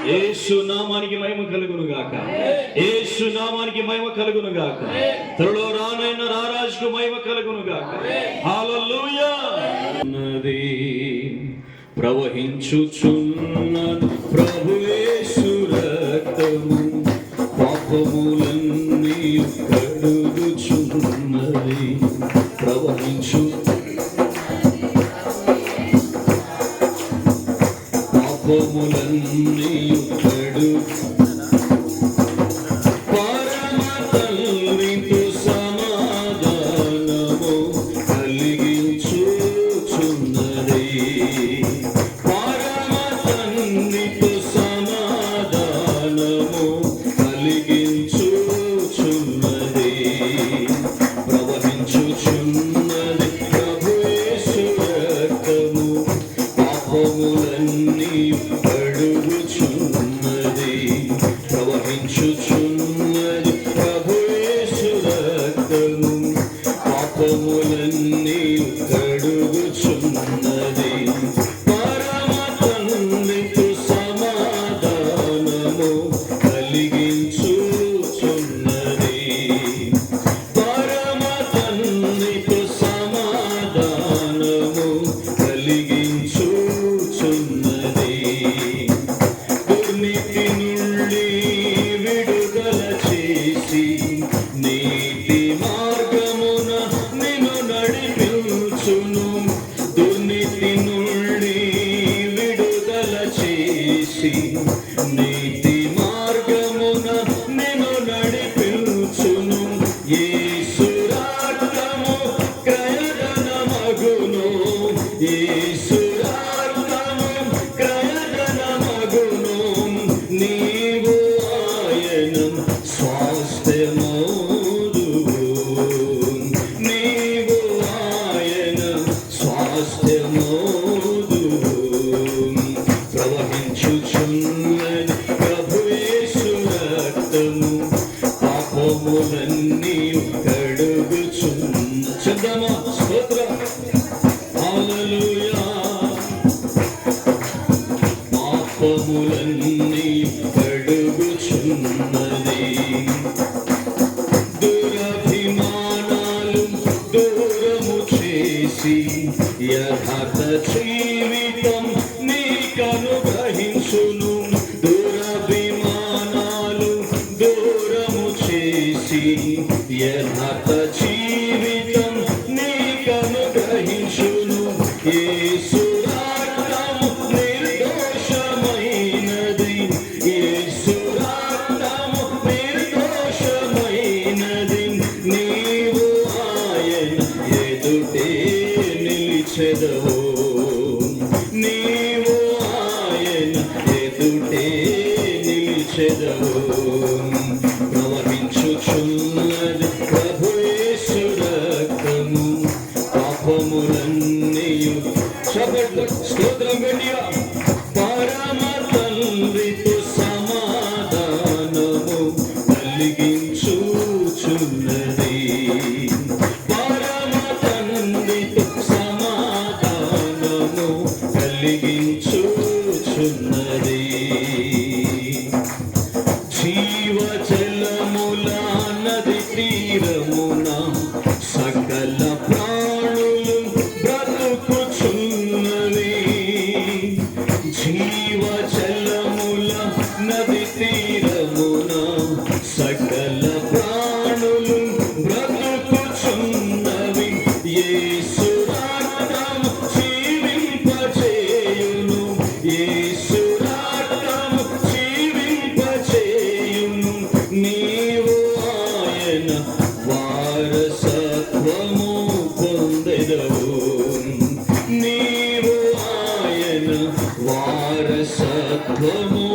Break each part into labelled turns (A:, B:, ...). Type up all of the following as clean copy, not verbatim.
A: యేసునామానికి మహిమ కలుగును గాక. యేసునామానికి మహిమ కలుగును గాక. త్వరలో రానైన రారాజుకు మహిమ కలుగును గాక. హల్లెలూయా. ప్రవహించుచున్నది ప్రభు యేసు రక్తము, పాపములన్నీ కడుగుచున్నది. ప్రవహించు పాపములన్నీ కడుగు పరమ తండ్రితో సమాధానము కలిగించుచున్నది. పరమ తండ్రితో సమాధానము కలిగించుచున్నది. ప్రవహించుచున్నది ప్రభు యేసు రక్తము, పాపములన్నీ కడుగుచున్నది. ప్రవహించుచున్నది ప్రభు యేసు రక్తము, పాపములన్నీ కడుగుచున్నది. పరమ తండ్రితో సమాధానము కలిగించుచున్నది. పరమ తండ్రితో సమాధానము కలిగించుచున్నది. దుర్నీతి నుండి విడుదల చేసి నీతి మార్గమున నిన్ను నడిపించును. దుర్నీతి నుండి విడుదల చేసి నీతి మార్గమున నిన్ను నడిపించును. యేసు రక్తము క్రయధనమగును. యేసు రక్తము క్రయధనమగును. నీవు ఆయన స్వాస్థ్యమోదువు. నీవు ఆయన స్వాస్థ్యమోదువు. ప్రవహించుచున్నది ప్రభు యేసు రక్తము, పాపములన్నీ కడుగుచున్న. చెప్దామా స్తోత్రం. హల్లెలూయా. పాపములన్నీ కడుగుచున్నది. దురభిమానాలు దూరము చేసి యథార్థ జీవితం నీకనుగ్రహించును. దురభిమానాలు దూరము చేసి యథార్థ జీవితం నీకనుగ్రహించును. యేసు రక్తము నిర్దోషమైనది. యేసు రక్తము నిర్దోషమైనది. ప్రవహించుచున్నది ప్రభు యేసు రక్తము, పాపములన్నీయు చప్పట్లు స్తోత్రం గట్టిగా. పరమ తండ్రితో సమాధానము కలిగించుచున్నది, పరమ తండ్రితో సమాధానము కలిగించుచున్నది. జీవజలముల నది తీరమున సకల ప్రాణులు బ్రతుకుచున్నవి, జీవజలముల నది తీరమున సకల ప్రాణులు బ్రతుకుచున్నవి. యేసు రక్తము జీవింపచేయును, యేసు రక్తము జీవింపచేయును. నీవు ఆయన వారసత్వము పొందెదవు, నీవు ఆయన వారసత్వము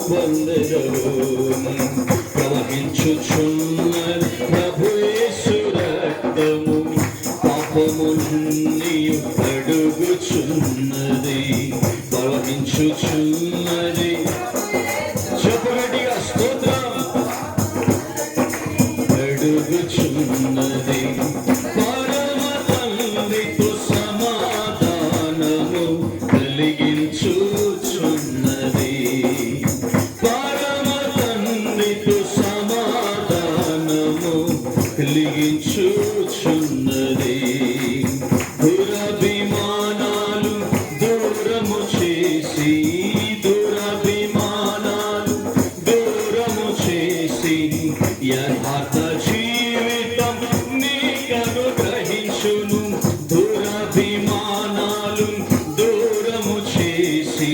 A: పొందెదవు. ప్రవహించుచున్నది ప్రభు యేసు రక్తము, పాపములన్నీయు కడుగుచున్నది, ప్రవహించుచున్నది. చెప్పగట్టిగా స్తోత్రం. కడుగుచున్నది, పరమ తండ్రితో సమాధానము కలిగించుచున్నది, పరమ తండ్రితో సమాధానము కలిగించుచున్నది. దురభిమానాలు దూరము చేసి, దురభిమానాలు దూరము చేసి, యథార్థ జీవితం నీకను గ్రహించును. దురభిమానాలు దూరము చేసి,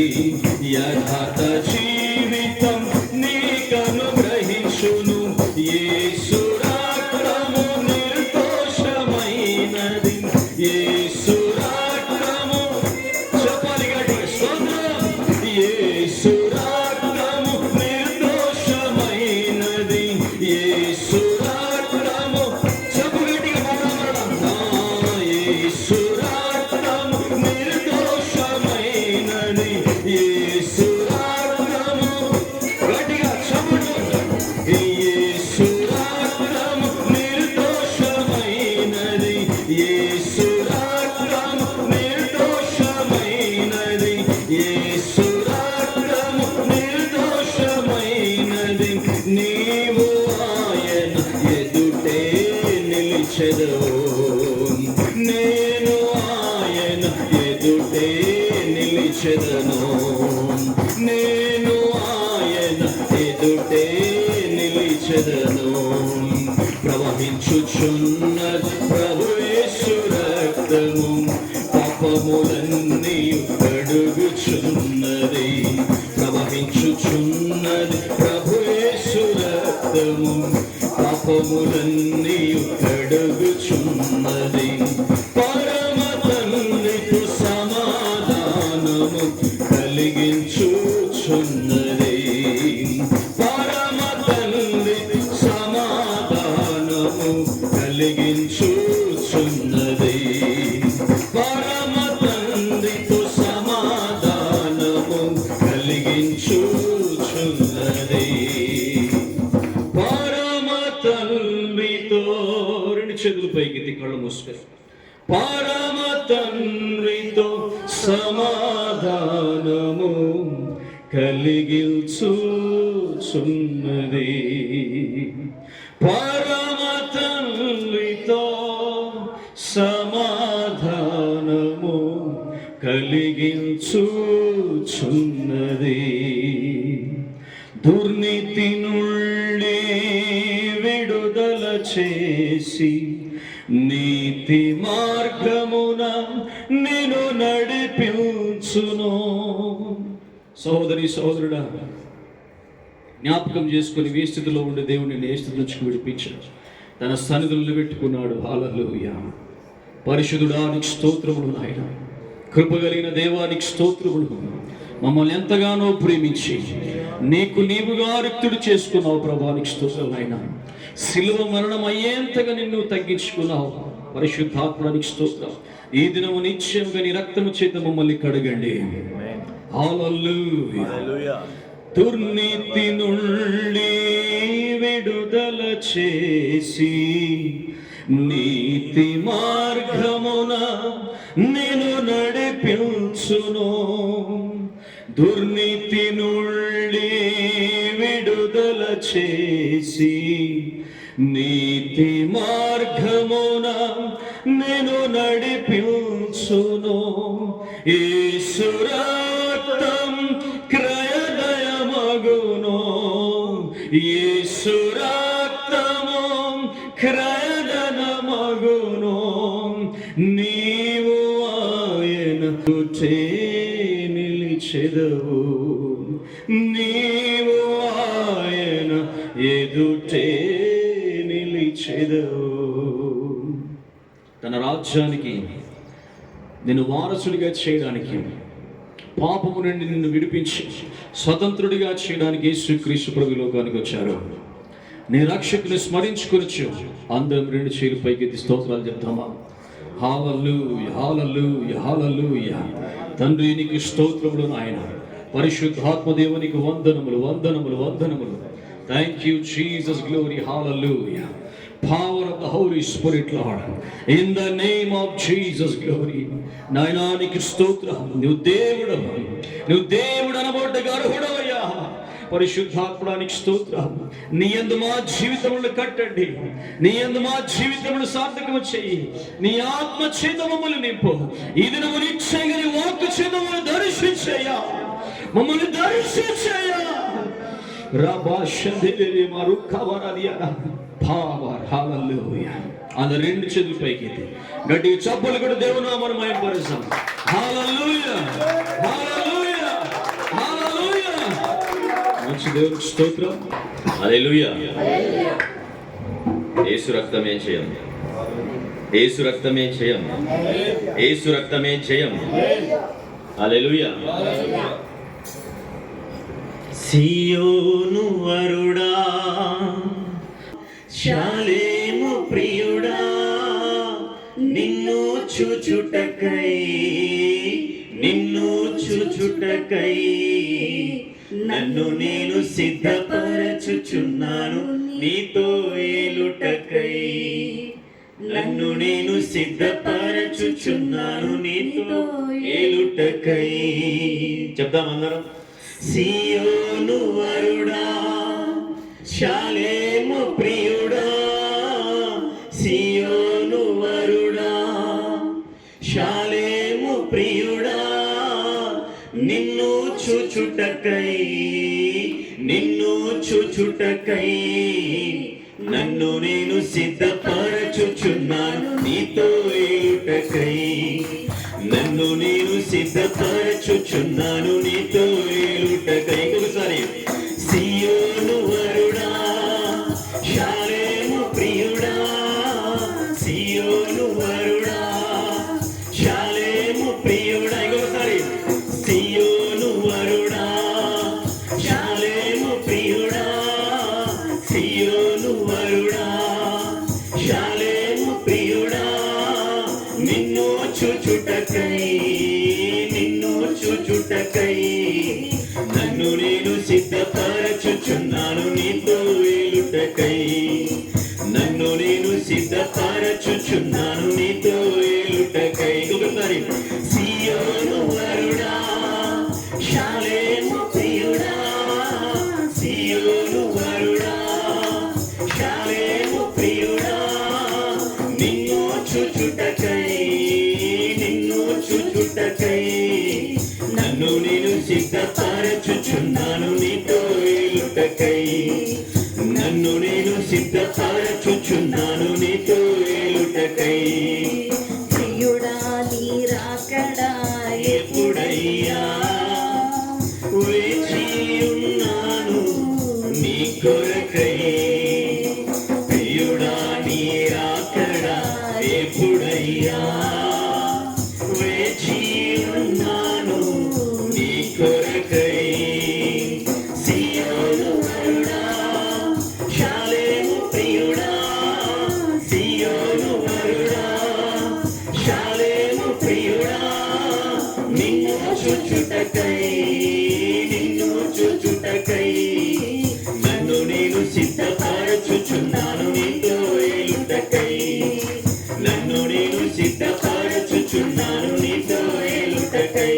A: యథార్థ జీవితం నీకను గ్రహించును. యేసు రక్తము నిర్దోషమైనది, యేసు రక్తము చెప్పాలి గట్టిగా స్తోత్రం. యేసు రక్తము నిర్దోషమైనది, యేసు రక్తము చెప్పు గట్టిగా మాట్లాడడం. యేసు రక్తము నిర్దోషమైనది, యేసు రక్తము గట్టిగా చెప్పండి. యేసు రక్తము నిర్దోషమైనది, యేసు రక్తము నిర్దోషమైనది, యేసు రక్తము నిర్దోషమైనది. నీవు ఆయన ఎదుటే నిలిచెదవు, నేను ఆయన ఎదుటే నిలిచెదను, నేను ఆయన ఎదుటే నిలిచెదను. ప్రవహించుచున్నది ప్రభు యేసు రక్తము, పాపములన్నీయు కడుగుచున్నది, ప్రవహించుచున్నది ప్రభు యేసు రక్తము, పాపములన్నీయు కడుగుచున్నది. పరమ తండ్రితో సమాధానము కలిగించుచున్నది, పరమ తండ్రి సమాధానము కలిగించుచున్నది, పరమ తండ్రితో సమాధానము కలిగించుచున్నది. పరమ తండ్రితో రెండు చేతులు పైకి కళ్ళు మూసుకొని, పరమ తండ్రితో సమాధానము కలిగించుచున్నది, పరమ తండ్రితో సమాధానము కలిగించుచున్నది. దుర్నీతి నుండి విడుదల చేసి, నీతి మార్గమున నేను నడిపించును. సహోదరి సహోదరుడా, జ్ఞాపకం చేసుకుని ఏ స్థితిలో ఉండే దేవుడిని ఏ స్థితి నుంచి విడిపించాడు, తన సన్నిధులను పెట్టుకున్నాడు. హల్లెలూయా. పరిశుద్ధుడా నీకు స్తోత్రములు నాయన, కృపగలిగిన దేవానికి స్తోత్రములు. మమ్మల్ని ఎంతగానో ప్రేమించి నీకు నీవుగా రిక్తుడు చేసుకున్నావు ప్రభా. నీకు స్తోత్రాలు నాయనా. సిలువ మరణం అయ్యేంతగా నిన్ను తగ్గించుకున్నావు. పరిశుద్ధాత్మనికి స్తోత్రం. ఈ దినము నిశ్చయముగా నీ రక్తము చేత మమ్మల్ని కడగండి. హల్లెలూయా. దుర్నీతి నుండి విడుదల చేసి నీతి మార్గమున నేను నడిపించును. దుర్నీతి నుండి విడుదల చేసి నీతి మార్గమున నేను నడిపించును. యేసు రక్తం క్రయదయమగును. యేసు రక్తము క్రయదనమగును. నీవు ఆయన చుట్టే నిలిచెదవు. నీవు ఆయన ఎదుటే నిలిచెదవు. తన రాజ్యానికి నిన్ను వారసుడిగా చేయడానికి, పాపము నుండి నిన్ను విడిపించి స్వతంత్రుడిగా చేయడానికి యేసుక్రీస్తు ప్రభు లోకానికి వచ్చారు. నీ రక్షకుని స్మరించుకొనొచ్చు. అందరం రెండు చేతులు పైకెత్తి స్తోత్రాలు చెప్తామా? హల్లెలూయా, హల్లెలూయా, హల్లెలూయా. తండ్రి నీకు స్తోత్రములు నాయన. పరిశుద్ధాత్మ దేవునికి వందనములు, వందనములు, వందనములు. Thank you Jesus. Glory. Hallelujah. Power of the Holy Spirit, Lord, in the name of Jesus. Glory. నాయనా నీకు స్తోత్రం. నువ్వు దేవుడు, నువ్వు దేవుడు అనబడ్డగా అర్హుడవయ్యా. పరిశుద్ధాత్మడానికి స్తోత్రం. నీ యందు మా జీవితములను కట్టండి. నీ యందు మా జీవితములను సార్థకము చెయ్యి. నీ ఆత్మ చేత మమ్మల్ని నింపు. ఈ దినము నిశ్చయంగా నీ వాక్కు చేత మమ్మల్ని దర్శించయ్యా. మమ్మల్ని దర్శించయ్యా. రాబాషందిలే మారుఖవరాలియా. పవర్. హల్లెలూయా. அந்த రెండు చేతులు పైకెత్తి గట్టిగా చప్పట్లు కొట్టి దేవుని నామమును మహిమపరుస్తాం. హల్లెలూయా, హల్లెలూయా, హల్లెలూయా. మంచి దేవునికి స్తోత్రం. హల్లెలూయా. యేసు రక్తమే జయం. యేసు రక్తమే జయం. యేసు రక్తమే జయం. హల్లెలూయా. సియోను వరుడా, షాలేము ప్రియుడా, నిన్ను చూచుటకై, నిన్ను చూచుటకై నన్ను నేను సిద్ధపరచుచున్నాను నీతో ఏలుటకై. నన్ను నేను సిద్ధపరచుచున్నాను నీతో ఏలుటకై. చెప్దాం అందరం. సియోను వరుడా, షాలేము ప్రియుడా, సియోను వరుడా, షాలేము ప్రియుడా, నిన్ను చూచుటకై, నిన్ను చూచుటకై నన్ను నేను సిద్ధపరచుచున్నాను నీతో ఏలుటకై. నన్ను నేను సిద్ధపరచుచున్నాను నీతో ఏలుటకై. ఒకసారి. సియోను వరుడా, షాలేము ప్రియుడా, సియోను వరుడా, షాలేము ప్రియుడా. ఇంకొకసారి. సియోను వరుడా, షాలేము ప్రియుడా, సియోను వరుడా, షాలేము ప్రియుడా, నిన్ను చూచుటకై, నిన్ను చూచుటకై నన్ను నేను సిద్ధపరచుచున్నాను నీతో ఏలుటకై. నన్ను నేను సిద్ధపరచుచున్నాను నీతో ఏలుటకై. ఒకసారి. సియోను వరుడా, షాలేము ప్రియుడా, సియోను వరుడా, షాలేము ప్రియుడా, నిన్ను చూచుటకై, నిన్ను చూచుటకై నన్ను నేను సిద్ధపరచుచున్నాను నీతో ఏలుటకై. నన్ను నేను సిద్ధపరచుచున్నాను నీతో ఏలుటకై.
B: ప్రియుడా నీ రాకడా
A: ఎప్పుడయ్యా వేచి ఉన్నాను నీ కొరకై. ప్రియుడా నీ రాకడా ఎప్పుడయ్యా వేచి ఉన్నాను నీ కొరకై. చూచుటకై నిన్ను చూచుటకై నన్ను నేను సిద్ధపరచుచున్నాను నీతో ఏలుటకై నన్ను నేను సిద్ధపరచుచున్నాను నీతో ఏలుటకై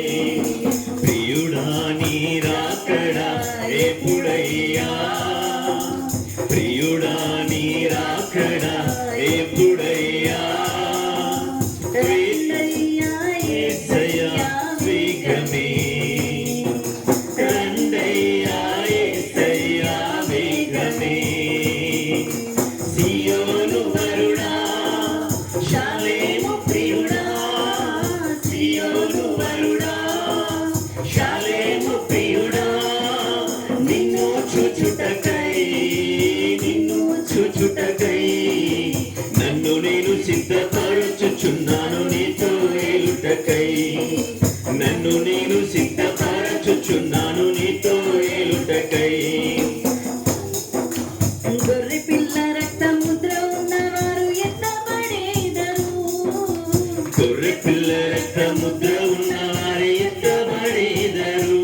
A: ప్రియుడా నీ రాకడా ఎప్పుడయ్యా ప్రియుడా నీ రాకడా ఎప్పుడయ్యా యేసయ్యా వేగమే రండయ్యా యేసయ్యా వేగమే సియోను వరుడా షాలేము ప్రియుడా సియోను వరుడా షాలేము ప్రియుడా నిన్ను చూచుటకై నన్ను నేను సిద్ధపరచుచున్నాను నీతో ఏలుటకై నన్ను నేను సిద్ధపరచుచున్నాను నీతో ఏలుటకై
B: గొర్రె పిల్ల రక్త ముద్ర ఉన్నవారు ఎత్తబడేదరు
A: గొర్రె పిల్ల రక్త ముద్ర ఉన్నవారు ఎత్తబడేదరు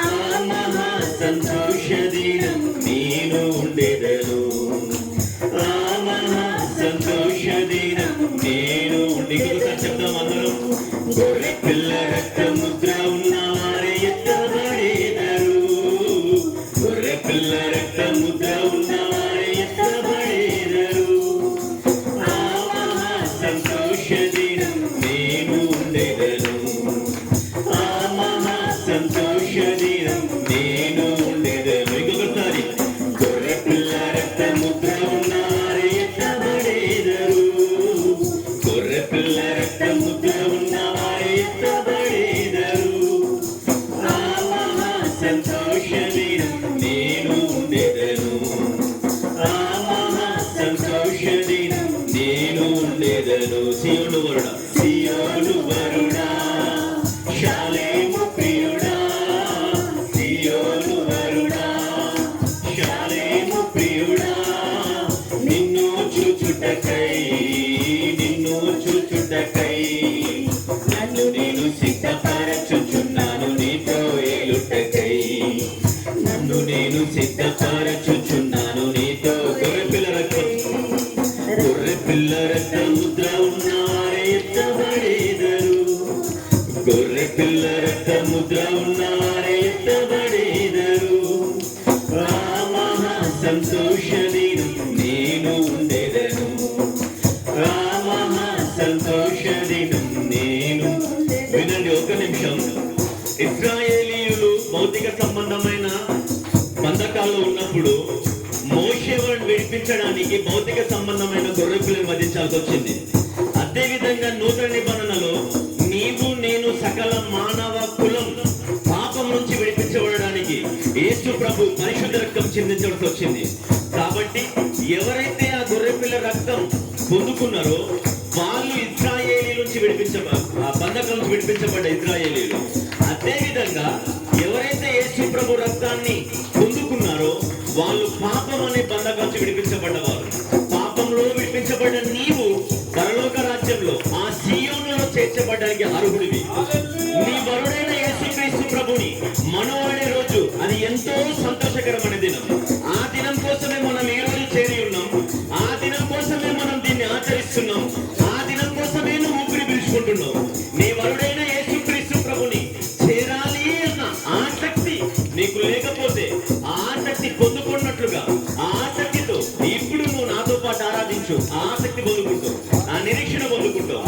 A: ఆ మహా సంతోష దినం నేను ఉండేదను ఆ మహా సంతోష దినం నేను చెప్తాం అందరం గొర్రె పిల్ల రక్త ముద్ర ఉన్నవారే ఎత్తబడేదరు గొర్రె పిల్ల రక్త ముద్ర ఉన్నవారే ఎత్తబడేదరు ఆ మహా సంతోష దినం నేను ఉండేదను ఆ మహా సంతోష దినం నేను ఉండేదను ఇంకొకసారి గొర్రె పిల్ల రక్త ముద్ర ఉన్నవారే ఎత్తబడేదరు గొర్రె పిల్ల రక్త ముద్ర ఉన్నవారే ఎత్తబడేదరు ఆ మహా సంతోష దినం నేను ఉండేదను ఆ మహా సంతోష దినం నేను ఉండేదను సియోను వరుడా సియోను వరుడా షాలేము ప్రియుడా సియోను వరుడా షాలేము ప్రియుడా నిన్ను చూచుటకై నన్ను నేను సిద్ధపరచుచున్నాను నీతో ఏలుటకై నన్ను నేను సిద్ధపరచుచున్నాను నీతో గొర్రె పిల్ల రక్త ముద్ర ఉన్నవారే ఎత్తబడేదరు గొర్రె పిల్ల రక్త ముద్ర ఉన్నవారే ఎత్తబడేదరు ఆ మహా సంతోష దినం నేను ఉండేదను ఆ మహా సంతోష దినం నేను వినండి ఒక నిమిషం ఇశ్రాయేలీయులు భౌతిక సంబంధమైన బంధకాల్లో ఉన్నప్పుడు మోషే వారిని విడిపించడానికి భౌతిక సంబంధమైన గొర్రె పిల్లని వధించాల్సి వచ్చింది అదేవిధంగా నూతన నిబంధనలో నీవు నేను సకల మానవ కులం పాపం నుంచి విడిపించబడడానికి యేసు ప్రభు పరిశుద్ధ రక్తం చిందించవలసి వచ్చింది కాబట్టి ఎవరైతే ఆ గొర్రె పిల్ల రక్తం పొందుకున్నారో వాళ్ళు ఇశ్రాయేలీయుల నుంచి ఆ బంధకం నుంచి విడిపించబడ్డ ఇశ్రాయేలీయులు అదేవిధంగా ఎవరైతే యేసు ప్రభు రక్తాన్ని పొందుకున్నారో వాళ్ళు పాపం అనే బంధకం నుంచి విడిపించబడ్డవారు పాపంలో విడిపించబడ్డ నీవు పరలోక రాజ్యంలో ఆ సియోనులో చేర్చబడడానికి అర్హుడివి నీ వరుడైన యేసుక్రీస్తు ప్రభుని మనోడే రోజు అది ఎంతో సంతోషకరమైన దినం ఆ దినం కోసమే మనం ఈ రోజు చేరి ఉన్నాం ఆ దినం కోసమే మనం దీన్ని ఆచరిస్తున్నాం ఆ దినం కోసమే నువ్వు ఊపిరి పీల్చుకుంటున్నావు నీ వరుడైన యేసుక్రీస్తు ప్రభుని చేరాలి అన్న ఆసక్తి నీకు లేకపోతే ఆ ఆసక్తి పొందుకున్నట్లుగా ఆ ఆసక్తితో ఇప్పుడు నువ్వు నాతో పాటు ఆరాధించు ఆ ఆసక్తి పొందుకుంటావు ఆ నిరీక్షణ పొందుకుంటావు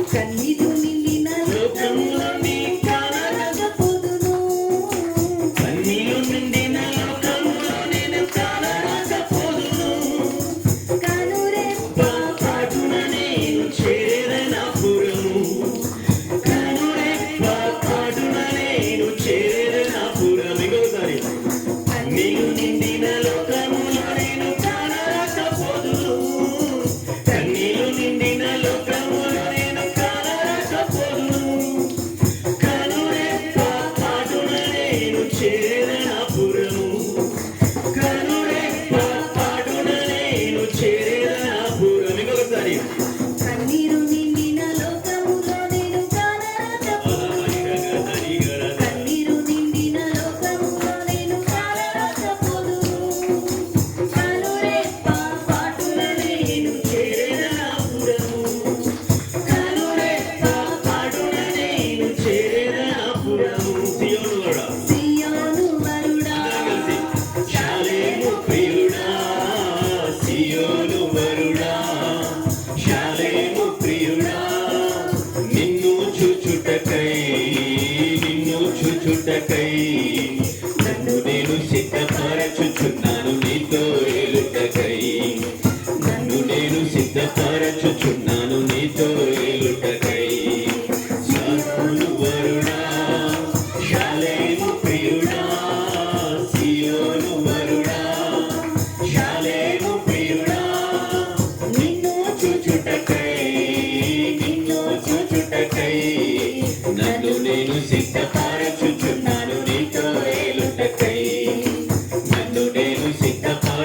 B: కన్నీరు నిండిన
A: లోకంలో నీ
B: కానరాకపోదును
A: కన్నీరు నిండిన లోకంలో నేను కానరాకపోదును
B: కనురెప్ప
A: పాటున నేను చేరేదన పురము కనురెప్ప పాటున నేను చేరేదన పురం ఇంకోసారి కన్నీరు నిండిన లోకంలో నేను కానరాకపోదును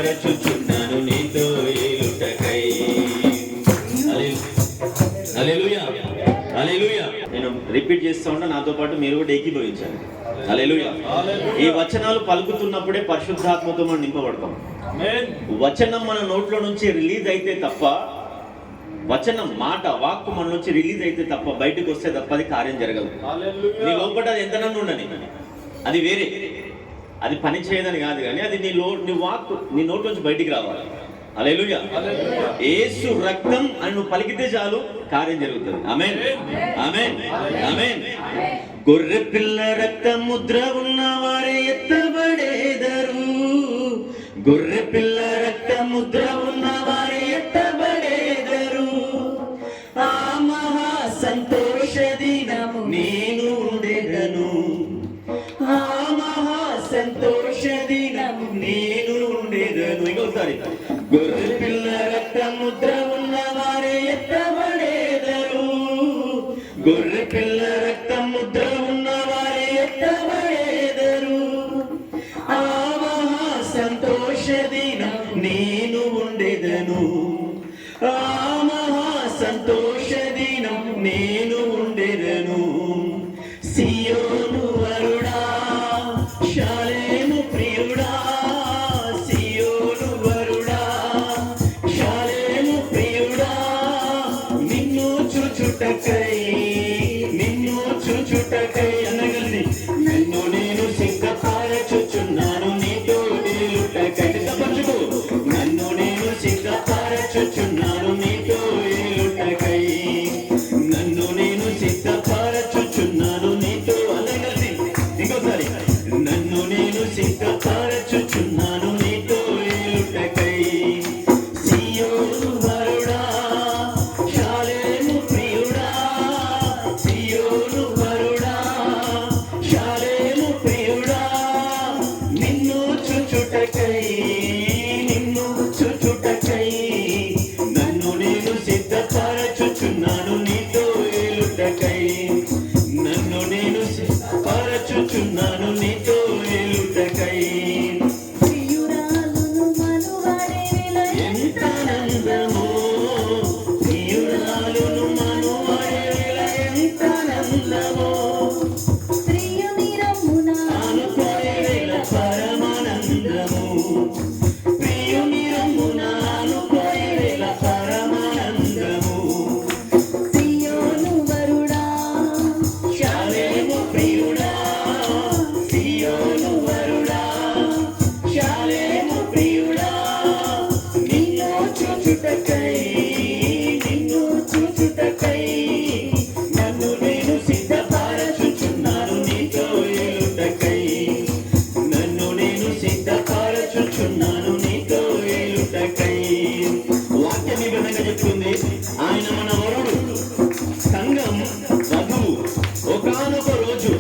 A: సిద్ధపరచుచున్నాను నీతో ఏలుటకై. హల్లెలూయా, హల్లెలూయా.
C: నేను రిపీట్ చేస్తా ఉన్నా, నాతో పాటు మీరు కూడా ఏకీభవించాలి. హల్లెలూయా. ఈ వచనాలు పలుకుతున్నప్పుడే పరిశుద్ధాత్మతో మనం నింపబడతాం. వచనం మన నోట్లో నుంచి రిలీజ్ అయితే తప్ప, వచనం మాట వాక్కు మన నుంచి రిలీజ్ అయితే తప్ప, బయటకు వస్తే తప్ప అది కార్యం జరగదు. నీ లోపల అది ఎంతనన్నా ఉండని, అది వేరే, అది పని చేయదని కాదు, కానీ అది నీ వాక్కు నీ నోట్ నుంచి బయటికి రావాలి. హల్లెలూయా. యేసు రక్తం అని నువ్వు పలికితే చాలు కార్యం జరుగుతుంది. ఆమేన్, ఆమేన్, ఆమేన్. గొర్రె పిల్ల రక్త ముద్ర ఉన్నవారే ఎత్తబడేదరు. గొర్రె పిల్ల రక్త ముద్ర ఉన్నవారే ఎత్తబడేదరు. ఆ మహా సంతోష దినము నేను ఉండేదను. ఆ మహా సంతోష దినము నేను ఉండేదను. ఇంకోసారి, గొర్రె పిల్ల రక్త ముద్ర ఉన్నవారే ఎత్తబడేదరు. గొర్రె పిల్ల రక్త ముద్ర ఉన్నవారే ఎత్తబడేదరు. ఆ మహా సంతోష దినం నేను ఉండేదను. ఆ మహా సంతోష దినం నేను ఉండేదను. సియోను వరుడా, షాలేము ప్రియుడా, సియోను వరుడా, షాలేము ప్రియుడా, నిన్ను చూచుటకై, నిన్ను చూచుటకై అనగలిసి నిన్ను నేను సిద్ధపరచుచున్నాను నీతో ఏలుటకై. సిద్ధపరచుకో. నన్ను నేను సిద్ధపరచుచున్నాను నీతో ఏలుటకై. నన్ను నేను సిద్ధపరచుచున్నాను నీతో అనగలిసి. ఇంకోసారి, నన్ను నేను సిద్ధపరచుచున్నాను నీతో ఏలుటకై. సియోను వరుడా, షాలేము ప్రియుడా, సియోను వరుడా, షాలేము ప్రియుడా, నిన్ను చూచుటకై, నిన్ను చూచుటకై, నన్ను నేను సిద్ధపరచుచున్నాను నీతో ఏలుటకై. నన్ను నేను సిద్ధపరచుచున్నాను నీతో ఏలుటకై.
B: ప్రియురాలును మనువాడే వేళ
C: ఎంత ఆనందమో, ప్రియురాలును మనువాడే వేళ ఎంత ఆనందమో,
B: ప్రియుని రమ్మున
C: ఆనుకోనే వేళ పరమానందము. ప్రియుని రమ్మున ఆనుకోనే వేళ పరమానందము.
B: సియోను వరుడా,
C: షాలేము ప్రియుడా, సియోను వరుడా, షాలేము ప్రియుడా, నిన్ను చూచుటకై, నిన్ను చూచుటకై, నన్ను నేను సిద్ధపరచుచున్నాను నీతో ఏలుటకై. నన్ను నేను సిద్ధపరచుచున్నాను నీతో ఏలుటకై. వాక్య నిబంధనగా చెప్తుంది, ఆయన మన వరుడు, సంఘం వధువు. ఒకానొక రోజు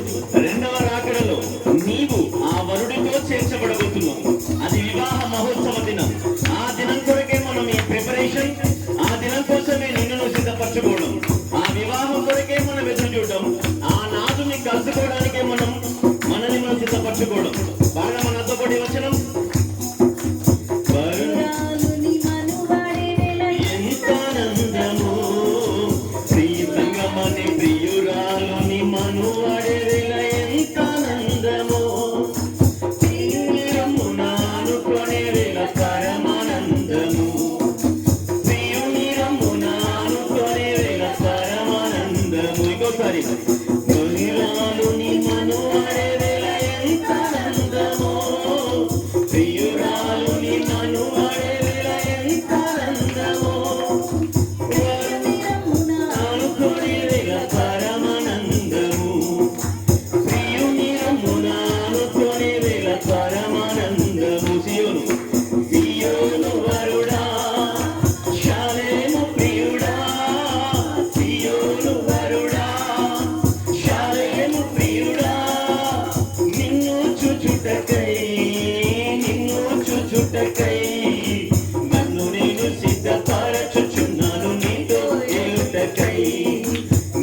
C: రెండవ రాకడలో నీవు ఆ వరుడితో చేర్చబడబోతున్నావు. అది వివాహ మహోత్సవ దినం. ఆ దినం కొరకే మనం ఈ ప్రిపరేషన్, ఆ దినం కోసమే నిన్ను సిద్ధపరచుకోవడం, ఆ వివాహం కొరకే మనం ఎదురు చూడడం, ఆ నాదుని కలుసుకోవడానికే మనల్ని మనం సిద్ధపరచుకోవడం. బాగా మనతో పాటు ఈ వచనం,
B: ప్రియురాలుని మనువాడే వేళ
C: ఎంత ఆనందమో, ప్రియ సంగమని ప్రియురాలుని మనువాడే వేళ ఎంత ఆనందమో, ప్రియుని రమ్మున ఆనుకొనే వేళ పరమానందము. ప్రియుని రమ్మున ఆనుకొనే వేళ పరమానందము. ఇంకోసారి, ప్రియురాలుని మనువాడే వేళ ఎంత ఆనందమో, ప్రియురాలుని మనువాడే వేళ ఎంత ఆనందమో,
B: ప్రియుని రమ్మున
C: ఆనుకొనే వేళ పరమానందము. ప్రియుని రమ్మున ఆనుకొనే వేళ పరమానందము. సియోను, సియోను వరుడా, షాలేము ప్రియుడా, సియోను వరుడా, షాలేము ప్రియుడా, నిన్ను చూచుటకై, నిన్ను చూచుటకై, నన్ను నేను సిద్ధపరచుచున్నాను నీతో ఏలుటకై.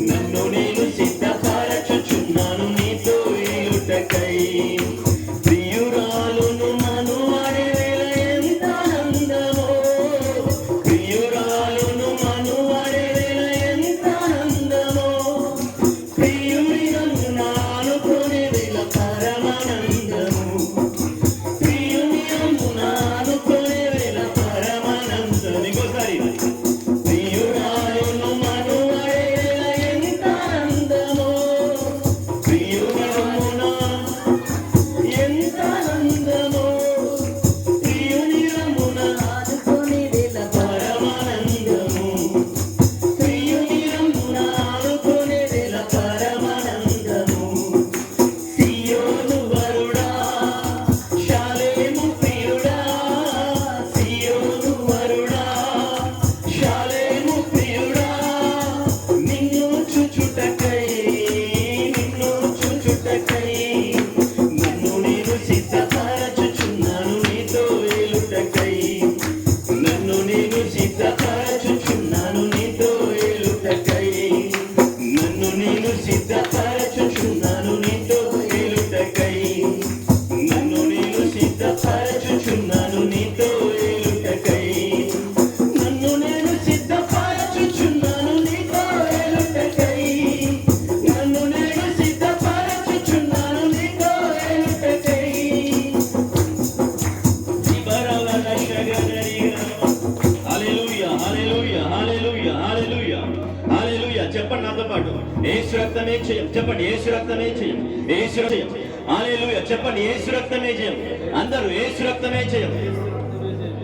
C: నన్ను నేను సిద్ధపరచుచున్నాను నీతో ఏలుటకై. ప్రియురాలును మనువాడే వేళ ఎంత హల్లెలూయా హల్లెలూయా హల్లెలూయా హల్లెలూయా హల్లెలూయా. చెప్పండి నాతో పాటు, యేసు రక్తమే జయం. చెప్పండి, యేసు రక్తమే జయం. యేసు జయం. హల్లెలూయా. చెప్పండి, యేసు రక్తమే జయం. అందరూ యేసు రక్తమే జయం.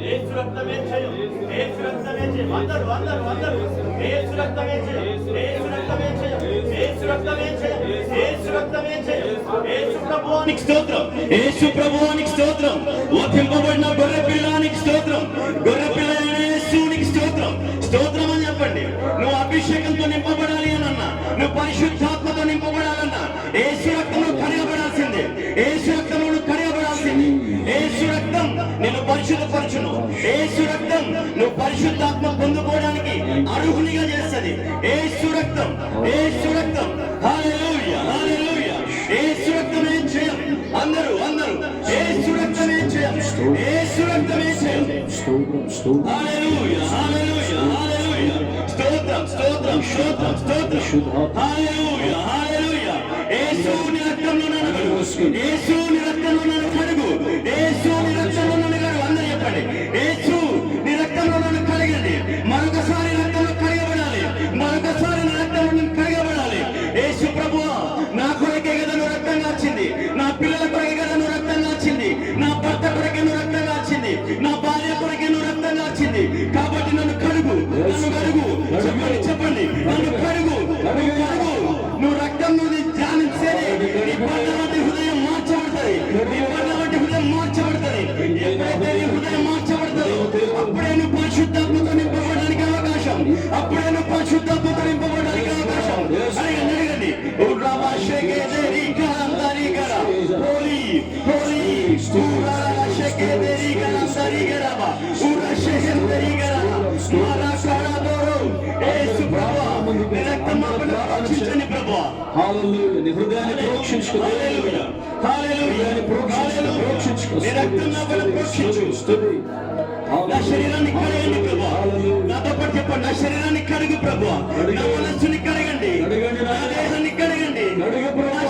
C: యేసు రక్తమే జయం. యేసు రక్తమే జయం. అందరూ అందరూ అందరూ యేసు రక్తమే జయం. యేసు రక్తమే జయం. యేసు రక్తమే జయం. యేసు రక్తమే జయం. యేసు ప్రభువానికి స్తోత్రం. యేసు ప్రభువానికి స్తోత్రం. వధింపబడిన గొర్రె పిల్లానికి స్తోత్రం. గొర్రె పిల్ల అయిన యేసునికి స్తోత్రం. స్తోత్రం అని చెప్పండి. నువ్వు అభిషేకంతో నింపబడాలి అన్నా, నువ్వు పరిశుద్ధాత్మతో నింపబడాలన్నా, యేసు రక్తంలో కడగబడాల్సిందే. యేసు రక్తంలో నువ్వు కడగబడాల్సిందే. యేసు రక్తం నేను పరిశుద్ధపరచును. యేసు రక్తం నువ్వు పరిశుద్ధాత్మ పొందుకోవడానికి అర్హునిగా చేస్తుంది. యేసు రక్తం, యేసు రక్తం. హల్లెలూయా హల్లెలూయా. యేసు రక్తమే జయం. అందరూ అందరూ యేసు రక్తమే జయం. యేసు రక్తమే జయం. హల్లెలూయా హల్లెలూయా హల్లెలూయా. స్తోత్రం స్తోత్రం స్తోత్రం స్తోత్రం. హల్లెలూయా హల్లెలూయా. యేసుని రక్తంలో నన్ను కడుగు. యేసుని రక్తంలో నన్ను కడుగు. యేసుని రక్తంలో నన్ను కడుగు. అందరూ చెప్పండి, యేసు నీ రక్తంలో నన్ను కడగండి. మరొకసారి రక్తంలో కడగబడాలి. మరొకసారి నా రక్తంలో నేను కడగబడాలి. యేసు ప్రభువా, నా కొరకే కదా నువ్వు రక్తం కాచింది. నా పిల్లల కొరకే కదా నువ్వు రక్తం కాచింది. నా భర్త కొరకే నువ్వు రక్తం కాచింది. నా భార్య కొరకే నువ్వు రక్తం కాచింది. కాబట్టి నన్ను కడుగు, నన్ను కడుగు. చెప్పండి చెప్పండి, నన్ను కడుగు, నన్ను కడుగు. నువ్వు రక్తం నువ్వు ధ్యానించేది నీ పట్ల వంటి హృదయం మార్చబడుతుంది. నీ పట్ల వంటి హృదయం మార్చబడుతుంది. ఎప్పుడైతే నీ హృదయం మార్చబడుతుందో అప్పుడే నువ్వు పరిశుద్ధాత్మతో నింపబడడానికి అవకాశం. అప్పుడే నువ్వు పరిశుద్ధాత్మతో నింపబడడానికి అవకాశం. అడగండి అడగండి. హోలీ హోలీ రక్షించండి ప్రభువా.
A: హల్లెలూయా. నీ హృదయాన్ని ప్రోక్షించుకో.
C: హల్లెలూయా హల్లెలూయా. నీ రక్తం నా వల్ల ప్రోక్షించు. నా శరీరాన్ని కడగండి ప్రభువా. నాతో పాటు చెప్పండి, నా శరీరాన్ని కడుగు ప్రభువా. నా మనస్సుని కడగండి. నా దేహాన్ని కడగండి. నా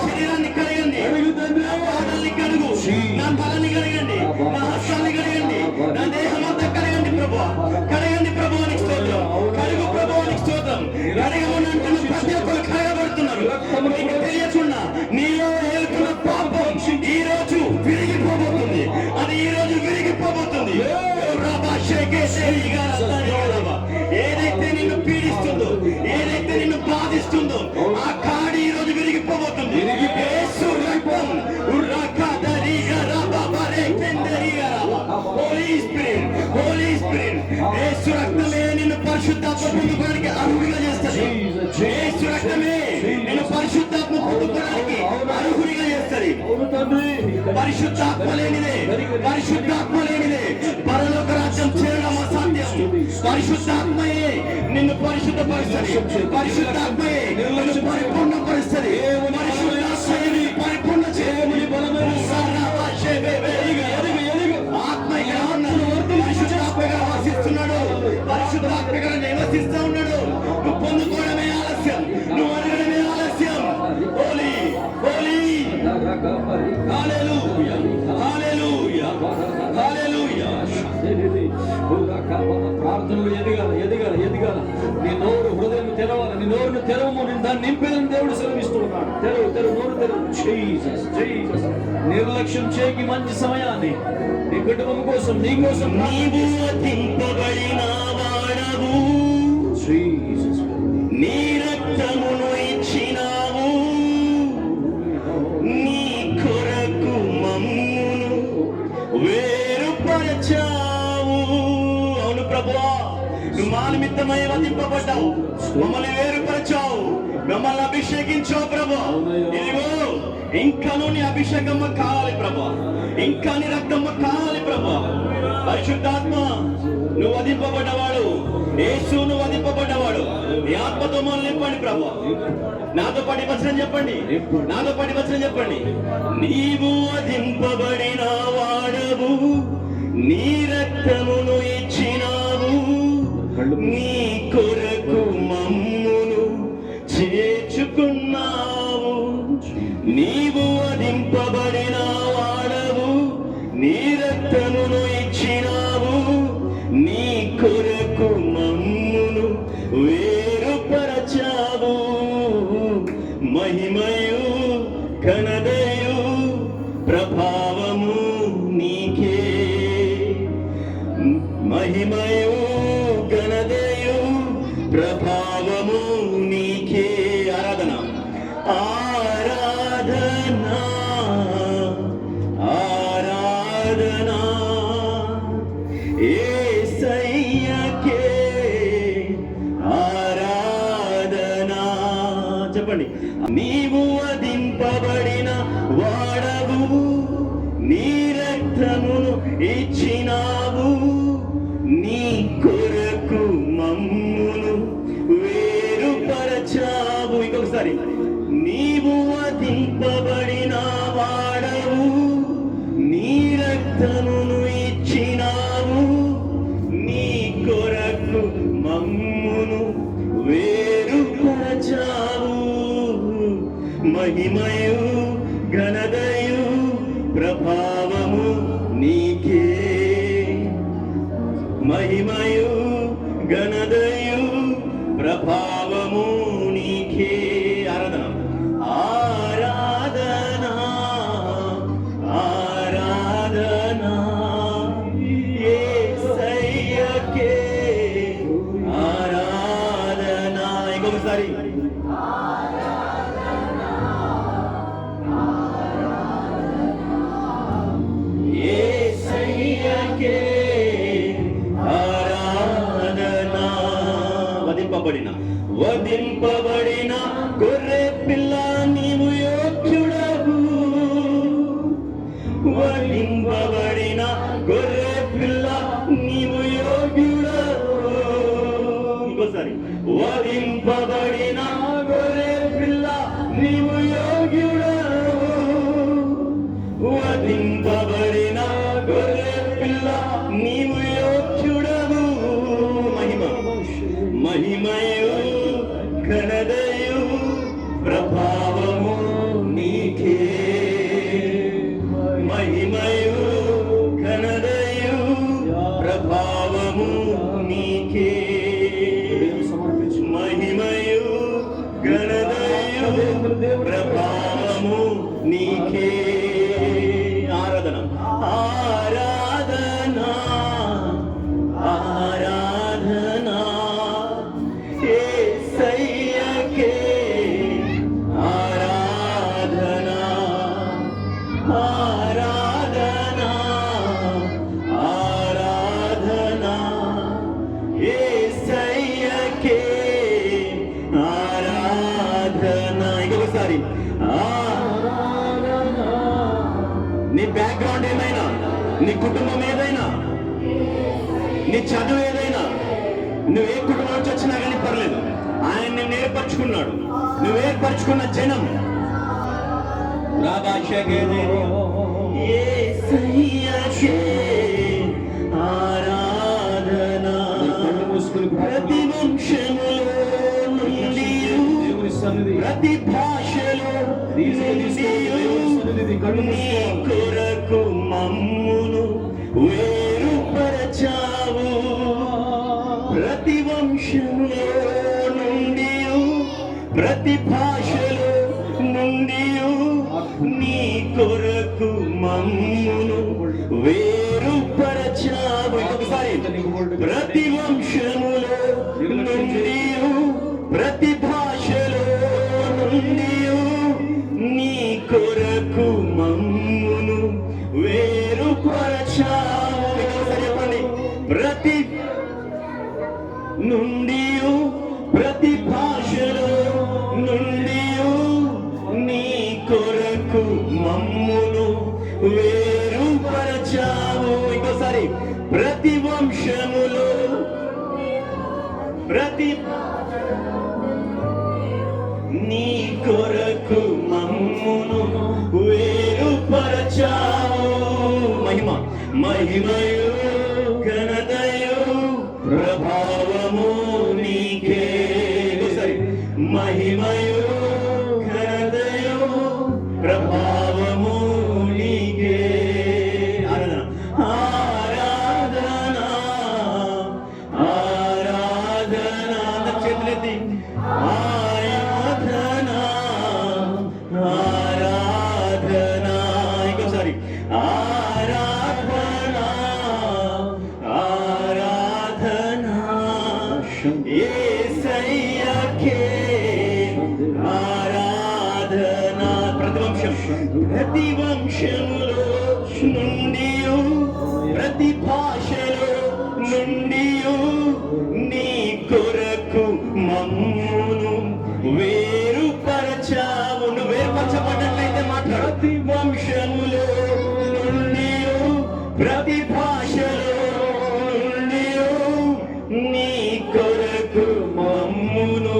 C: శరీరాన్ని కడగండి. నా పాదాలని కడుగు. నా తలని కడగండి. నా హస్తాన్ని కడగండి. నా దేహం అంతా కడగండి ప్రభువా. కడగండి ప్రభువానికి స్తోత్రం. కడుగు ప్రభువానికి స్తోత్రం. కడగమనంటున్న ప్రతి ఒక్కరు కడగబడుతున్నారు. నీకు తెలియకుండా నీలో ఏలుతున్న పాపం ఈ రోజు విరిగిపోబోతుంది. అది ఈ రోజు విరిగిపోబోతుంది. ఏదైతే నిన్ను పీడిస్తుందో, ఏదైతే నిన్ను బాధిస్తుందో ఆ కాడి ఈ రోజు విరిగిపోబోతుంది. యేసు రక్తం. Holy Spirit, Holy Spirit. Yesu రక్తమే నిన్ను పరిశుద్ధాత్మ పొందుకోవడానికి అర్హుడిగా చేస్తుంది. యేసు రక్తమే నిన్ను పరిశుద్ధాత్మ పొందుకోవడానికి అర్హుడిగా చేస్తుంది. పరిశుద్ధాత్మ లేనిదే, పరిశుద్ధాత్మ లేనిదే పరలోక రాజ్యం చేరడం అసాధ్యం. పరిశుద్ధాత్మయే నిన్ను పరిశుద్ధపరుస్తుంది. పరిశుద్ధాత్మయే నిన్ను పరిపూర్ణపరుస్తుంది. పరిశుద్ధాత్మయే నిన్ను పరిపూర్ణ చేయమని బలమైన ఆత్మగా ఉన్నాడు. పరిశుద్ధాత్మగా వసిస్తున్నాడు. పరిశుద్ధాత్మగా నివసిస్తూ ఉన్నాడు. నువ్వు పొందుకోవడమే ఆలస్యం, నువ్వు అడగడమే ఆలస్యం. హోలీ హోలీ. హల్లెలూయా హల్లెలూయా హల్లెలూయా.
A: ప్రార్థనలు ఎదగాల ఎదగాల ఎదగాల. నీ నోరు హృదయం తెరవాలి. నీ నోరును తెరవము. నేను దాన్ని నింపేదని దేవుడు సెలవిస్తున్నాడు. తెరవు తెరవు నోరు తెరవు. Jesus Jesus. నిర్లక్ష్యం చేయకి మంచి సమయాన్ని నీ కుటుంబం కోసం, నీ కోసం.
C: నీవు వధింపబడిన వాడవు.
A: జీసస్.
C: నీ రక్తమును ఇచ్చినావు. నీ కొరకు మమ్మును వేరుపరచావు. అవును ప్రభువా, నువ్వు మా నిమిత్తమై వధింపబడ్డావు. మమ్మల్ని వేరుపరచావు. మమ్మల్ని అభిషేకించావు ప్రభువా. ఇదిగో ఇంకాను నీ అభిషేకం కావాలి ప్రభువా. ఇంకా నీ రక్తమ్మ కావాలి ప్రభువా. పరిశుద్ధాత్మ నువ్వు వధింపబడ్డవాడు. యేసు నువ్వు వధింపబడ్డవాడు. నీ ఆత్మతో మమ్మల్ని నింపండి ప్రభువా. నాతో పాటి వచనం చెప్పండి. నాతో పాటి వచనం చెప్పండి. నీవు వధింపబడిన వాడవు. నీ రక్తమును ఇచ్చినావు. నీ కొరకు మమ్మును చేర్చుకున్నావు. నీవు వధింపబడిన వాడవు. నీ రక్తమును ఇచ్చి మహిమయు ఘనతయు ప్రభావము నీకే. ఆరాధన ఆరాధన ఆరాధన యేసయ్యకే ఆరాధన. చెప్పండి. నీవు వధింపబడిన వాడవు, నీ రక్తమును ఇచ్చినావు, నీ కొరకు మమ్మును వేరుపరచావు. ఇంకొకసారి. నీవు వధింపబడిన వాడవు, నీ రక్తమును ఇచ్చినావు, నీ కొరకు మమ్మును వేరుపరచావు. మహిమయు ఘనతయు ప్రభావము నీకే. మహిమయు ఘనతయు ప్రభావము నీకే. ఆరాధన ఆరాధన ఆరాధన యేసయ్యకే ఆరాధన. ఇంకొకసారి. యేసయ్యకే ఆరాధన. వధింపబడిన గొర్రె పిల్ల నీవు యోగ్యుడవు, వధింపబడిన గొర్రె పిల్ల నీవు యోగ్యుడవు. ఇంకోసారి. వధింపబడిన గొర్రె పిల్ల నీవు యోగ్యుడవు, వధింపబడిన గొర్రె పిల్ల నీవు యోగ్యుడవు. మహిమయు ఘనతయు ప్రభావము నీకే. మహిమయు ఘనతయు ప్రభావము నీకే. మహిమయు ఘనతయు ప్రభావము నీకే. ఆరాధన ఆరాధన ఆరాధన యేసయ్యకే ఆరాధన ఆరాధన ఆరాధన యేసయ్యకే ఆరాధన. ఇంకొకసారి. నీ బ్యాక్గ్రౌండ్ ఏదైనా, నీ కుటుంబం ఏదైనా, నీ చదువు ఏదైనా, నువ్వు ఏ కుటుంబం నుంచి వచ్చినా కానీ పర్లేదు, ఆయన నిన్ను ఏర్పరచుకున్నాడు. నువ్వు ఏర్పరచుకున్న జనం. యేసయ్యకే ఆరాధన. ప్రతి వంశములో నుండి, ప్రతి భాషలో నీ కొరకు మమ్మును వేరుపరచావు. ప్రతి వంశములో నుండి, ప్రతి భాషలో నుండి నీ కొరకు మమ్మును వేరుపరచావు. ఒకసారి. ప్రతి వంశములో నుండి, ప్రతి భాషలో నుండి నీ కొరకు మమ్మును వేరుపరచావు. చెప్పండి. ప్రతి నుండి, ప్రతి భాషలో నుండి నీ కొరకు మమ్మును వేరుపరచావు. ఇంకోసారి. ప్రతి వంశములో, ప్రతి నీ కొరకు మమ్మును వేరుపరచావు. మహిమయు ఘనతయు ప్రభావము నీకే. సరి. మహిమయు ఘనతయు ప్రభావము నీకే. ఆరాధన ఆరాధన ఆరాధన. చేతులెత్తి ఆరాధన ఆరాధన. ఇంకోసారి. ఆరాధన నుండి ప్రతి భాషలో నుండి నీ కొరకు మమ్మును వేరుపరచావు. నువ్వు వేరుపరచబడినట్లయితే మాట్లాడు. ప్రతి వంశములో నుండి ప్రతి భాషలో నుండి నీ కొరకు మమ్మును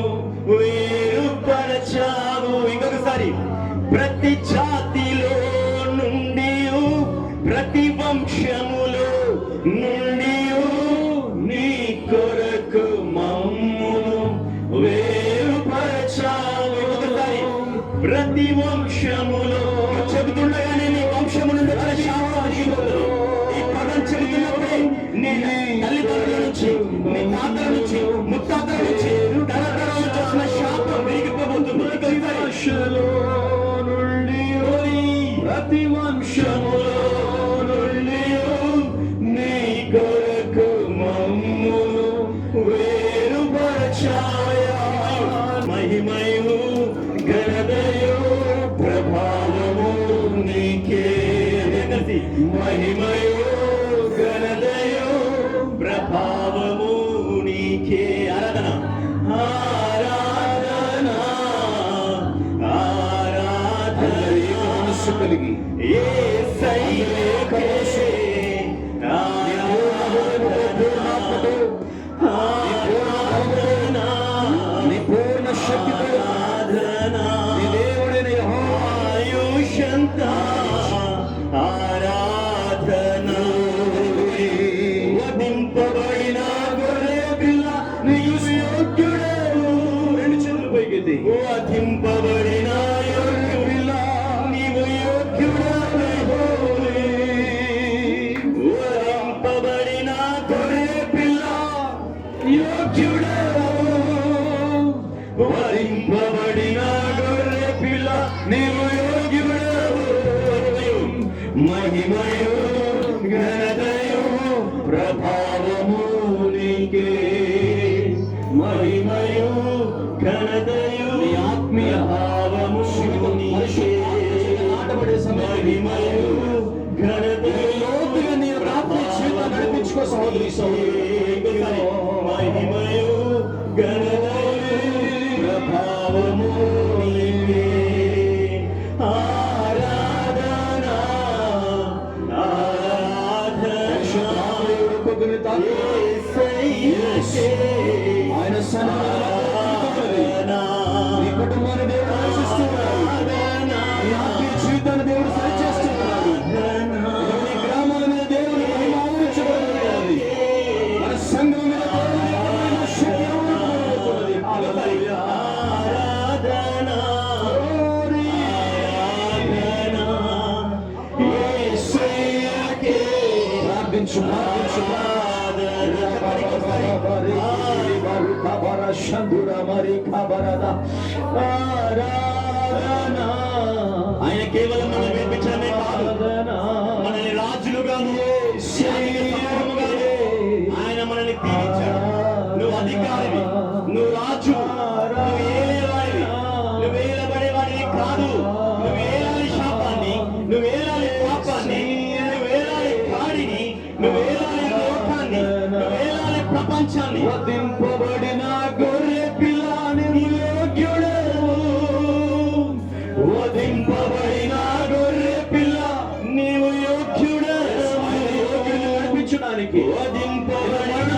C: వేరుపరచావు. ఇంకొకసారి, ప్రతి జాతిలో నుండి ప్రతి వంశములో నుండి నీ కొరకు మమ్మును వేరుపరచావు. ఇంకొకసారి, ప్రతి వంశములో చెబుతుండగానే నీ వంశము నుండి వచ్చే శాపానికి బదులు ఈ పదం చెబుతున్నప్పుడే నీ తల్లిదండ్రుల నుంచి, నీ తాతల నుంచి, ముత్తాతల నుంచి, తరతరాల నుంచి వచ్చిన శాపం విరిగిపోబోతుంది. ప్రతి వంశములో నుండి నీ కొరకు మమ్మును వేరుపరచాయా. మహిమయు ఘనతయు ప్రభావము నీకే. మహిమయు ఘనతయు ప్రభావము నీకే. ఆరాధన ఆరాధన ఆరాధన మనస్సు కలిగి యేసయ్యకే ఆరాధన నీ పూర్ణ శక్తితో ఆరాధన నీ దేవుడైన యెహోవా ఆయుష్యంతా ఆరాధన. వధింపబడిన గొర్రె పిల్ల నీవు యోగ్యుడవు. రెండు చేతులు పైకెత్తి. వధింపబడిన గొర్రె పిల్ల నీవు యోగ్యుడవు. వధింపబడిన గొర్రె పిల్ల యోగ్యుడవు. వధింపబడిన గొర్రె పిల్ల నీవు యోగ్యుడవు. మహిమయు ఘనతయు ప్రభావము నీకే. మహిమయు ఘనతయు ఆత్మీయ భావము నీకే. నాటబడే మహిమయు ఘనతయు లోతుగా నీ ఆత్మీయ జీవితాన్ని నడిపించుకో సహోదరి సహోదరులు. మహిమయు ఘనతయు ప్రభావము నీకే. ఆరాధన ఆయన నీ కుటుంబాన్ని దేవుడు ఆశిస్తున్నాడు. నీ ఆత్మీయ జీవితాన్ని దేవుడు సరిచేస్తున్నాడు. నీ గ్రామాల మీద దేవుడు ఆలోచించబడుతున్నది. మన సంఘం మీద దేవుని శక్తి ఆలోచించబడుతున్నది. ఆరాధన ప్రార్థించు ఆయన కేవలం మనం వినిపించడమే కాదు, మనల్ని రాజులుగాను ఆయన మనల్ని దీవించాడు. నువ్వు అధికారివి, నువ్వు రాజు, నువ్వు ఏలేవాడివి, నువ్వు ఏలబడేవాడివి కాదు. నువ్వు ఏలాలి శాపాన్ని, నువ్వు ఏలాలి పాపాన్ని, నువ్వు ఏలాలి కాడిని, నువ్వు ఏలాలి లోకాన్ని, నువ్వు ఏలాలి ప్రపంచాన్ని. వధింపబడిన గొర్రె పిల్ల నీవు యోగ్యుడవు. వధింపబడిన గొర్రె పిల్ల నీవు యోగ్యుడవు. నడిపించడానికి వధింపబడిన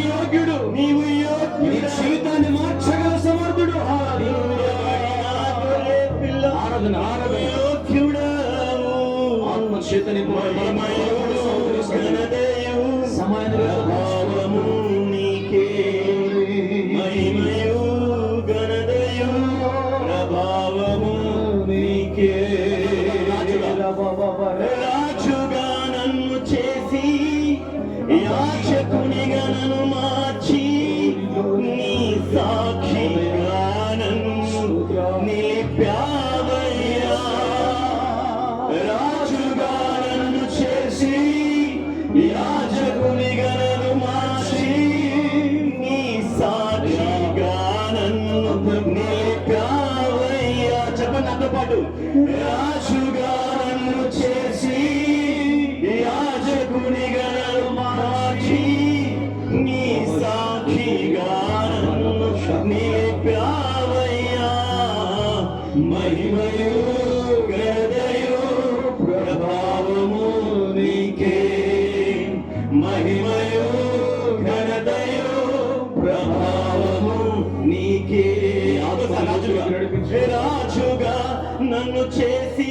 C: యోగ్యుడు నీవు యోగ్యుడు. నీ జీవితాన్ని మార్చగల సమర్థుడు. ఆరాధన ఆరాధన యోగ్యుడవు. ఆత్మ చేతని సమయము నీకే. మహిమయు ఘనతయు ప్రభావము నీకే. రాజుగా నన్ను చేసి యాచకునిగా నన్ను మార్చి నీ సాక్షిగా నన్ను నిలిపావయ్యా. రాజుగా నన్ను చేసి యాజకునిగా నన్ను మార్చి నీ సాక్షిగా నన్ను నిలిపావయ్యా. చెప్పండి నాతో పాటు. రాజుగా నన్ను చేసి మహిమయు ఘనతయు ప్రభావము నీకే. రాజుగా నన్ను చేసి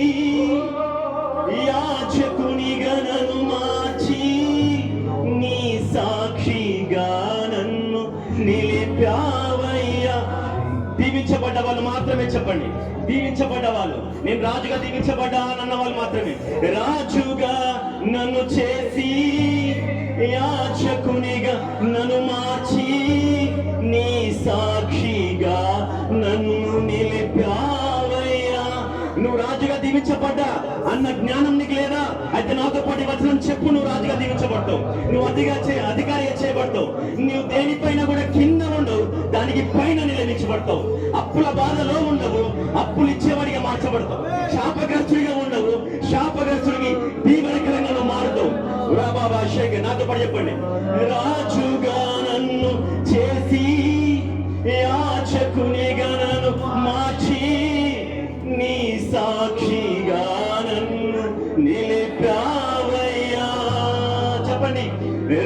C: యాజకునిగా నన్ను మార్చి నీ సాక్షిగా నన్ను నిలిపావయ్యా. దీవించబడ్డ వాళ్ళు మాత్రమే చెప్పండి, దీవించబడ్డ వాళ్ళు. నేను రాజుగా దీవించబడ్డా అన్న వాళ్ళు మాత్రమే. రాజుగా నన్ను చేసి యాజకునిగా నన్ను మార్చి నీ సాక్షిగా నన్ను నిలిపావయ్యా. నువ్వు రాజుగా దీవించబడ్డా అన్న జ్ఞానం నీకు లేదా? అయితే నాతో పాటు వచనం చెప్పు. నువ్వు రాజుగా దీవించబడతావు, నువ్వు అధికారిగా చేయబడతావు. నువ్వు దేనిపైన కూడా కింద ఉండవు, దానికి పైన నిలమించబడతావు. అప్పుల బాధలో ఉండవు, అప్పులు ఇచ్చేవాడిగా మార్చబడతావు. శాపగ్రస్తుడిగా ఉండవు, శాపగ్రస్తుడికి దీవెనకరంగా మారుతావు. బాబా షేక్ నాతో పాటు చెప్పండి. రాజుగా నన్ను చేసి యాజకునిగా నన్ను మార్చి నీ సాక్షిగా నన్ను నిలిపావయ్యా. చెప్పండి.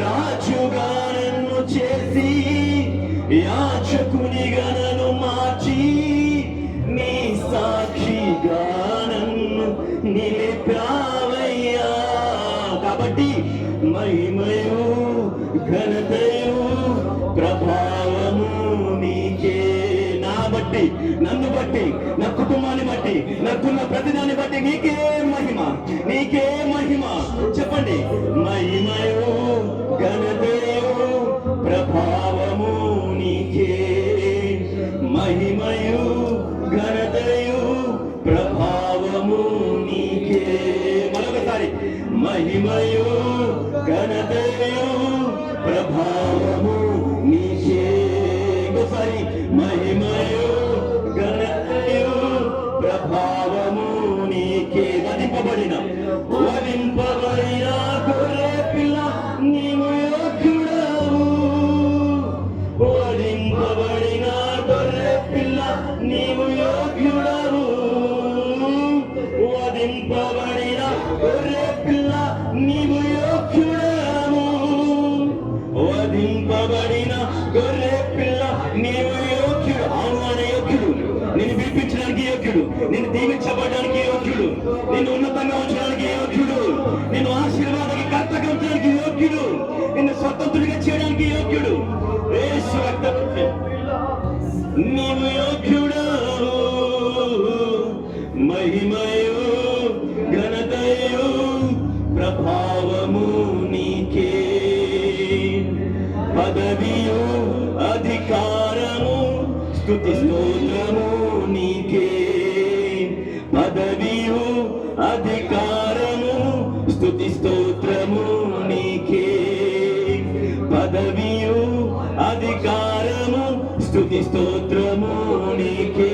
C: రాజుగా నన్ను చేసి యాజకునిగా నన్ను మార్చి నీ సాక్షిగా నన్ను నిలిపావయ్యా. కాబట్టి మహిమయు ఘనతయు ప్రభావము నీకే. నా బట్టి, నన్ను బట్టి, నా కుటుంబాన్ని బట్టి, నాకున్న ప్రతిదాన్ని బట్టి నీకే మహిమ, నీకే మహిమ. చెప్పండి. మహిమయు ఘనతయు ప్రభావము నీకే. మహిమయు ఘనతయు ప్రభావము నీకే. మరొకసారి. మహిమయు ఘనతయు ప్రభావము నీకే. ఇంకోసారి. మహిమయు ఘనతయు ప్రభావము నీకే. వధింపబడిన గొర్రె పిల్ల నీవు యోగ్యుడవు. వధింపబడిన గొర్రె పిల్ల నీవు యోగ్యుడవు. వధింపబడిన గొర్రె పిల్ల నీవు యోగ్యుడవు. వధింపబడిన గొర్రె పిల్ల నీవు యోగ్యుడు. అవును అనే యోగ్యుడు. నిన్ను విడిపించడానికి యోగ్యుడు, నిన్ను దీవించబడడానికి యోగ్యుడు, నిన్ను ఉన్నతంగా ఉంచడానికి యోగ్యుడు, నిన్ను ఆశీర్వాదానికి కర్తగా ఉంచడానికి యోగ్యుడు, నిన్ను స్వతంత్రుడిగా చేయడానికి యోగ్యుడు. యేసు రక్తము నీవు యోగ్యుడవు. మహిమయు ఘనతయు ప్రభావము నీకే. పదవియు అధికారము స్తుతి స్తోత్రము నీకే. పదవియు అధికారము స్తుతి స్తోత్రము నీకే. పదవియు అధికారము స్తుతి స్తోత్రము నీకే.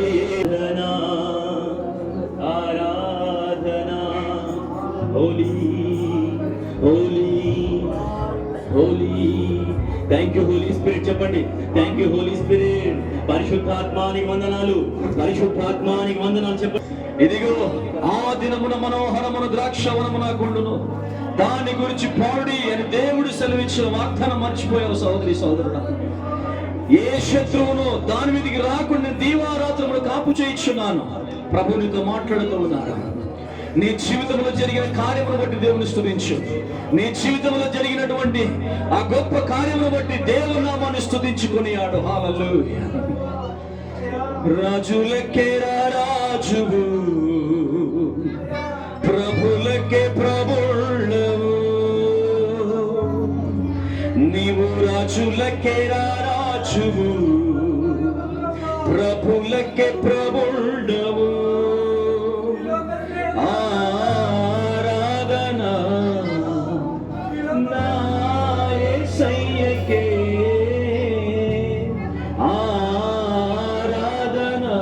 C: ఆరాధనా holy holy holy. Thank you Holy Spirit. చెప్పండి. Thank you Holy Spirit. పరిశుద్ధాత్మానికి వందనాలు, పరిశుద్ధాత్మానికి వందనాలు. చెప్పండి.
A: ఇదిగో ఆ దినమున మనోహరమున ద్రాక్షవనమున గుండును, దాని గురించి పాడి అని దేవుడు సెలవిచ్చిన వాగ్దానం మర్చిపోయావు సహోదరి సహోదరుడా. ఏ శత్రువును దాని మీదకి రాకుండా దీవారాత్రములు కాపు చేయించున్నాను. ప్రభు నీతో మాట్లాడుతూ ఉన్నారు. నీ జీవితంలో జరిగిన కార్యమును బట్టి దేవుని స్తుతించు. నీ జీవితంలో జరిగినటువంటి ఆ గొప్ప కార్యమును బట్టి దేవుని నామాన్ని స్తుతించుకొని ఆడు. హల్లెలూయా. రాజులకే రాజువు, ప్రభులకే ప్రభుళ్ళవు. నీవు రాజులకే రాజువు, ప్రభులకే ప్రభుళ్ళవు. ఆరాధనా నా యేసయ్యకే. ఆరాధనా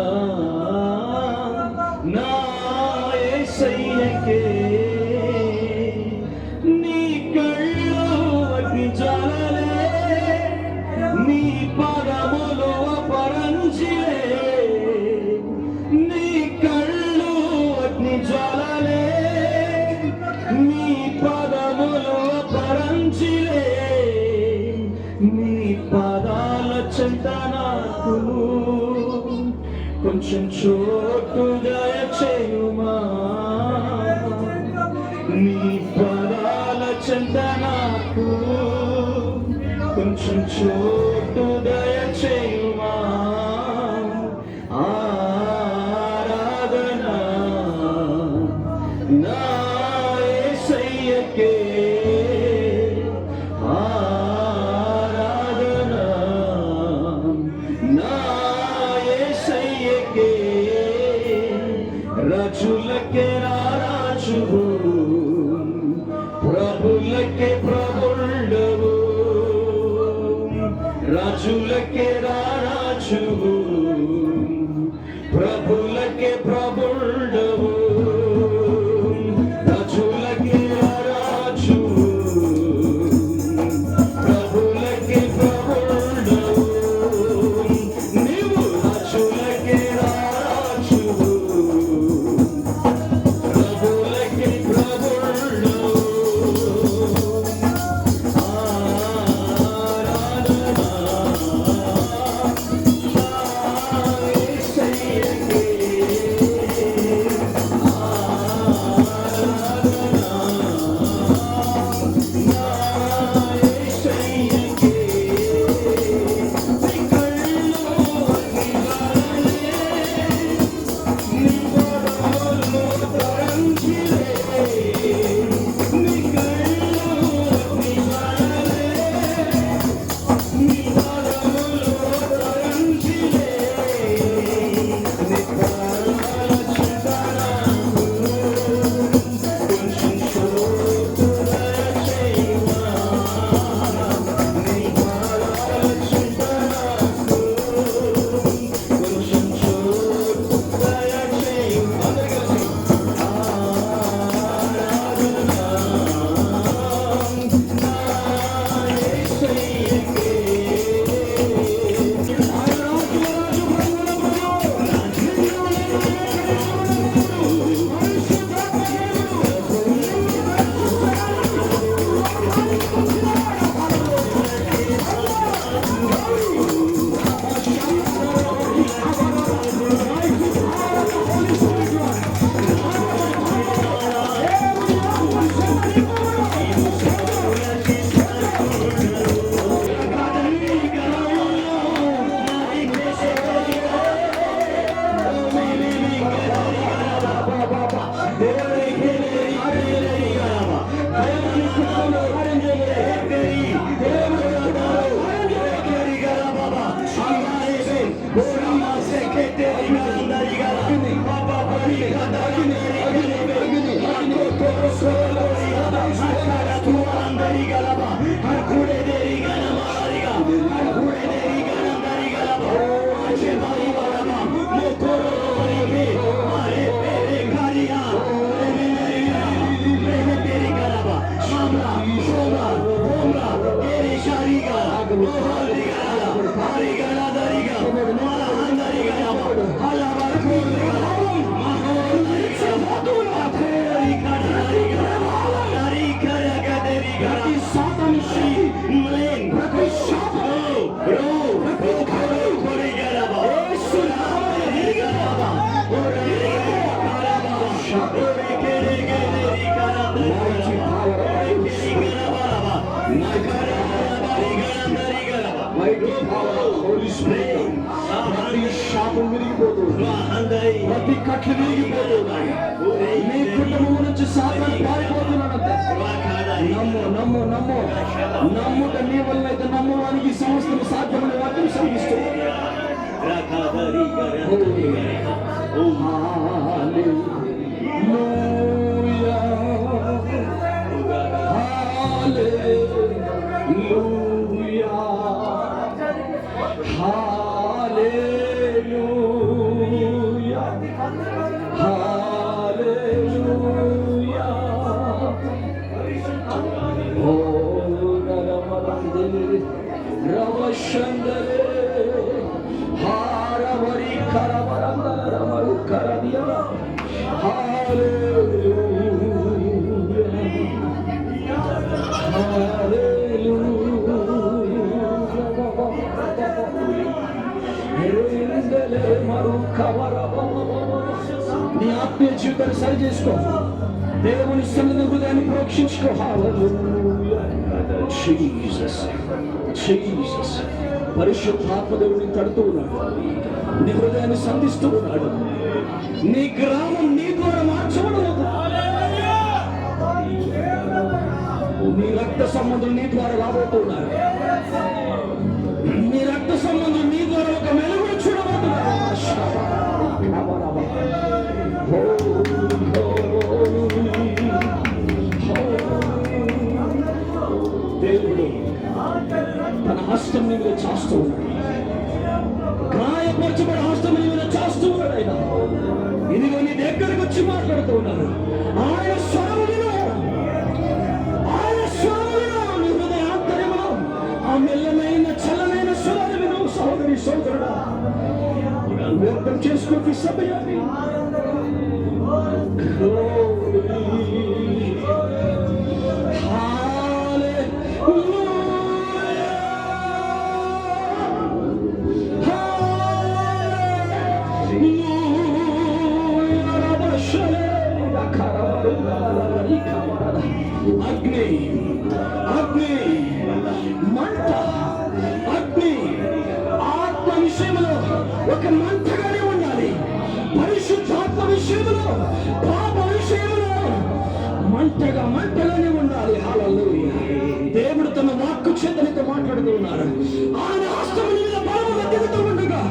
A: నా యేసయ్యకే. నీ కళ్ళు అగ్ని జ్వాలలే, నీ పదములు అపరంజిలే. నాకు కొంచెం చోటు దయచేయుమా, నీ పదాల చెంత నాకు కొంచెం చోటు దయచేయుమా. ఆరాధన నా యేసయ్యకే, ఆరాధన నా యేసయ్యకే. రాజులకే రాజువు, ప్రభులకే ప్రభుండవు, రాజులకే రాజువు, ప్రభులకే ప్రభుండవు, రాజులకే రాజువు, ప్రభులకే ప్రభుండవు. నీవు రాజులకే రాజువు, ప్రభులకే ప్రభుండవు.
D: ప్రతి కట్లు విరిగిపోతున్నాయి. నీ కుటుంబం నుంచి సాతాను పారిపోతున్నాడంటే నమ్ము నమ్ము నమ్ము నమ్ముట నీ వల్ల అయితే నమ్మడానికి సమస్తము సాధ్యమని వాక్యం శ్రమిస్తుంది. నీ ఆత్మీయ జీవితాన్ని సరి చేసుకో. దేవుని సన్నిధి హృదయాన్ని ప్రోక్షించుకో. Jesus Jesus. పరిశుద్ధాత్మ దేవుడిని తడుతూ ఉన్నాడు, నీ హృదయాన్ని సంధిస్తూ ఉన్నాడు. నీ గ్రామం నీ ద్వారా మార్చబడదు. నీ రక్త సంబంధులు నీ ద్వారా రాబోతున్నారు. నీ రక్త సంబంధులు నీ ద్వారా ఒక వెలుగును చూడబోతున్నారు. దేవుడు తన హస్తం నీ మీద చాస్తూ ఉన్నాడు. గాయపరచబడి హస్తం నీ మీద చాస్తూ ఉన్నాడు. ఆయన ఇదిగో నీ దగ్గరకు వచ్చి మాట్లాడుతూ ఉన్నారు. ఆయన స్వరములను, ఆయన స్వరములను నీ హృదయ ఆంతర్యములో ఆ మెల్లమైన చల్లనైన స్వరాలు విను. సహోదరి సోదరుడా, వ్యక్తం చేసుకోండి సమయాన్ని. అగ్ని అగ్ని మంట, అగ్ని ఆత్మ విషయంలో ఒక మంటగానే ఉండాలి. పరిశుద్ధాత్మ విషయంలో, పాప విషయంలో మంటగానే ఉండాలి. హల్లెలూయా. దేవుడు తన వాక్కు చేతనితో మాట్లాడుతూ ఉన్నారు. ఆయన హస్తము మీద బలముగా దిగుతూ ఉండగా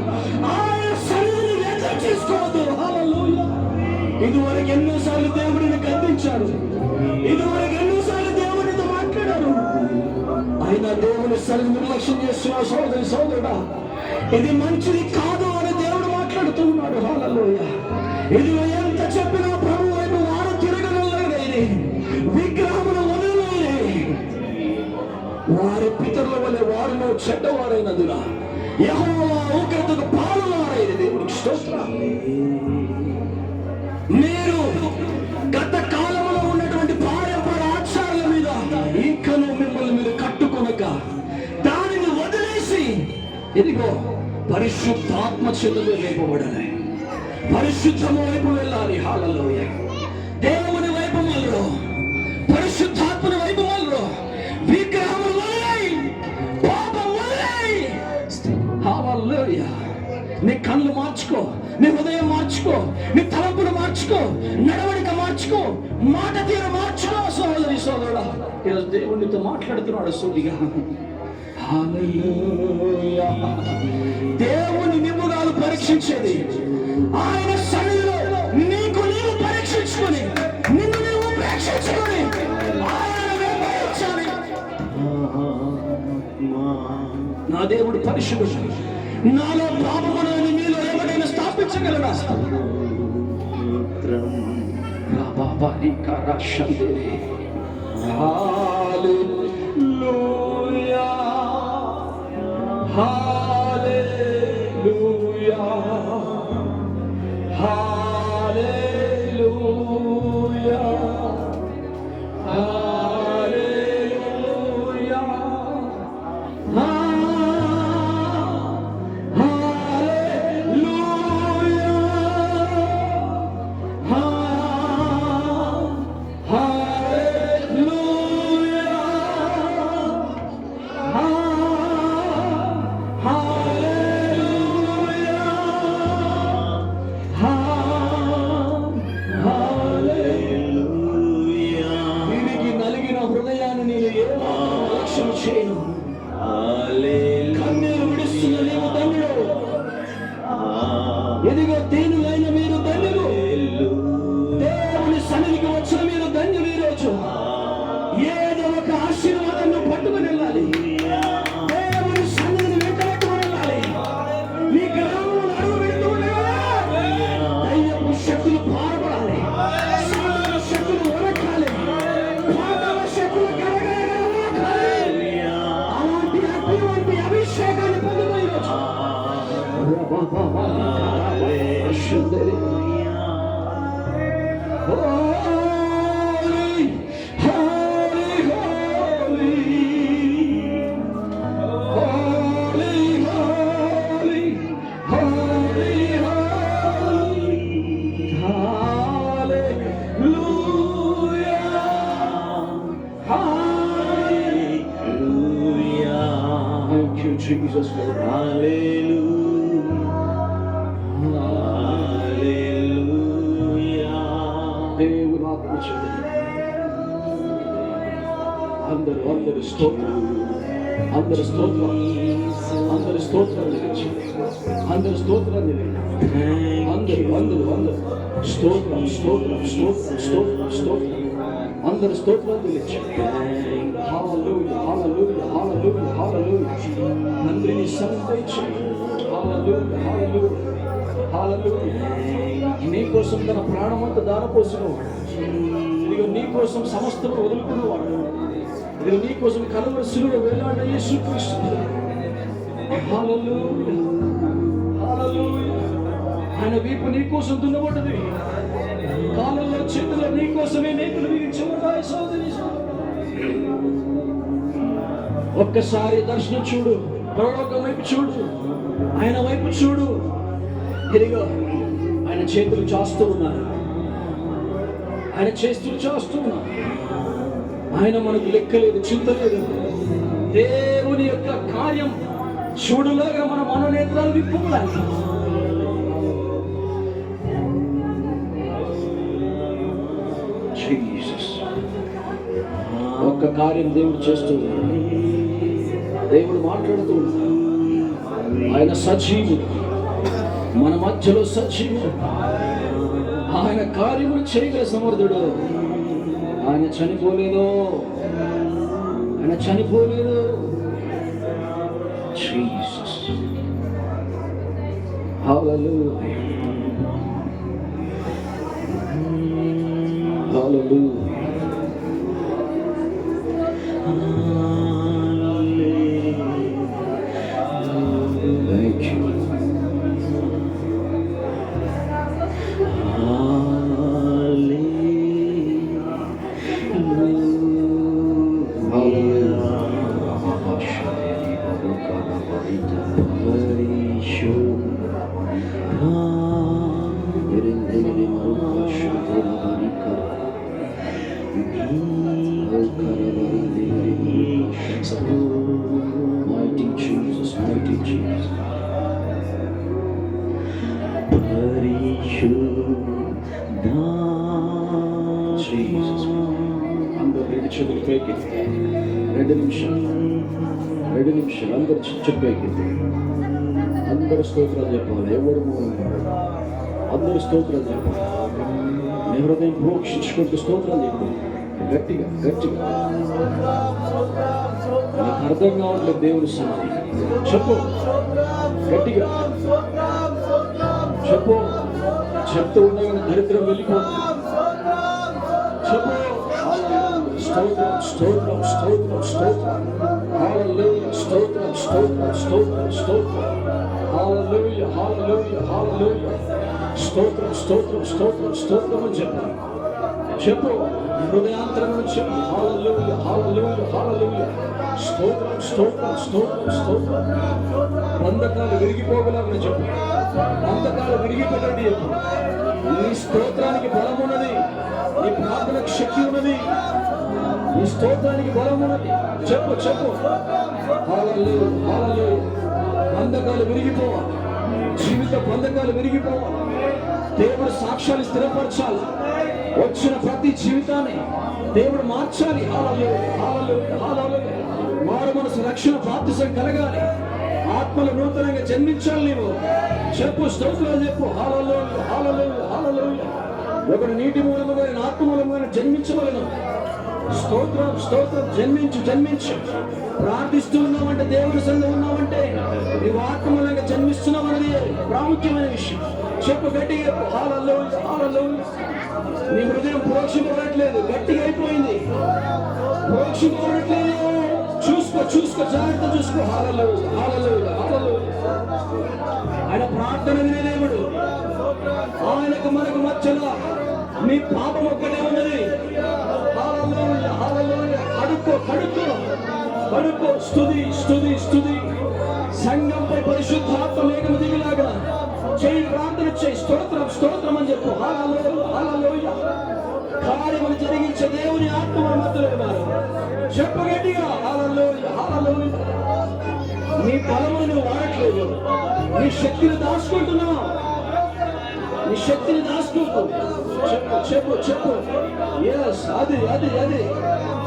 D: ఆయన సన్నిధిని వ్యర్థం చేసుకోవద్దు. హల్లెలూయా. ఇదివరకు ఎన్నోసార్లు దేవుడిని గద్దించారు, ఇదివరకు ఎన్నోసార్లు దేవుడితో మాట్లాడారు. అయినా దేవుని సన్నిధిని నిర్లక్ష్యం చేస్తున్న సోదరి సోదరుడా, ఇది మంచిది కాదు అని దేవుడు మాట్లాడుతూ ఉన్నాడు. హల్లెలూయా. ఇది ఎంత చెప్పినా ప్రభు వైపు వారు తిరగలేదు. విగ్రహమును వదలలేదు. వారి పితరుల వలె వారిలో చెడ్డవారైనదులా యెహోవా ఉగ్రతకు పాలువారైన దేవుడికి స్తోత్రం. మీరు గత కాలంలో ఉన్నటువంటి పారంపర ఆచారాల మీద ఇంకనూ మిమ్మల్ని మీరు కట్టుకొనక దానిని వదిలేసి ఇదిగో పరిశుద్ధాత్మ చేతులు లేపబడాలి. పరిశుద్ధము వైపు వెళ్ళాలి. హల్లెలూయా. దేవుని వైపు మళ్ళరు, పరిశుద్ధాత్మని వైపు మళ్ళరు. విగ్రహములు వదిలేయి, పాపం వదిలేయి. హల్లెలూయా. నీ కళ్ళు మార్చుకో, నీ హృదయం మార్చుకో, నీ తలంపులు మార్చుకో, నడవడిక మార్చుకో, మాట తీరు మార్చుకో. సోదరి సోదరుడా, ఈరోజు దేవునితో మాట్లాడుతున్నాడు సూటిగా. హల్లెలూయా. దేవుని నిమ్ముగాలు పరీక్షించేది ఆయన సన్నిధిలో నీకు నీవు పరీక్షించుకొని నిన్ను నీవు పరీక్షించుకొని ఆయన వెంబడించాలి. నా దేవుడు పరిశుద్ధుడు, నాలో పాపమునని మీలో ఎవరైనా స్థాపించగలరా? హల్లెలూయా హల్లెలూయా హల్లెలూయా హల్లెలూయా. కన్నీరు విడుస్తున్న నీవు ధన్యుడు. ఎదిగో దీనులైన మీరు ధన్యులు. దేవుని సన్నిధికి వచ్చిన మీరు ధన్యులు. ఈరోజు ఏదో ఒక ఆశీర్వాదాన్ని పట్టుకుని వెళ్ళాలి. దేవుని సన్నిధిని వెంటబెట్టుకుని వెళ్ళాలి. నీ గ్రామంలో అడుగు పెడుతూ ఉండగా దయ్యపు శక్తులు పారబడాలి, సాతాను శక్తులు వరకాలి, పాతాళ శక్తులు కరగలగాలి. అలాంటి అటువంటి అభిషేకాన్ని పొందుకో ఈరోజు. Holy, holy, holy, holy.
A: Jesus. దేవుని ఆత్మ చేత అందరూ స్తోత్రం, అందరు స్తోత్రం, అందరు స్తోత్రాలు అందరు స్తోత్రాన్ని అందరూ స్తోత్రం స్తోత్రం స్తోత్రం స్తోత్రం స్తోత్రం అందరు స్తోత్రాలు తెలియచ్చు. హల్లెలూయా హల్లెలూయా హల్లెలూయా హల్లెలూయా. తండ్రిని సంతైంచు. హల్లెలూయా హల్లెలూయా హల్లెలూయా. నీ కోసం తన ప్రాణమంతా దారపోసినవాడు. ఇదిగో నీ కోసం సమస్తము వదులుకున్నవాడు. ఇదిగో నీ కోసం కలువరి శిలువలో వేలాడిన యేసుక్రీస్తు. హల్లెలూయా హల్లెలూయా. ఆయన వీపు నీ కోసం దున్నబడ్డది. కాలంలో చేతుల్లో నీ కోసమే నేకులు విరిచేవాడు. సోదరి ఒక్కసారి దర్శనం చూడు, పరలోకం వైపు చూడు, ఆయన వైపు చూడు. ఇదిగో ఆయన చేతులు చాస్తూ ఉన్నారు, ఆయన చేతులు చాస్తూ ఉన్నారు. ఆయన మనకు లెక్కలేదు, చింత లేదు. దేవుని యొక్క కార్యం చూడులాగా మన మనోనేత్రాలు విప్పుకోవాలి. ఒక్క కార్యం దేవుడు చేస్తూ ఉన్నాడు. దేవుడు మాట్లాడుతూ ఉన్నాడు. ఆయన సజీవుడు, మన మధ్యలో సజీవుడు. ఆయన కార్యములు చేయగల సమర్థుడు. ఆయన చనిపోలేదు, ఆయన చనిపోలేదు. Jesus hallelujah hallelujah. Thank you. Mighty Jesus, mighty Jesus. Jesus. అందరూ రెండు చేతులు పైకి, 2 నిమిషాలు అందరు చెప్పేకి, అందరు స్తోత్రాలు చెప్పాలి. ఎవరు అందరూ స్తోత్రాలు చెప్పాలి. నీ హృదయం ప్రోక్షించుకుంటూ స్తోత్రాలు చెప్పాలి. గట్టిగా గట్టిగా. నీకు అర్థం కావట్లేదు దేవుని సన్నిధి. చెప్పు గట్టిగా చెప్పు. చెప్తూ ఉండగానే దరిద్రం వెళ్ళిపోతుంది. చెప్పు స్తోత్రం స్తోత్రం స్తోత్రం స్తోత్రం. హల్లెలూయా స్తోత్రం స్తోత్రం స్తోత్రం స్తోత్రం. హల్లెలూయా హల్లెలూయా హల్లెలూయా. స్తోత్రం స్తోత్రం స్తోత్రం స్తోత్రం అని చెప్పాలి. చెప్పు హృదయాంతరం నుంచి చెప్పు. హల్లెలూయా హల్లెలూయా హల్లెలూయా. స్తోత్రం స్తోత్రం స్తోత్రం స్తోత్రం. బంధకాలు విరిగిపోగలని చెప్పు. బంధకాలు విరిగిపోకండి చెప్పు. నీ స్తోత్రానికి బలం ఉన్నది, నీ ప్రార్థనకు శక్తి ఉన్నది, నీ స్తోత్రానికి బలం ఉన్నది. చెప్పు చెప్పు. హల్లెలూయా హల్లెలూయా. బంధకాలు విరిగిపోవాలి, జీవిత బంధకాలు విరిగిపోవాలి. దేవుడు సాక్ష్యాలు స్థిరపరచాలి. వచ్చిన ప్రతి జీవితాన్ని దేవుడు మార్చాలి. హల్లెలూయా హల్లెలూయా హల్లెలూయా. మారు మనసు రక్షణ బాప్తిసం కలగాలి. ఆత్మలు నూతనంగా జన్మించాలి. నీవు చెప్పు స్తోత్రాలు చెప్పు. హల్లెలూయా హల్లెలూయా హల్లెలూయా. ఒకడు నీటి మూలముగా ఆత్మ మూలముగా జన్మించవలను. స్తోత్రం స్తోత్రం. జన్మించు జన్మించు. ప్రార్థిస్తూ ఉన్నామంటే, దేవుని సన్నిధిలో ఉన్నామంటే నీవు ఆత్మ మూలంగా జన్మిస్తున్నామన్నది ప్రాముఖ్యమైన విషయం. చెప్పు గట్టిగా చెప్పు. హల్లెలూయా హల్లెలూయా. నీ హృదయం ప్రోక్షింపబడట్లేదు, గట్టిగా అయిపోయింది. ప్రోక్షింపబడట్లేదు. చూసుకో చూసుకో, జాగ్రత్త చూసుకో. హల్లెలూయా హల్లెలూయా హల్లెలూయా. ఆయన ప్రార్థన వినే దేవుడు. ఆయనకు మనకు మధ్యలో మీ పాపం ఒక్కటే ఉన్నది. హల్లెలూయా హల్లెలూయా. కడుక్కో కడుక్కో కడుక్కో. స్తుతి స్తుతి స్తుతి. సంఘంపై పరిశుద్ధాత్మ మేఘము దిగిలాగా చేయి, ప్రార్థన చేయి. స్తోత్రం స్తోత్రం అని చెప్పు. హల్లెలూయా హల్లెలూయా. కార్యములు జరిగించే దేవుని ఆత్మ మన మధ్యలో ఉన్నారు. చెప్పు గట్టిగా. హల్లెలూయా హల్లెలూయా.
D: నీ బలమును నువ్వు వాడట్లేదు, నీ శక్తిని దాచుకుంటున్నావు. నీ శక్తిని దాచుకుంటూ చెప్పు చెప్పు చెప్పు. ఎస్, అది అది అది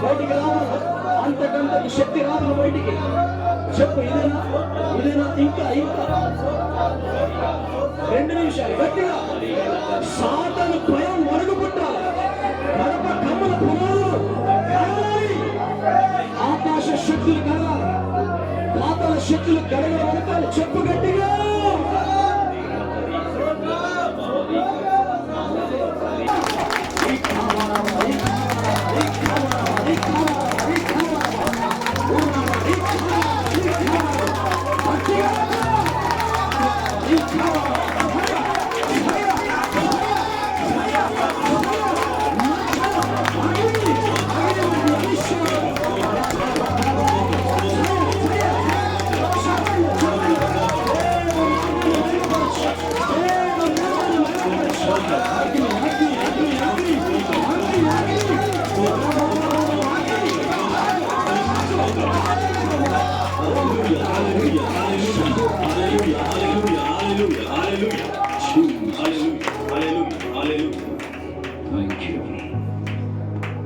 D: బయటికి రావాలి. అంతకంటే ఈ శక్తి రాదు బయటికి. చెప్పు, ఇదేనా ఇదేనా? ఇంకా ఇంకా 2 నిమిషాలు గట్టిగా. సాతాను భయం వణుకుపుట్టాలి. కడప కమ్మల పునాదులు కదలాలి. ఆకాశ శక్తులు కదలాలి, పాతాళ శక్తులు గడగడ వణకాలి. చెప్పు గట్టిగా.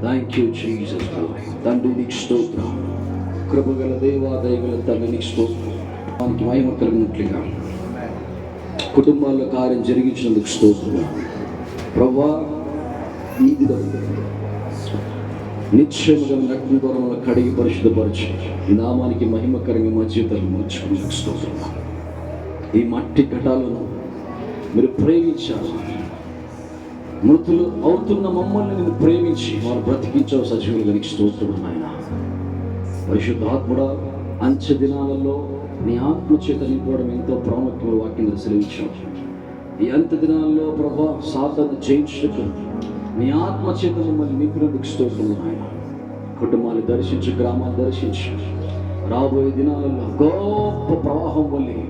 D: Thank you Jesus. తండ్రి నీకు స్తోత్రం. కృపగల దేవా, దయగల తండ్రి నీకు స్తోత్రం. మనకి మహిమ కలిగినట్లుగా కుటుంబాల్లో కార్యం జరిగించినందుకు స్తోత్రం ప్రభువా. ఈ దినం నిశ్చయముగా రక్తం ద్వారా కడిగి పరిశుద్ధపరిచి ఈ నామానికి మహిమకరంగా మా జీవితాలు మార్చుకునేందుకు స్తోత్రం. ఈ మట్టి ఘటాలను మీరు ప్రేమించారు. మృతులు అవుతున్న మమ్మల్ని నేను ప్రేమించి వారు బ్రతికించావు సజీవులుగా నీకు స్తోత్రం నాయన. పరిశుద్ధాత్ముడా, అంచె దినాలలో నీ ఆత్మ చేత నింపడం ఎంతో ప్రాముఖ్యమైన వాక్యం సెలవించావు. ఈ అంత్య దినాల్లో ప్రభా సాతాను జయించుటకు నీ ఆత్మ చేత మమ్మల్ని నింపినందుకు స్తోత్రం నాయన. కుటుంబాన్ని దర్శించి, గ్రామాలు దర్శించి, రాబోయే దినాలలో గొప్ప ప్రవాహం వల్లే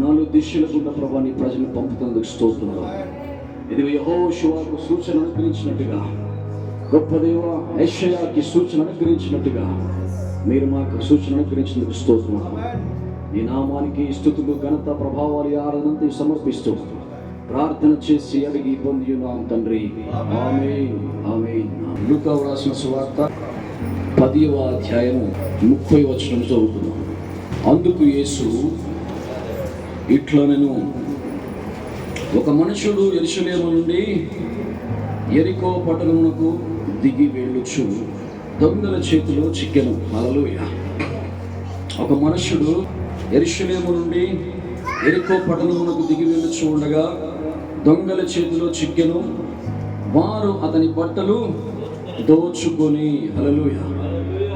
D: 4 దిశల గుండా ప్రభా నీ ప్రజలు పంపుతున్నందుకు స్తోత్రం. ఇది యెహోషువకు సూచన అనుగ్రహించినట్టుగా, గొప్ప దేవ యెషయాకి సూచన అనుగ్రహించినట్టుగా మీరు మాకు సూచన అనుగ్రహించినందుకు స్తోత్రం. ఈ నామానికి స్తుతులు, ఘనత, ప్రభావాలు, ఆరాధనంతా సమర్పిస్తూ ప్రార్థన చేసి అడిగి పొంది ఉన్నాం తండ్రి. ఆమేన్ ఆమేన్. లూకా వ్రాసిన సువార్త 10వ అధ్యాయము 30వ వచనం చదువుతున్నాం. అందుకు యేసు ఇట్లనెను, ఒక మనుషుడు యెరూషలేము నుండి యెరికో పట్టణమునకు దిగి వెళ్ళుచు దొంగల చేతిలో చిక్కెను. హల్లెలూయా. ఒక మనుషుడు యెరూషలేము నుండి యెరికో పట్టణమునకు దిగి వెళ్ళుచు ఉండగా దొంగల చేతిలో చిక్కెను. వారు అతని బట్టలు దోచుకొని, హల్లెలూయా,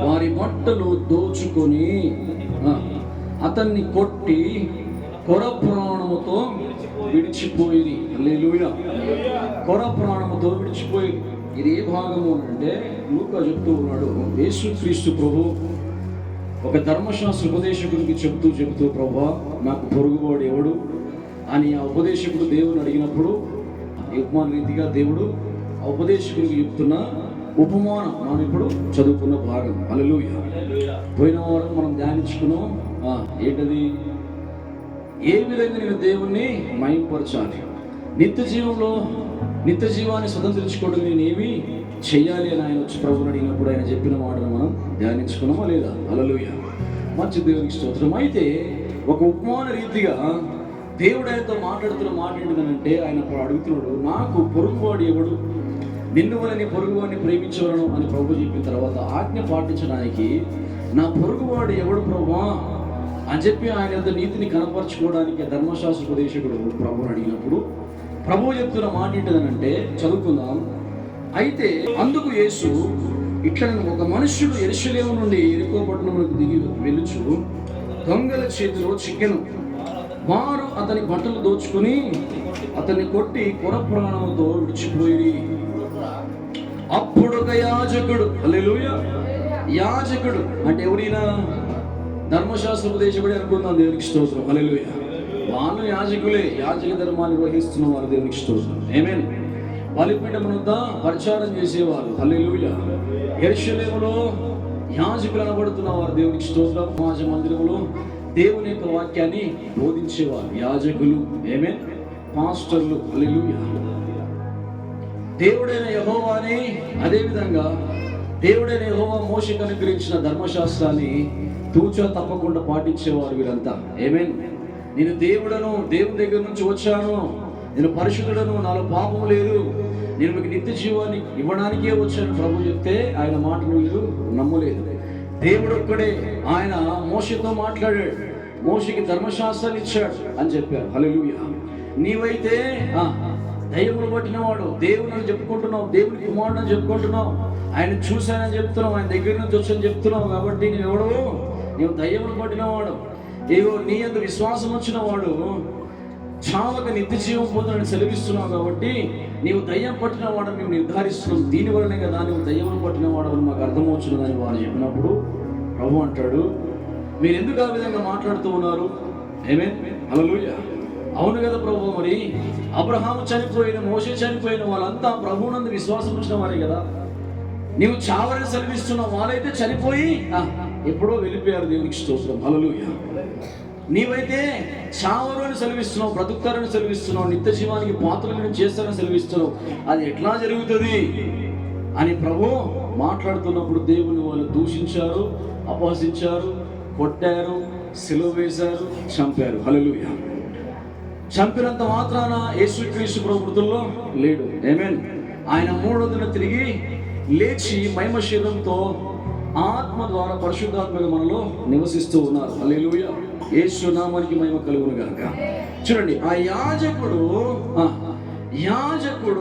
D: వారి బట్టలు దోచుకొని అతన్ని కొట్టి కొర ప్రాణముతో విడిచిపోయింది. హల్లెలూయా. కొర ప్రాణముతో విడిచిపోయింది. ఇది ఏ భాగము అంటే లూకా చెప్తూ ఉన్నాడు, యేసుక్రీస్తు ప్రభు ఒక ధర్మశాస్త్ర ఉపదేశకుడికి చెబుతూ ప్రభువా నాకు పొరుగువాడు ఎవడు అని ఆ ఉపదేశకుడు దేవుని అడిగినప్పుడు ఉపమాన రీతిగా దేవుడు ఆ ఉపదేశకుడికి చెప్తున్న ఉపమానం మనం ఇప్పుడు చదువుకున్న భాగం. హల్లెలూయా. పోయిన వారం మనం ధ్యానించుకున్నాం. ఏంటది? ఏ విధంగా నేను దేవుణ్ణి మహిమపరచాలి, నిత్య జీవాన్ని స్వతంత్రించుకోవడం నేను ఏమి చెయ్యాలి అని ఆయన వచ్చి ప్రభుని అడిగినప్పుడు ఆయన చెప్పిన మాటను మనం ధ్యానించుకున్నామా లేదా? హల్లెలూయా. మంచి దేవునికి స్తోత్రం. అయితే ఒక ఉపమాన రీతిగా దేవుడు ఆయనతో మాట్లాడుతున్న మాట ఏంటంటే ఆయన ఇప్పుడు అడుగుతున్నాడు, నాకు పొరుగువాడు ఎవడు, నిన్ను వల్ల నీ పొరుగువాడిని ప్రేమించవలను అని ప్రభు చెప్పిన తర్వాత ఆజ్ఞ పాటించడానికి నా పొరుగువాడు ఎవడు ప్రభువా అని చెప్పి ఆయన యొక్క నీతిని కనపరచుకోవడానికి ధర్మశాస్త్ర ఉపదేశకుడు ప్రభుని అడిగినప్పుడు ప్రభు చెప్తున్న మాట ఏంటంటే చదువుకుందాం. అయితే అందుకు యేసు ఇట్లా, ఒక మనుష్యుడు యెరూషలేము నుండి యెరికో పట్టణమునకు దిగి వెళ్ళుచు దొంగల చేతిలో చిక్కెను. వారు అతని బట్టలు దోచుకుని అతన్ని కొట్టి కొర ప్రాణముతో విడిచిపోయి. అప్పుడు ఒక యాజకుడు, హల్లెలూయా, యాజకుడు అంటే ఎవరైనా ధర్మశాస్త్ర ఉపదేశకుడే అనుకుందాం. దేవునికి స్తోత్రం. హల్లెలూయా. వాళ్ళు యాజకులే, యాజక ధర్మాన్ని నిర్వహిస్తున్న వారు. దేవునికి స్తోత్రం. ఆమేన్. బలిపీఠం వద్ద ప్రచారం చేసేవారు. హల్లెలూయా. యెరూషలేములో యాజకులు అనబడుతున్న వారు. దేవునికి స్తోత్రం. సమాజ మందిరంలో
A: దేవుని యొక్క వాక్యాన్ని బోధించేవారు యాజకులు, ఆమేన్, పాస్టర్లు. హల్లెలూయా. దేవుడైన యెహోవాని, అదేవిధంగా దేవుడైన యెహోవా మోషేకు అనుగ్రహించిన ధర్మశాస్త్రాన్ని తూచా తప్పకుండా పాటించేవారు వీరంతా. ఆమేన్. నేను దేవుడను, దేవుని దగ్గర నుంచి వచ్చాను, నేను పరిశుద్ధుడను, నాలో పాపం లేదు, నేను మీకు నిత్య జీవాన్ని ఇవ్వడానికే వచ్చాను ప్రభు చెప్తే ఆయన మాటలు వీరు నమ్మలేదు. దేవుడు ఒక్కడే, ఆయన మోషేతో మాట్లాడాడు, మోషేకి ధర్మశాస్త్రాన్ని ఇచ్చాడు అని చెప్పారు. హల్లెలూయా. నీవైతే దయ్యములు పట్టినవాడు, దేవుని అని చెప్పుకుంటున్నావు, దేవుని కుమారుడు అని చెప్పుకుంటున్నావు, ఆయన చూశానని చెప్తున్నావు, ఆయన దగ్గర నుంచి వచ్చని చెప్తున్నావు, కాబట్టి నీవెవడవు? నీవు దయ్యములు పట్టినవాడు, ఏవో నీ అంత విశ్వాసం వచ్చిన వాడు చావక నిత్య జీవం పొందని సెలవిస్తున్నావు, కాబట్టి నీవు దయ్యం పట్టిన వాడని మేము నిర్ధారిస్తున్నాం, దీని వల్లనే కదా నువ్వు దయ్యములు పట్టిన వాడని మాకు అర్థమవుతున్నదని వారు చెప్పినప్పుడు ప్రభు అంటాడు, మీరు ఎందుకు ఆ విధంగా మాట్లాడుతూ ఉన్నారు? ఆమేన్. హల్లెలూయా. అవును కదా ప్రభు, మరి అబ్రహాము చనిపోయిన, మోషే చనిపోయిన వాళ్ళంతా ప్రభువునందు విశ్వాసం ఉంచిన వారే కదా. నీవు చావని సెలవిస్తున్నావు, వాళ్ళైతే చనిపోయి ఎప్పుడో వెళ్ళిపోయారు. దేవునికి స్తోత్రం. హల్లెలూయా. నీవైతే చావరు అని సెలవిస్తున్నావు, బ్రతుకుతారని సెలవిస్తున్నావు, నిత్య జీవానికి పాత్రలను చేస్తారని సెలవిస్తున్నావు, అది ఎట్లా జరుగుతుంది అని ప్రభు మాట్లాడుతున్నప్పుడు దేవుని వాళ్ళు దూషించారు, అపహసించారు, కొట్టారు, సిలువ వేశారు, చంపారు. హల్లెలూయా. చంపినంత మాత్రాన యేసుక్రీస్తు ప్రభు మృతుల్లో లేడు. ఆమేన్. ఆయన 3 రోజులు తిరిగి లేచి మహిమ శరీరంతో ఆత్మ ద్వారా పరిశుద్ధాత్మగా మనలో నివసిస్తూ ఉన్నారు. హల్లెలూయా. యేసు నామానికి మహిమ కలుగును గాక. చూడండి, ఆ యాజకుడు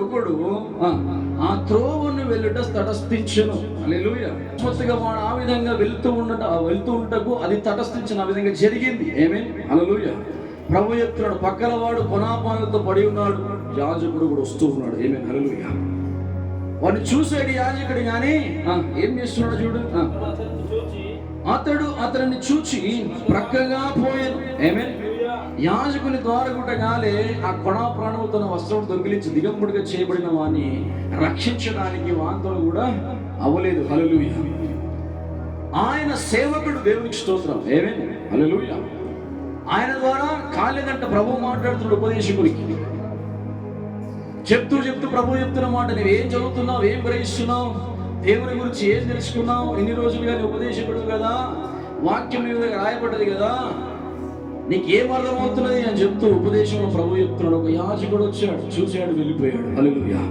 A: ఒకడు ఆ త్రోవను వెళ్ళుట తటస్థించెను. హల్లెలూయా. మొత్తగా వాడు ఆ విధంగా వెళ్తూ ఉంటకు అది తటస్థించిన ఆ విధంగా జరిగింది. ఆమేన్. హల్లెలూయా. ప్రభు చెప్తున్నాడు, పక్కన వాడు కొనాపాలతో పడి ఉన్నాడు, యాజకుడు కూడా వస్తూ ఉన్నాడు. ఆమేన్. హల్లెలూయా. వాడిని చూసాడు యాజకుడు, కానీ ఏం చేస్తున్నాడు చూడు, అతడిని చూచి ప్రక్కగా పోయాను. ఆమేన్. యాజకుని ద్వారగుట్టగాలే ఆ కొణ ప్రాణము తన వస్త్రం దొంగిలించి దిగంబడిగా చేయబడిన వాడిని రక్షించడానికి వాంతలు కూడా అవ్వలేదు. హల్లెలూయా. ఆయన సేవకుడు, దేవునికి స్తోత్రం. ఆమేన్. హల్లెలూయా. ఆయన ద్వారా కాలేదంట ప్రభు మాట్లాడుతున్నాడు ఉపదేశకుడికి. చెప్తూ ప్రభు చెప్తున్న మాట, నువ్వేం చదువుతున్నావు, ఏం గ్రహిస్తున్నావు, దేవుని గురించి ఏం తెలుసుకున్నావు, ఎన్ని రోజులుగా నీ ఉపదేశకుడు కదా, వాక్యం నీ మీద రాయబడ్డది కదా, నీకేం అర్థమవుతున్నది అని చెప్తూ ఉపదేశంలో ప్రభు చెప్తున్నాడు. ఒక యాజకుడు వచ్చాడు, చూశాడు, వెళ్ళిపోయాడు. హల్లెలూయా.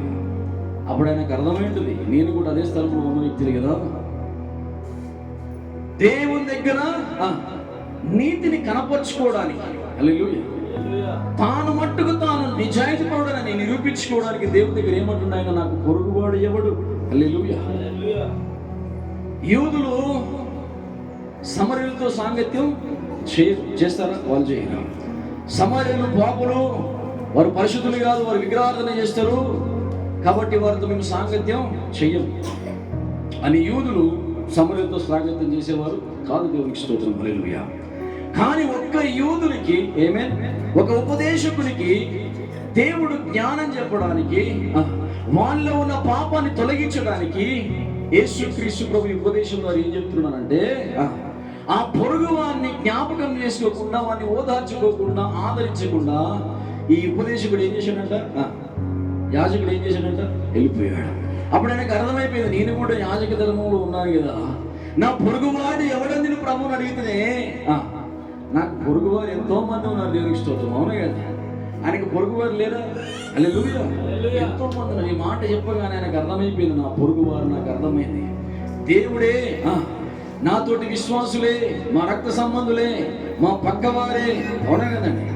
A: అప్పుడు ఆయనకు అర్థమైంది, నేను కూడా అదే స్థలంలో ఉన్న వ్యక్తిని కదా. దేవుని దగ్గర నీతిని కనపరుచుకోవడానికి, హల్లెలూయా, తాను మట్టుకు తాను నిజాయితీ పరుడని నిరూపించుకోవడానికి దేవుని దగ్గర ఏమంటున్నాయన, నాకు పొరుగువాడు ఎవడు? హల్లెలూయా. యూదులు సమరయులతో సాంగత్యం చేస్తారా? వాళ్ళు చేయరు. సమరయులు పాపులు, వారు పరిశుద్ధులు కాదు, వారు విగ్రహారాధన చేస్తారు, కాబట్టి వారితో మేము సాంగత్యం చెయ్యము అని యూదులు సమరయులతో సాంగత్యం చేసేవారు కాదు. దేవునికి స్తోత్రం. హల్లెలూయా. కానీ ఒక్క యూదునికి, ఆమేన్, ఒక ఉపదేశకునికి దేవుడు జ్ఞానం చెప్పడానికి, వాళ్ళలో ఉన్న పాపాన్ని తొలగించడానికి యేసుక్రీస్తు ప్రభు ఉపదేశం ద్వారా ఏం చెప్తున్నానంటే, ఆ పొరుగు వారిని జ్ఞాపకం చేసుకోకుండా, వారిని ఓదార్చుకోకుండా, ఆదరించకుండా ఈ ఉపదేశకుడు ఏం చేశాడంట, యాజకుడు ఏం చేశాడంట, వెళ్ళిపోయాడు. అప్పుడు ఆయనకు అర్థమైపోయింది, నేను కూడా యాజక ధర్మంలో ఉన్నాను కదా, నా పొరుగువాడు ఎవడని ప్రభువుని అడిగితే, నాకు పొరుగువారు ఎంతో మంది ఉన్నారు. దేవునికి స్తోత్రం. అవునా కదా? ఆయనకు పొరుగువారు లేదా? హల్లెలూయా. ఎంతో మంది ఉన్నారు. ఈ మాట చెప్పగానే ఆయనకు అర్థమైపోయింది, నా పొరుగువారు నాకు అర్థమైంది. దేవుడే నాతోటి విశ్వాసులే, మా రక్త సంబంధులే, మా పక్కవారే. అవునా కదండి?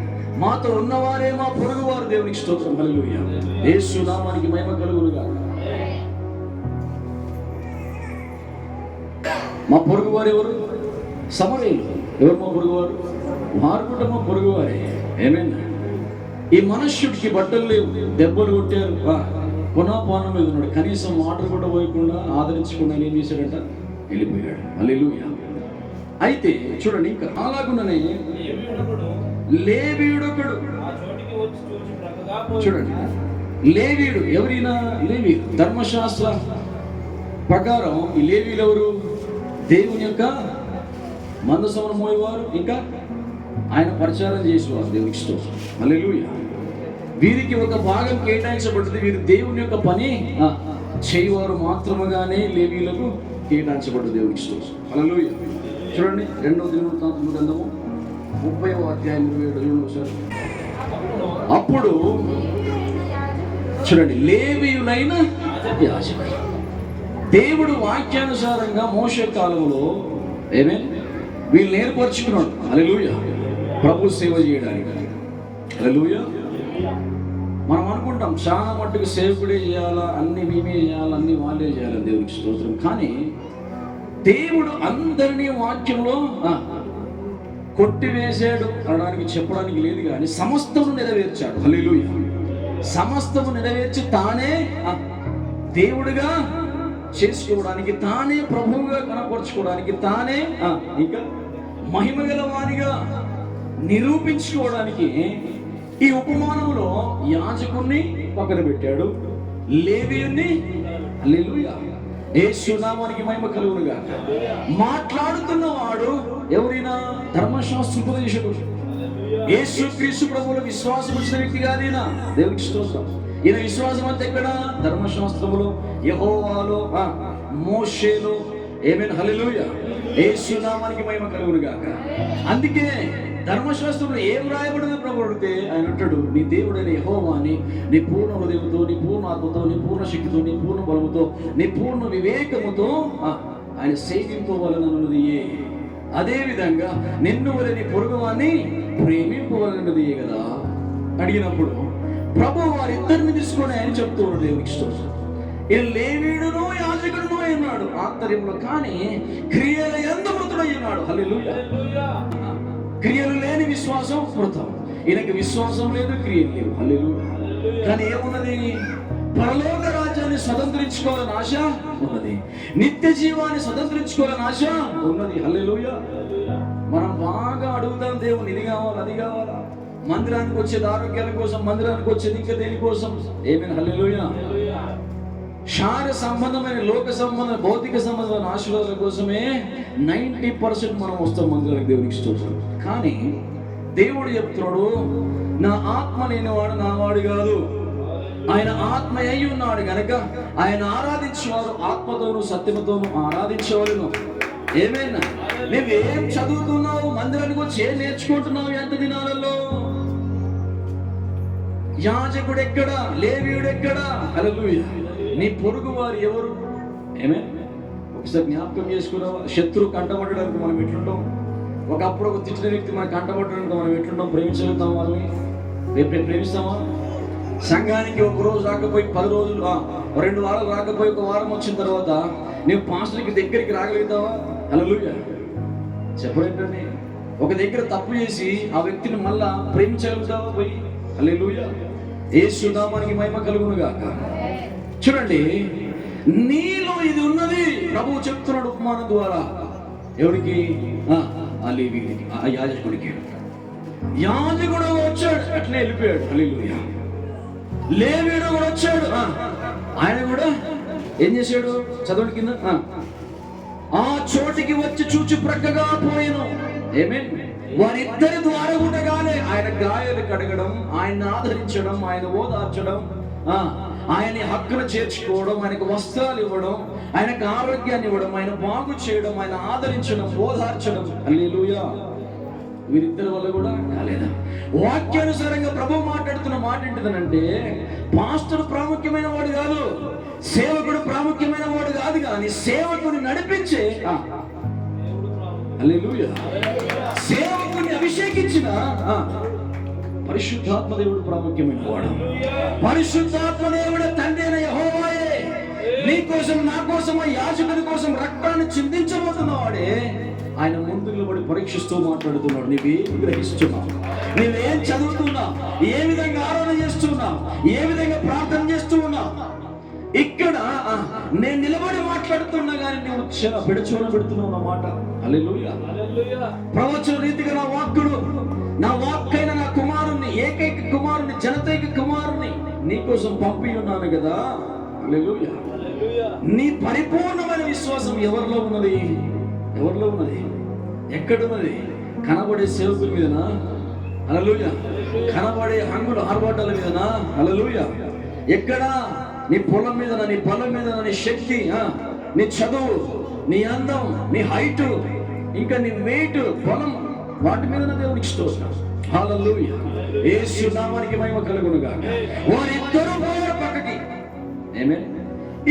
A: మాతో ఉన్నవారే మా పొరుగువారు. దేవునికి స్తోత్రం. హల్లెలూయా. యేసు నామానికి మహిమ కలుగునుగా. మా పొరుగువారు ఎవరు? సమరయులు. ఎవరు మా పొరుగువారు? వారు కూడా మా పొరుగువారే. ఏమైనా ఈ మనుష్యుడికి బట్టలు లేవు, దెబ్బలు కొట్టారు, కొనాపానం మీద ఉన్నాడు, కనీసం వాటర్ కూడా పోయకుండా, ఆదరించకుండా ఏం చేశాడంట, వెళ్ళిపోయాడు. హల్లెలూయా. అయితే చూడండి, ఇంకా అలాగుననే లేవీయుడొకడు. చూడండి, లేవీయుడు ఎవరైనా, లేవీయుడు ధర్మశాస్త్ర ప్రకారం ఈ లేవీయులు ఎవరు? దేవుని యొక్క మందసమును మోయేవారు, ఇంకా ఆయన పరిచారం చేసేవారు. దేవునికి స్తోత్రం. హల్లెలూయా. వీరికి ఒక భాగం కేటాయించబడింది. వీరు దేవుని యొక్క పని చేయవారు మాత్రముగానే లేవీయులకు కేటాయించబడ్డది. దేవునికి స్తోత్రం. హల్లెలూయా. చూడండి 2వ దినవృత్తాంతముల గ్రంథము 30వ అధ్యాయం 27 సార్. అప్పుడు చూడండి, లేవీయులైన యాజకులు దేవుడు వాక్యానుసారంగా మోషే కాలంలో వీళ్ళు ఏర్పరచుకున్నాడు. హల్లెలూయా. ప్రభు సేవ చేయడానికి. హల్లెలూయా. మనం అనుకుంటాం చాలా మట్టుకు సేవకుడే చేయాలా, అన్ని మేమే చేయాలా, అన్ని వాళ్ళే చేయాలని. దేవునికి స్తోత్రం. కానీ దేవుడు అందరినీ వాక్యంలో కొట్టివేసాడు అనడానికి చెప్పడానికి లేదు, కానీ సమస్తము నెరవేర్చాడు. హల్లెలూయా. సమస్తము నెరవేర్చి తానే దేవుడిగా చేసుకోవడానికి, తానే ప్రభువుగా కనపరుచుకోవడానికి, తానే ఇంకా మహిమగల వారిగా నిరూపించుకోవడానికి ఈ ఉపమానంలో యాజకుణ్ణి పక్కన పెట్టాడు, లేవీయుణ్ణి. హల్లెలూయా. యేసు నామానికి మహిమ కలుగునుగా. మాట్లాడుతున్నవాడు ఎవరైనా ధర్మశాస్త్రోపదేశకుడు, యేసు క్రీస్తు ప్రభువులో విశ్వాసం వచ్చిన వ్యక్తి కాదేనా. దేవునికి స్తోత్రం. ఈయన విశ్వాసం అంతా ఎక్కడ? ధర్మశాస్త్రములో, యెహోవాలో, మోషేలో. హల్లెలూయా. యేసు నామానికి మహిమ కలుగునుగాక. అందుకే ధర్మశాస్త్రంలో ఏం రాయబడిన ప్రభు అడిగితే ఆయన అంటాడు, నీ దేవుడైన యెహోవాని నీ పూర్ణ హృదయంతో, నీ పూర్ణ ఆత్మతో, నీ పూర్ణ శక్తితో, నీ పూర్ణ బలముతో, నీ పూర్ణ వివేకముతో ఆయన సేవింపవలనన్నది. అదే విధంగా నిన్ను వలె నీ పొరుగువాన్ని ప్రేమింపవలనన్నది కదా అడిగినప్పుడు ప్రభు వారిద్దరిని తీసుకొని ఆయన చెప్తూ ఉన్నాడు. దేవునికి స్తోత్రం. ఈయన లేవీయుడును యాజకుడును అన్నాడు ఆంతర్యంలో, కానీ క్రియల యందు మృతుడై ఉన్నాడు. హల్లెలూయా. క్రియలు లేని విశ్వాసం మృతం. ఈయనకి విశ్వాసం లేదు, క్రియలు లేవు. హల్లెలూయా. కానీ ఏమున్నది? పరలోక రాజ్యాన్ని స్వతంత్రించుకోవాలని ఆశ ఉన్నది, నిత్య జీవాన్ని స్వతంత్రించుకోవాలని ఆశ ఉన్నది. హల్లెలూయా. మనం బాగా అడుగుతాం దేవుని, ఇది కావాలి, అది కావాలా. మందిరానికి వచ్చేది ఆరోగ్యాల కోసం, మందిరానికి వచ్చేది ఇంకా దేనికోసం. హల్లెలూయా. శారీర సంబంధమైన, లోక సంబంధమైన, భౌతిక సంబంధమైన ఆశీర్వాదాల కోసమే 90% మనం వస్తాం మందిరానికి. దేవునికి స్తోత్రం. కానీ దేవుడు చెప్తున్నాడు, నా ఆత్మ లేనివాడు నా వాడు కాదు, ఆయన ఆత్మ అయి ఉన్నాడు గనక ఆయన ఆరాధించేవారు ఆత్మతోను సత్యముతోను ఆరాధించేవాళ్ళు. ఏమైనా నువ్వేం చదువుతున్నావు, మందిరానికి వచ్చి ఏం నేర్చుకుంటున్నావు ఎంత దినాలలో? యాజకుడు ఎక్కడా, లేవీయుడు ఎక్కడా? హల్లెలూయా. నీ పొరుగు వారు ఎవరు? ఒకసారి జ్ఞాపకం చేసుకున్నావా? శత్రువు కంటపడడానికి మనం ఎట్లుంటాం? ఒకప్పుడు ఒక తిట్టిన వ్యక్తి మనకు కంటపడడానికి మనం ఎట్లుంటాం? ప్రేమించగలుగుతాం వాళ్ళని? రేపు ప్రేమిస్తామా? సంఘానికి ఒక రోజు రాకపోయి 10 రోజులు, 2 వారాలు రాకపోయి 1 వారం వచ్చిన తర్వాత నువ్వు పాస్టర్కి దగ్గరికి రాగలుగుతావా? హల్లెలూయా. చెప్పలేంటండి. ఒక దగ్గర తప్పు చేసి ఆ వ్యక్తిని మళ్ళా ప్రేమించగలుగుతావా పోయి? హల్లెలూయా. యేసు నామానికి మహిమ కలుగునుగాక. చూడండి, నీలో ఇది ఉన్నది ప్రభువు చెప్తున్నాడు ఉపమానం ద్వారా. ఎవరికి? ఆ లేవీయుడికి, ఆ యాజకుడికి. యాజకుడు వచ్చాడు, అట్లనే వెళ్ళిపోయాడు. హల్లెలూయా. లేవీయుడు కూడా వచ్చాడు, ఆయన కూడా ఏం చేశాడు? చదవండి కింద. ఆ చోటికి వచ్చి చూచి ప్రక్కగా పోయాను. వారిద్దరి ద్వారా ఉండగానే ఆయన గాయాలు కడగడం, ఆయన ఆదరించడం, ఆయన ఓదార్చడం, ఆయన హక్కును చేర్చుకోవడం, ఆయనకు వస్త్రాలు ఇవ్వడం, ఆయనకు ఆరోగ్యాన్ని ఇవ్వడం, ఆయన బాగు చేయడం, ఆయన ఆదరించడం, ఓదార్చడం. హల్లెలూయా. వీరిద్దరి వల్ల కూడా కాలేదా? వాక్యానుసారంగా ప్రభు మాట్లాడుతున్న మాట ఏంటిదనంటే, పాస్టర్ ప్రాముఖ్యమైన వాడు కాదు, సేవకుడు ప్రాముఖ్యమైన వాడు కాదు, కానీ సేవకుని నడిపించే, హల్లెలూయా, సేవకుని అభిషేకించిన పరిశుద్ధాత్మ దేవుడు ప్రాముఖ్యమైన వాడు. పరిశుద్ధాత్మ దేవుడు తండ్రి అయిన యెహోవాయే నీ కోసం, నా కోసం, యాజకుని కోసం రక్తాన్ని చిందించబోతున్న వాడే ఆయన ముందు నిలబడి పరీక్షిస్తూ మాట్లాడుతున్నాడు. నీవేం గ్రహిస్తున్నావు? నీవేం చదువుతున్నావు? ఏ విధంగా ఆరాధన చేస్తున్నావు? ఏ విధంగా ప్రార్థన చేస్తూ ఉన్నావు? ఇక్కడ నేను నిలబడి మాట్లాడుతున్నా కానీ నువ్వు పెడుచోన పెడుతున్నావు నా మాట. హల్లెలూయా. ప్రవచన రీతిగా నా వాక్కైన నా కుమారుణ్ణి, ఏకైక కుమారుని, జనతైక కుమారుని నీకోసం పంపి ఉన్నాను కదా. హల్లెలూయా. నీ పరిపూర్ణమైన విశ్వాసం ఎవరిలో ఉన్నది? ఎవరిలో ఉన్నది? ఎక్కడున్నది?
D: కనబడే సేవకుల మీదనా? హల్లెలూయా. కనబడే హంగులు ఆర్భాటాల మీదనా? హల్లెలూయా. ఎక్కడ? నీ పొలం మీదనా, నీ బలం మీదనా, నీ శక్తి, నీ చదువు, నీ అందం, నీ హైట్, ఇంకా నీ వెయిట్, పొలం, వాటి మీదనా దేవునికి స్తోత్రం. హల్లెలూయా. యేసు నామానికి మహిమ కలుగును గాక. వారిద్దరూ పోయారు పక్కకి. ఆమేన్.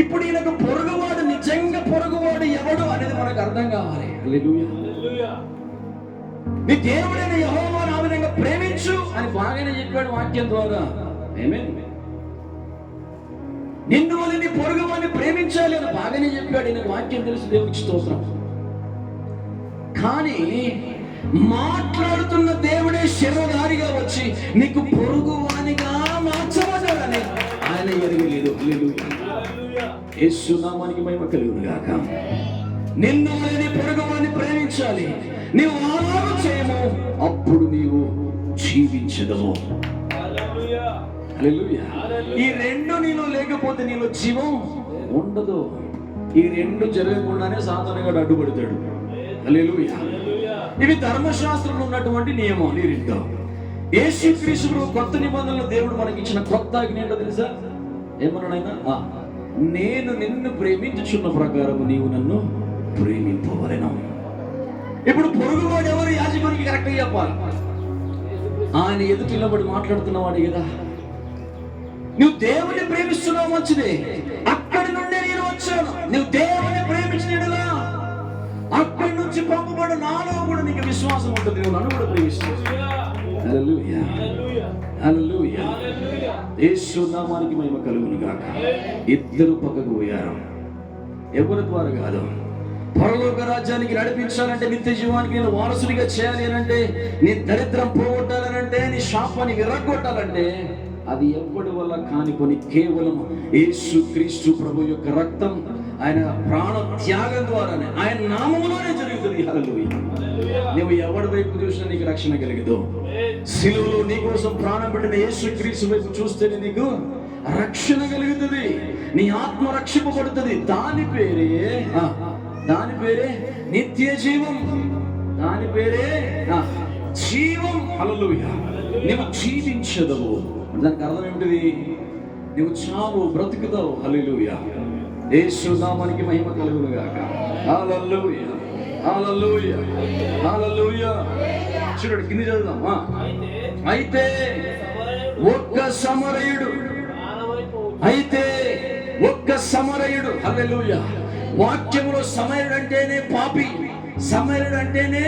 D: ఇప్పుడు ఈయనకు పొరుగువాడు, నిజంగా పొరుగువాడు ఎవడు అనేది మనకు అర్థం కావాలి. హల్లెలూయా. నీ దేవుడైన యెహోవాను ఆ విధంగా ప్రేమించు అని బాగానే చెప్పాడు వాక్యం ద్వారా. ఆమేన్. నిన్ను వల్ల నీ పొరుగువాడిని ప్రేమించాలి అని బాగానే చెప్పాడు. ఈయన వాక్యం తెలుసు, దేవునికి స్తోత్రం. కానీ మాట్లాడుతున్న దేవుడే శరీరధారిగా వచ్చి నీకు పొరుగువానిగా మార్చబడ్డాడని ఆయన ఎరగలేదు. యేసు నామానికి మహిమ కలుగును గాక. నిన్ను నీ పొరుగువాన్ని ప్రేమించాలి. నీవు అలాగ చేయము, అప్పుడు నీవు జీవించదము. హల్లెలూయా. ఈ రెండు నీలో లేకపోతే నీలో జీవం ఉండదు. ఈ రెండు జరగకుండానే సాతానుగాడు అడ్డుపడతాడు. హల్లెలూయా. ఇవి ధర్మశాస్త్రంలో ఉన్నటువంటి నియమం. ఈ రెండు యేసుక్రీస్తు కొత్త నిబంధనలో దేవుడు మనకి ఇచ్చిన కొత్త ఆజ్ఞ ఏంటో తెలుసా? ఏమన్నాడైనా? నేను నిన్ను ప్రేమించుచున్న ప్రకారం నీవు నన్ను ప్రేమింపవలెను. ఇప్పుడు పొరుగువాడు ఎవరు? యాజకునికి కరెక్ట్గా చెప్పాలి. ఆయన ఎదుటి నిలబడి మాట్లాడుతున్నవాడు కదా. నువ్వు దేవుని ప్రేమిస్తున్నావు, మంచిదే. అక్కడి నుండే నేను వచ్చాను. నువ్వు దేవుని ప్రేమించినలా అక్కడి నుంచి పంపబడు నాలో కూడా నీకు విశ్వాసం ఉంటుంది. నువ్వు నన్ను కూడా ప్రేమిస్తావు. హల్లెలూయా. హల్లెలూయా. యేసు నామానికి మహిమ కలుగును గాక. ఇద్దరు పక్కకు పోయారు. ఎవరి ద్వారా కాదు. పరలోక రాజ్యానికి నడిపించాలంటే, నిత్య జీవానికి నేను వారసుడిగా చేయాలి అనంటే, నీ దరిద్రం పోగొట్టాలనంటే, నీ శాపాన్ని విరగొట్టాలంటే అది ఎవ్వడి వల్ల కాని పని. కేవలం యేసుక్రీస్తు ప్రభు యొక్క రక్తం, ఆయన ప్రాణ త్యాగం ద్వారానే, ఆయన నామములోనే జరుగుతుంది. హల్లెలూయా. నువ్వు ఎవడి వైపు చూసినా నీకు రక్షణ కలిగదు. సిలువలో నీ కోసం ప్రాణం పెట్టిన యేసుక్రీస్తు వైపు చూస్తేనే నీకు రక్షణ కలుగుతుంది. నీ ఆత్మ రక్షింపబడుతుంది. దాని పేరే నిత్య జీవం. దాని పేరే జీవం. హల్లెలూయా. నువ్వు జీవించదవు. దానికి అర్థం ఏమిటిది? నువ్వు చావు, బ్రతుకుతావు. హల్లెలూయా. యేసు నామానికి మహిమ కలుగును గాక. హల్లెలూయా. హల్లెలూయా. హల్లెలూయా. చూడండి, కింద చదువుదాం. అయితే ఒక్క సమరయుడు. హల్లెలూయా. వాక్యములో సమరయుడు అంటేనే పాపి, సమరయుడు అంటేనే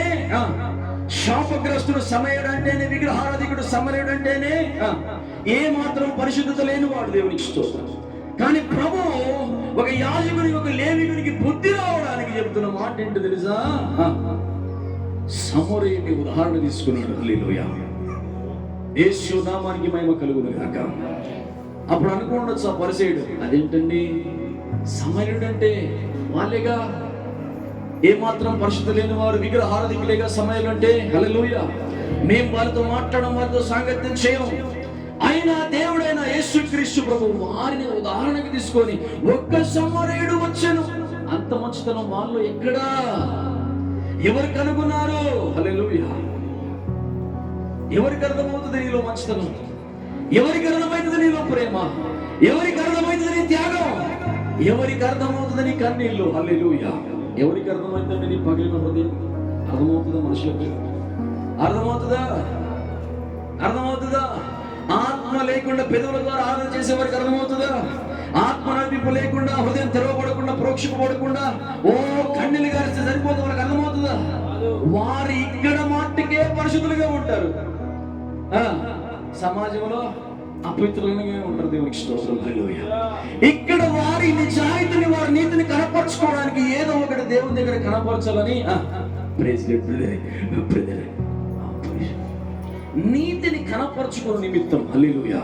D: శాపగ్రస్తుడు, సమరయుడు అంటేనే విగ్రహారాధికుడు, సమరయుడు అంటేనే ఏ మాత్రం పరిశుద్ధత లేనివాడు. దేవునికి స్తోత్రం. కానీ ప్రభు ఒక యాజకునికి, ఒక లేవీయునికి బుద్ధి రావడానికి చెబుతున్న మాట ఏంటో తెలుసా? సమరయుని ఉదాహరణ తీసుకున్నాడు. హల్లెలూయా. యేసు నామానికి మహిమ కలుగును గాక. అప్పుడు అనుకోండొచ్చు ఆ పరిసయ్యుడు, అదేంటండి సమరయుడు అంటే వాళ్ళేగా, ఏమాత్రం పరిశుద్ధ లేని వారు, విగ్రహారాధికులేగా సమరయులు అంటే. హల్లెలూయా. మేము వాళ్ళతో మాట్లాడడం, వారితో సాంగత్యం చేయం. అయినా దేవుడైన యేసుక్రీస్తు ప్రభు వారిని ఉదాహరణకి తీసుకొని ఒక్క సమరయుడు వచ్చాను. అంత మంచితనం వాళ్ళు ఎక్కడా? ఎవరు కనుగొన్నారు? హల్లెలూయా. ఎవరికి అర్థమవుతుంది నీలో మంచితనం? ఎవరికి అర్థమవుతుంది నీలో ప్రేమ? ఎవరికి అర్థమవుతుంది నీ త్యాగం? ఎవరికి అర్థమవుతుంది నీ కన్నీళ్ళు? హల్లెలూయా. ఎవరికి అర్థమవుతుంది నీ పగిలిన హృదయం? అర్థమవుతుందా? మనుషులకు అర్థమవుతుందా? ఆత్మ లేకుండా పెదవుల ద్వారా ఆరాధన చేసే వారికి అర్థమవుతుందా? ఆత్మ నడిపింపు లేకుండా, హృదయం తెరవబడకుండా, ప్రోక్షింపబడకుండా కన్నీళ్ళు గారిస్తే సరిపోతుంది. వాళ్ళకి అర్థమవుతుందా? వారు ఇక్కడ మాటికే పరిశుద్ధులుగా ఉంటారు, సమాజంలో అపవిత్రులుగా ఉంటారు. దేవునికి స్తోత్రం. హల్లెలూయా. ఇక్కడ వారి నిజాయితీని, వారి నీతిని కనపరచుకోవడానికి ఏదో ఒకటి దేవుని దగ్గర కనపరచాలని నీతిని కనపరచుకున్న నిమిత్తం. హల్లెలూయా.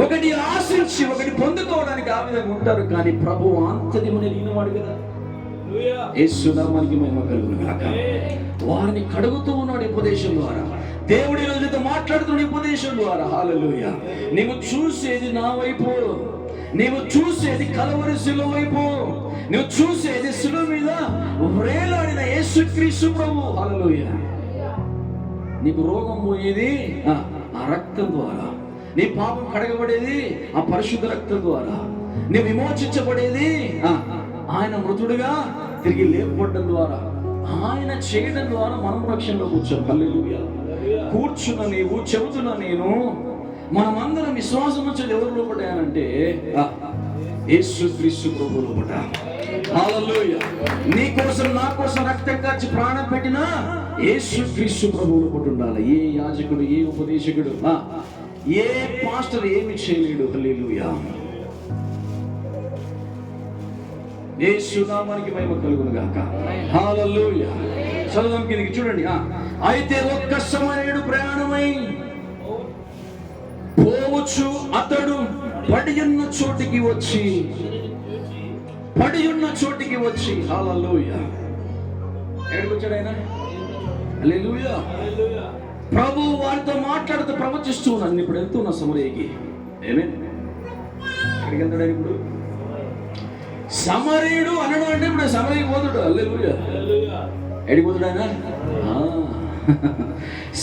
D: ఒకటి ఆశించి ఒకటి పొందుకోవడానికి ఆ విధంగా ఉంటారు. కానీ ప్రభు అంతదిమని లేనివాడు కదా. యేసు నామానికి మహిమ కలుగును గాక. వారిని కడుగుతూ ఉన్నాడు ఉపదేశం ద్వారా. దేవుడి రోజుతో మాట్లాడుతున్న ఉపదేశం ద్వారా. హల్లెలూయా. నీవు చూసేది నా వైపు, నీవు చూసేది కలవరి శిలువ వైపు, నువ్వు చూసేది శిలువ మీద వేలాడిన యేసుక్రీస్తు ప్రభు. హల్లెలూయా.
A: నీకు రోగం పోయేది ఆ రక్తం ద్వారా, నీ పాపం కడగబడేది ఆ పరిశుద్ధ రక్తం ద్వారా, నీ విమోచించబడేది ఆయన మృతుడుగా తిరిగి లేపబడడం ద్వారా, ఆయన చేయడం ద్వారా మనం రక్షణలో కూర్చోం. హల్లెలూయా. కూర్చున్న నీవు, చెబుతున్న నేను, మనమందరం విశ్వాసం వచ్చేది ఎవరు లోపడ్డానంటే యేసుక్రీస్తు ప్రభు లోపట. హల్లెలూయా. నీ కోసం నా కోసం రక్తం కార్చి ప్రాణం పెట్టినా యేసుక్రీస్తు ప్రభు లోపట ఉండాలి. ఏ యాజకుడు, ఏ ఉపదేశకుడు, ఏ పాస్టర్ ఏమి చేయలేడు. హల్లెలూయా. యేసు నామానికి మహిమ కలుగును గాక. హల్లెలూయా. చదువు కిందకి చూడండి. అయితే ఒక్క సమరయుడు ప్రయాణమై పోవచ్చు, అతడు పడియున్న చోటికి వచ్చి హల్లెలూయా. ఎక్కడికి వచ్చాడు ఆయన? హల్లెలూయా. ప్రభు వారితో మాట్లాడుతూ ప్రవచిస్తూ ఉన్నాను. ఇప్పుడు వెళ్తున్నా సమరయకి. ఆమేన్. ఎక్కడికి వెళ్తాడు ఆయన ఇప్పుడు? సమరయుడు అనడం అంటే ఇప్పుడు సమరయ్యకి పోతాడు. హల్లెలూయా. ఎక్కడికి పోతాడు ఆయన?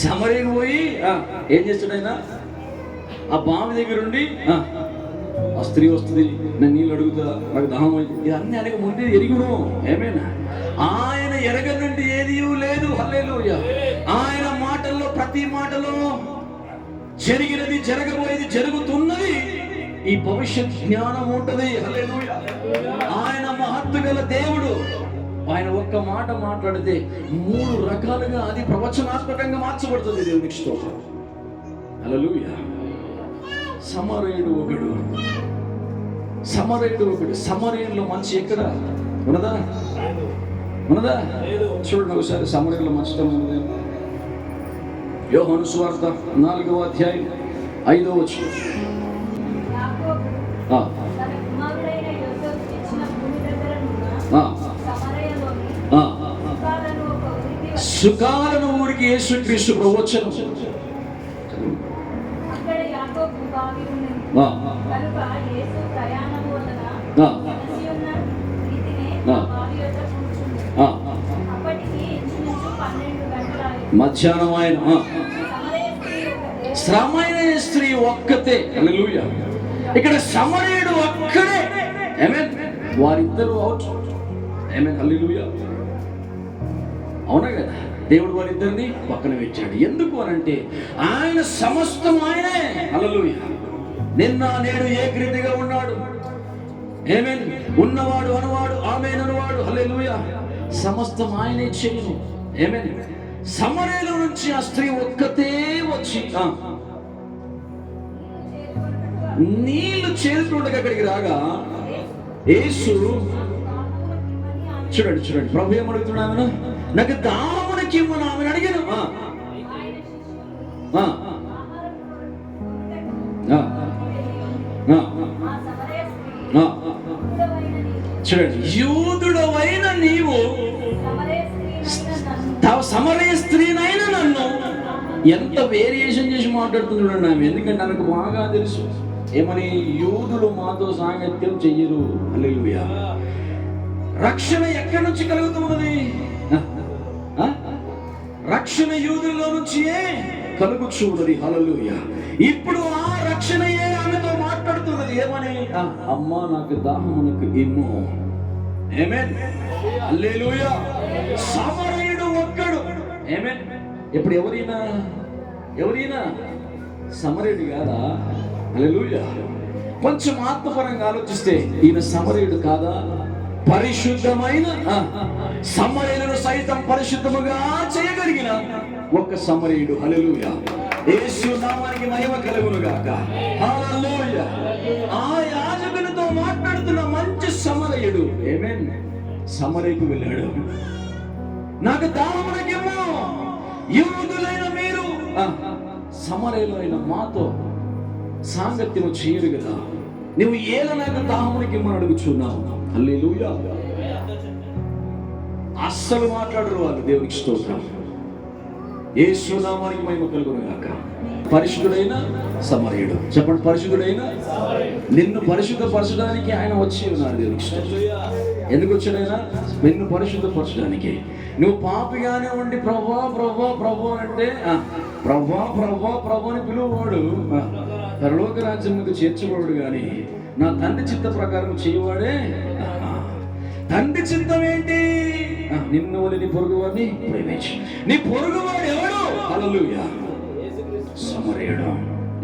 A: సమరయ్యకి పోయి ఏం చేస్తాడు ఆయన? ఆ బావి దగ్గర ఉండి ఆ స్త్రీ వస్తుంది, నేను నీళ్ళు అడుగుతా, నాకు దాహం అయింది, ఇవన్నీ ఆయనకు ముందే ఎరుగును. ఏమైనా ఆయన ఎరగనంటే ఏది లేదు. హల్లెలూయా. ఆయన మాటల్లో, ప్రతి మాటలో జరిగినది, జరగబోయేది, జరుగుతున్నది ఈ భవిష్యత్ జ్ఞానం ఉంటది. హల్లెలూయా. ఆయన మహత్తు గల దేవుడు. ఆయన ఒక్క మాట మాట్లాడితే 3 రకాలుగా అది ప్రవచనాత్మకంగా మార్చబడుతుంది. దేవునికి స్తోత్రం. హల్లెలూయా. సమరయుడు ఒకడు. సమరయుల్లో మంచి ఎక్కడ ఉన్నదా? చూడండి ఒకసారి సమరయుల్లో మంచితనం ఉన్నది. యోహాను సువార్త 4వ అధ్యాయం 5వ వచనం. సుకాలను ఊరికి యేసుక్రీస్తు ప్రభు వచ్చాను. మధ్యాహ్నం ఆయన శ్రమైన స్త్రీ ఒక్కతే. హల్లెలూయా. ఇక్కడ సమరయుడు ఒక్కడే. ఆమేన్. వారిద్దరూ అవుట్. ఆమేన్. హల్లెలూయా. అవునా కదా? దేవుడు వారిద్దరిని పక్కన పెట్టాడు. ఎందుకు అనంటే ఆయన సమస్తం ఆయనే. హల్లెలూయా. నిన్న నేడు ఏకరీతిగా ఉన్నాడు. ఆమేన్. ఉన్నవాడు అనువాడు, ఆమేన్ అనువాడు. హల్లెలూయా. సమస్తం ఆయనే చేయను. ఆమేన్. సమరయుల నుంచి ఆ స్త్రీ ఒక్కతే వచ్చి నీళ్లు చేరుతుండగా అక్కడికి రాగా యేసు చూడండి ప్రభు ఏమడుగుతున్నాను? నాకు దాహమునకి ఇవ్వను ఆమెను అడిగాను. చూడండి, యూదుడవైన నీవు సమరయ స్త్రీనైనా నన్ను ఎంత వేరియేషన్ చేసి మాట్లాడుతున్నాడు ఆమె. ఎందుకంటే నాకు బాగా తెలుసు ఏమని, యూదులు మాతో సాంగత్యం చెయ్యరు. హల్లెలూయా. రక్షణ ఎక్కడి నుంచి కలుగుతున్నది? రక్షణ యూదుల్లో నుంచియే కలుగుచున్నది. హల్లెలూయా. ఇప్పుడు ఆ రక్షణయే ఆమెతో మాట్లాడుతున్నది. ఏమని? అమ్మా నాకు దాహమునకు ఇమ్ము. ఆమేన్. హల్లెలూయా. సమరయుడు ఒక్కడు. ఆమేన్. ఇప్పుడు ఎవరైనా సమరయుడు కాదా? హల్లెలూయా. కొంచెం ఆత్మపరంగా ఆలోచిస్తే ఈయన సమరయుడు కాదా? పరిశుద్ధమైన సమరయులను సైతం పరిశుద్ధముగా చేయగలిగిన ఒక్క సమరయుడు. హల్లెలూయా. యేసు నామానికి మహిమ కలుగును గాక. హల్లెలూయా. ఆ యాజకునితో మాట్లాడుతున్న మంచి సమరయుడు. ఆమేన్. సమరయకు వెళ్ళాడు. నాకు దాహమునకేమో యూదులైన మీరు సమరయులైన మాతో సాంగత్యము చేయరు కదా, నువ్వు ఏల నాకు దాహమునకేమని అడుగుచున్నావు. హల్లెలూయా. అస్సలు మాట్లాడరు వాళ్ళు. దేవునికి స్తోత్రం. యేసు నామానికి మహిమ కలుగును గాక. పరిశుద్ధుడైన సమరయుడు. చెప్పండి, పరిశుద్ధుడైన. నిన్ను పరిశుద్ధపరచడానికి ఆయన వచ్చి ఉన్నారు. దేవునికి స్తోత్రం. ఎందుకు వచ్చాడు ఆయన? నిన్ను పరిశుద్ధపరచడానికి. నువ్వు పాపిగానే ఉండి ప్రభా ప్రభా ప్రభు అంటే ప్రభా ప్రభా ప్రభు అని పిలువవాడు పరలోక రాజ్యముకు చేర్చబడు కానీ నా తండ్రి చిత్త ప్రకారం చేయవాడే. తండ్రి చిత్తం ఏంటి? నిన్ను వలె నీ పొరుగువాడిని ప్రేమించు. నీ పొరుగువాడు ఎవడు? హల్లెలూయా. సమరయుడు.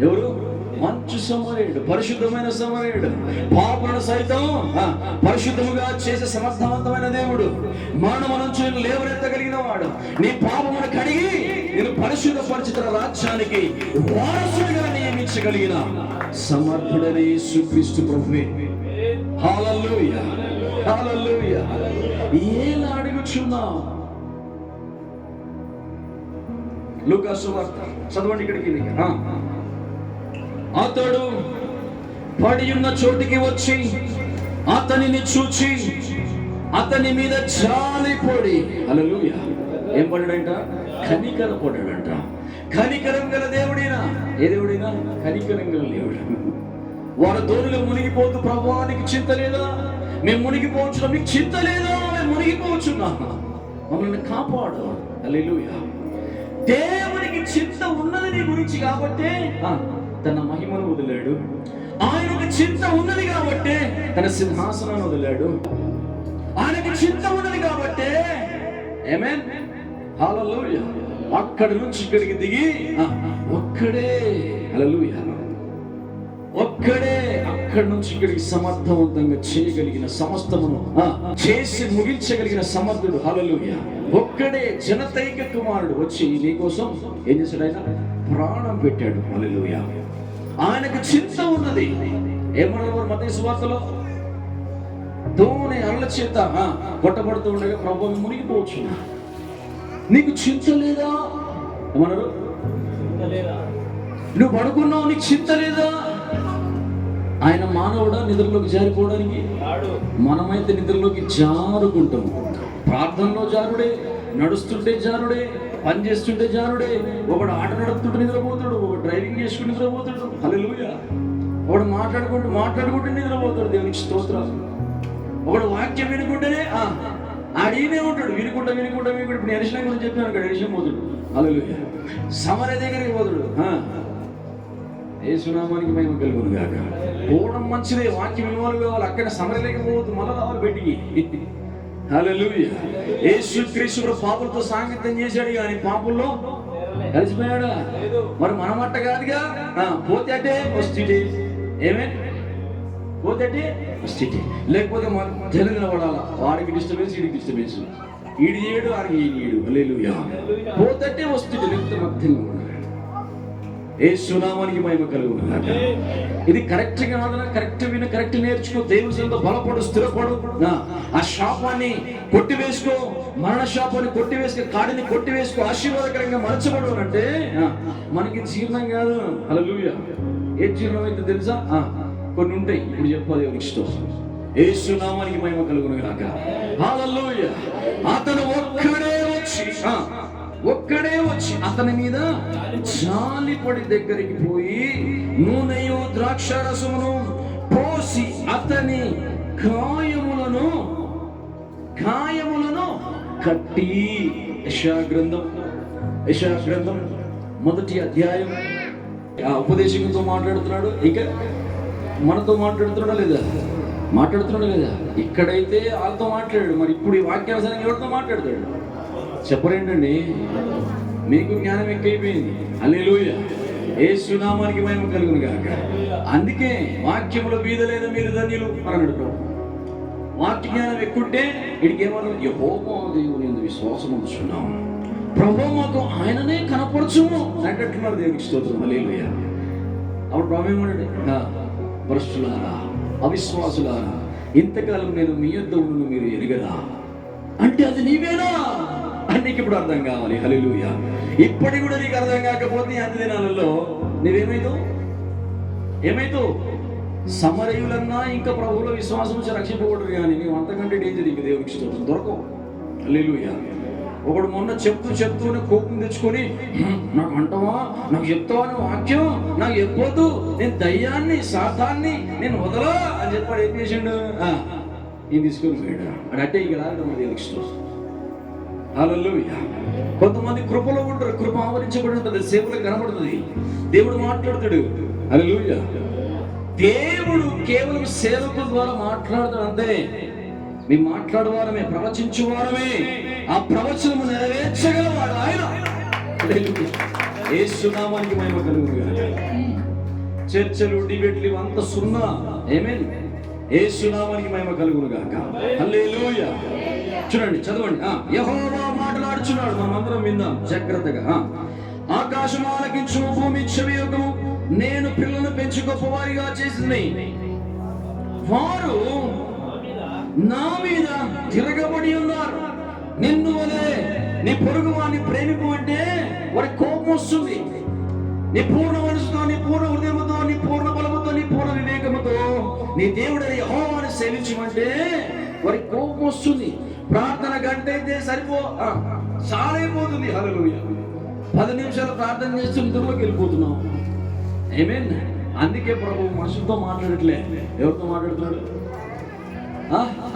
A: ఎవరు? మంచి సమరయుడు, పరిశుద్ధమైన సమరయుడు. పాపులను సైతం పరిశుద్ధముగా చేసే సమర్థవంతమైన దేవుడు, మరణము నుంచి లేవనెత్తగలిగిన వాడు, నీ పాపమును కడిగి నేను పరిశుద్ధపరిచిన రాజ్యానికి వారసుడిగా నియమించగలిగిన సమర్థుడైన యేసుక్రీస్తు ప్రభువే. హల్లెలూయా, హల్లెలూయా. ఏలా అడుగుచున్నావు? లూకా సువార్త చదవండి ఇక్కడికి. అతడు పడి ఉన్న చోటికి వచ్చి అతనిని చూచి అతని మీద జాలిపడి, హల్లెలూయా, ఏం పడాడంట? కనికర పడాడంట. కనికరం గల దేవుడినా? ఏ దేవుడినా? కనికరం గల దేవుడు. వారు దోణిలో మునిగిపోతూ ప్రభువానికి చింత లేదా? మేము మునిగిపోవచ్చు, మీకు చింత లేదా? మేము మునిగిపోవచ్చున్నా, మమ్మల్ని కాపాడు. హల్లెలూయా. దేవునికి చింత ఉన్నది నీ గురించి కాబట్టి తన మహిమను వదిలాడు. ఆయనకు చింత ఉన్నది కాబట్టి తన సింహాసనాన్ని వదిలాడు. ఆయనకు చింత ఉన్నది కాబట్టి ఆమేన్, హల్లెలూయా, అక్కడి నుంచి ఇక్కడికి దిగి ఒక్కడే, హల్లెలూయా, ఒక్కడే అక్కడి నుంచి ఇక్కడికి సమర్థవంతంగా చేయగలిగిన, సమస్తమును చేసి ముగించగలిగిన సమర్థుడు. హల్లెలూయా. ఒక్కడే జనతైక కుమారుడు వచ్చి నీకోసం ఏం చేశాడు? ఆయన ప్రాణం పెట్టాడు. హల్లెలూయా. ఆయనకు చింత ఉన్నది. ఏమన్నారు మత్తయి సువార్తలో? దోణి అరల చేత కొట్టబడుతూ ఉండగా ప్రభువు మునిగిపోవచ్చు, నీకు చింత లేదా? ఏమన్నారు? నువ్వు పడుకున్నావు, నీకు చింత లేదా? ఆయన మానవుడా నిద్రలోకి జారిపోవడానికి? మనమైతే నిద్రలోకి జారుకుంటాము. ప్రార్థనలో జారుడే, నడుస్తుంటే జారుడే, పని చేస్తుంటే జారుడే. ఒకడు ఆట నడుపుతుంటే నిద్రపోతాడు, ఒకడు డ్రైవింగ్ చేసుకుని నిద్రపోతాడు. హల్లెలూయా. ఒకడు మాట్లాడుకుంటే నిద్రపోతాడు. దేవునికి స్తోత్రాలు. ఒకడు వాక్యం వినుకుంటేనే ఆడీనే ఉంటాడు. వినుకుంటా ఇప్పుడు ఎరిశిన గురించి చెప్పినాను, అక్కడ ఎరిశం పోతాడు. హల్లెలూయా. సమరయ దగ్గరికి పోతాడు. యేసునామానికి మహిమ కలుగును గాక. పోవడం మంచిదే, వాక్యం ఇన్వాల్వ్ కావాలి. అక్కడ సమరలేకపోవద్దు, మళ్ళా రావాలి బయటికి. హల్లెలూయా. యేసుక్రీస్తు పాపులతో సాంగత్యం చేశాడు కానీ పాపుల్లో కలిసిపోయాడా? మరి మన మట్ట కాదుగా. పోతే అంటే వస్తే ఏమే, పోతే అంటే వస్తే, లేకపోతే జల్లి నిలబడాలా. వాడికి డిస్టర్బెన్స్, వీడికి డిస్టర్బెన్స్, ఈడు చేయడు, ఆడికి ఈడు. హల్లెలూయా. పోతే వస్తే, లేకపోతే మధ్యంగా ఉండాలి. యేసునామానికి మహిమ కలుగును గాక. ఇది కరెక్ట్ కాదనా? కరెక్ట్ విని కరెక్ట్ నేర్చుకో. దేవుని సొంత బలపడు, స్థిరపడు. ఆ శాపాన్ని కొట్టివేసుకో, మరణ శాపాన్ని కొట్టివేసుకో, కాడిని కొట్టివేసుకో, ఆశీర్వాదకరంగా మలచబడు అంటే మనకి జీర్ణం కాదు. హల్లెలూయా. ఏ జీర్ణం అయితే తెలుసా? కొన్ని ఉంటాయి, ఇప్పుడు చెప్పాలి. ఇష్టం. యేసునామానికి మహిమ కలుగును గాక. హల్లెలూయా. అతను ఒక్కడే వచ్చి అతని మీద జాలిపడి దగ్గరికి పోయి నూనెయు ద్రాక్షారసమును పోసి అతని గాయములను కట్టి. యెషయా గ్రంథం 1వ అధ్యాయం. ఉపదేశకునితో మాట్లాడుతున్నాడు. ఇక మనతో మాట్లాడుతున్నాడా లేదా? మాట్లాడుతున్నాడు కదా. ఇక్కడైతే వాళ్ళతో మాట్లాడాడు. మరి ఇప్పుడు ఈ వాక్యానుసారంగా ఎవరితో మాట్లాడతాడు? చెప్పరేంటండి? మీకు జ్ఞానం ఎక్కువైపోయింది. హల్లెలూయా. యేసునామానికి మహిమ కలుగును గాక. అందుకే వాక్యములో బీదలేని మీరు ధన్యులు అన్నాడు ప్రభు. వాక్య జ్ఞానం ఎక్కుంటే వీడికేమన్నా? యెహోవా దేవుని యందు విశ్వాసం ఉంచున్నాం, ప్రభు మాకు ఆయననే కనపరచుము అంటున్నారు. దేవునికి స్తోత్రం. హల్లెలూయా. అప్పుడు ప్రభు ఏమన్నాడు? భ్రష్టులారా, అవిశ్వాసులారా, ఇంతకాలం నేను మీ యొద్ద ఉన్నను మీరు ఎరుగరా అంటే అది నీవేనా అని నీకు ఇప్పుడు అర్థం కావాలి. హల్లెలూయా. ఇప్పటికి కూడా నీకు అర్థం కాకపోతే అన్ని దినాలలో ఏమైతో సమరయులన్నా ఇంకా ప్రభువులో విశ్వాసం నుంచి రక్షింపకూడదు కానీ నీవు అంతకంటే డేంజర్ ఇంక దేవునికి స్తోత్రం దొరకవు. హల్లెలూయా. ఒకడు మొన్న చెప్తూనే కోపం తెచ్చుకొని నాకు అంటావా, నాకు చెప్తావా, నువ్వు వాక్యం నాకు చెప్పొద్దు, నేను దయ్యాన్ని సాతాన్ని నేను వదలా అని చెప్పాడు. ఏం చేసిండు? ఈయన తీసుకొని పోయాడు. అది అంటే ఇక రాదు దేవునికి స్తోత్రం. హల్లెలూయా. కొంతమంది కృపలో ఉంటారు, కృప ఆవరించబడి ఉంటుంది, సేవలు కనబడుతుంది, దేవుడు మాట్లాడతాడు. హల్లెలూయా. దేవుడు కేవలం సేవకుల ద్వారా మాట్లాడతాడు అంతే. మేము మాట్లాడవారమే, ప్రవచించువారమే, ఆ ప్రవచనము నెరవేర్చగలవాడు ఆయన. హల్లెలూయా. యేసు నామానికి మహిమ కలుగును. చర్చలు, డిబేట్లు అంత సున్నా. ఆమేన్. యేసు నామానికి మహిమ కలుగును గాక. హల్లెలూయా. చూడండి, చదవండి. యెహోవా మాట్లాడుచున్నాడు, మనమందరం విందాం జాగ్రత్తగా. ఆకాశం ఆలకించు, భూమి చెవియొగ్గుము, నేను పిల్లలను పెంచి గొప్పవారిగా చేసింది. వారు నా మీద తిరగబడి ఉన్నారు. నిన్ను వలే నీ పొరుగు వారిని ప్రేమిపు అంటే వారి కోపం వస్తుంది. నీ పూర్ణ మనసుతో, నీ పూర్ణ హృదయంతో, నీ పూర్ణ బలముతో, నీ పూర్ణ వివేకముతో నీ దేవుడైన యెహోవాను సేవించమంటే వారి కోపం వస్తుంది. ప్రార్థన గంట అయితే సారైపోతుంది. హల్లెలూయా. 10 నిమిషాలు ప్రార్థన చేస్తూ నిద్రలోకి వెళ్ళిపోతున్నాం. ఆమేన్. అందుకే ప్రభు మనుషులతో మాట్లాడట్లే. ఎవరితో మాట్లాడుతున్నాడు?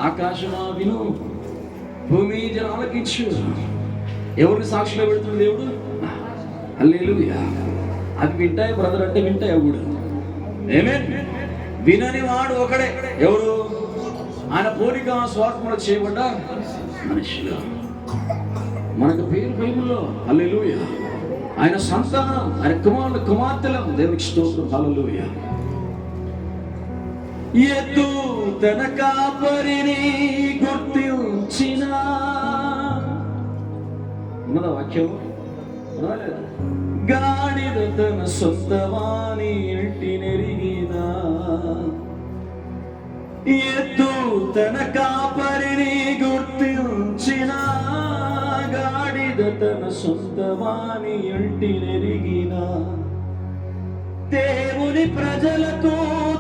A: ఆకాశమా విను, భూమి జనం ఆలకించు. ఎవరిని సాక్షిలో పెడుతుంది దేవుడు? హల్లెలూయా. అది వింటాయి బ్రదర్ అంటే వింటాయి అప్పుడు. ఆమేన్. వినని వాడు ఒకడే. ఎవరు? ఆయన పోలిక స్వార్థములో చేయబడ్డ మనుషులు. మనకు పేరు బైబిల్లో. హల్లెలూయా. ఆయన సంతానం, ఆయన కుమారులు కుమార్తెలం. దేవునికి స్తోత్రం. హల్లెలూయా. ఎద్దు తన కాపరిని గుర్తించిన, ఉన్నదా వాక్యం? గాడిద తన సొంతవాని ఇంటి నెరిగినా, ఎద్దు తన కాపరిని గుర్తించిన, గాడిద తన సొంతవాని ఇంటి నెరిగినా, దేవుని ప్రజలకు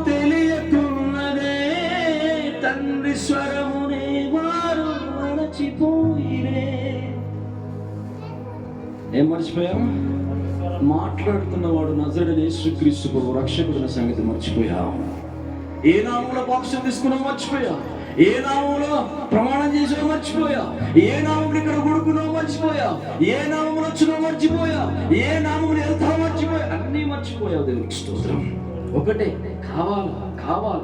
A: తెలియకున్నదే తండ్రి స్వరమునే వారు మరచిపోయిరే. ఏం మర్చిపోయాం? మాట్లాడుతున్నవాడు నజరేయుడైన యేసుక్రీస్తు ప్రభువు రక్షకుడైన సంగతి మర్చిపోయాం. ఏ నామంలో బాప్తిసం తీసుకున్నాం మర్చిపోయా. ఏ నామంలో ప్రమాణం చేసినా మర్చిపోయా. ఏ నామంలో ఇక్కడ కొడుకున్నావు మర్చిపోయా. ఏ నామంలో వచ్చినావు మర్చిపోయా. ఏ నామంలో వెళ్తావు మర్చిపోయా. అన్నీ మర్చిపోయావు. దేవునికి స్తోత్రం. ఒకటే కావాలి.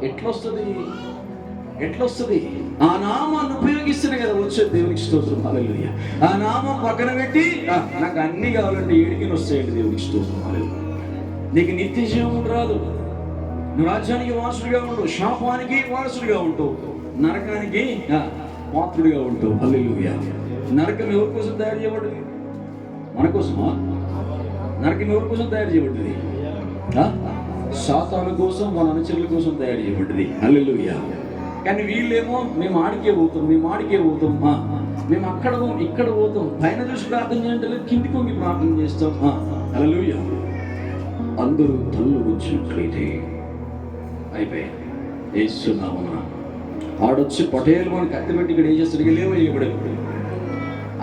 A: ఎట్లొస్తుంది? ఆ నామాన్ని ఉపయోగిస్తేనే కదా వచ్చేది. దేవునికి స్తోత్రం. హల్లెలూయా. ఆ నామం పక్కన పెట్టి నాకు అన్ని కావాలంటే ఏడికి వస్తాయండి. దేవునికి స్తోత్రం. హల్లెలూయా. నీకు నిత్య జీవం రాదు. నువ్వు రాజ్యానికి వారసుడిగా ఉండు, శాపానికి వారసుడిగా ఉంటావు, నరకానికి పాత్రుడిగా ఉంటావు. హల్లెలూయా. నరకం ఎవరి కోసం తయారు చేయబడ్డది? మన కోసమా? నరకం ఎవరి కోసం తయారు చేయబడ్డది? సాతాను కోసం, మన అనుచరుల కోసం తయారు చేయబడ్డది. హల్లెలూయా. కానీ వీళ్ళేమో మేము ఆడికే పోతాం, మేము అక్కడ ఇక్కడ పోతాం. పైన చూసి ప్రార్థన చేయంటే కిందికి వంగి ప్రార్థన చేస్తాం. హల్లెలూయా. అందరూ తల్లు వచ్చినట్లయితే అయిపోయి వేస్తున్నామన్నా ఆడొచ్చి పటేలు మన కత్తి పెట్టి ఇక్కడ ఏం చేస్తాడు? లేవయ్యి. ఇప్పుడు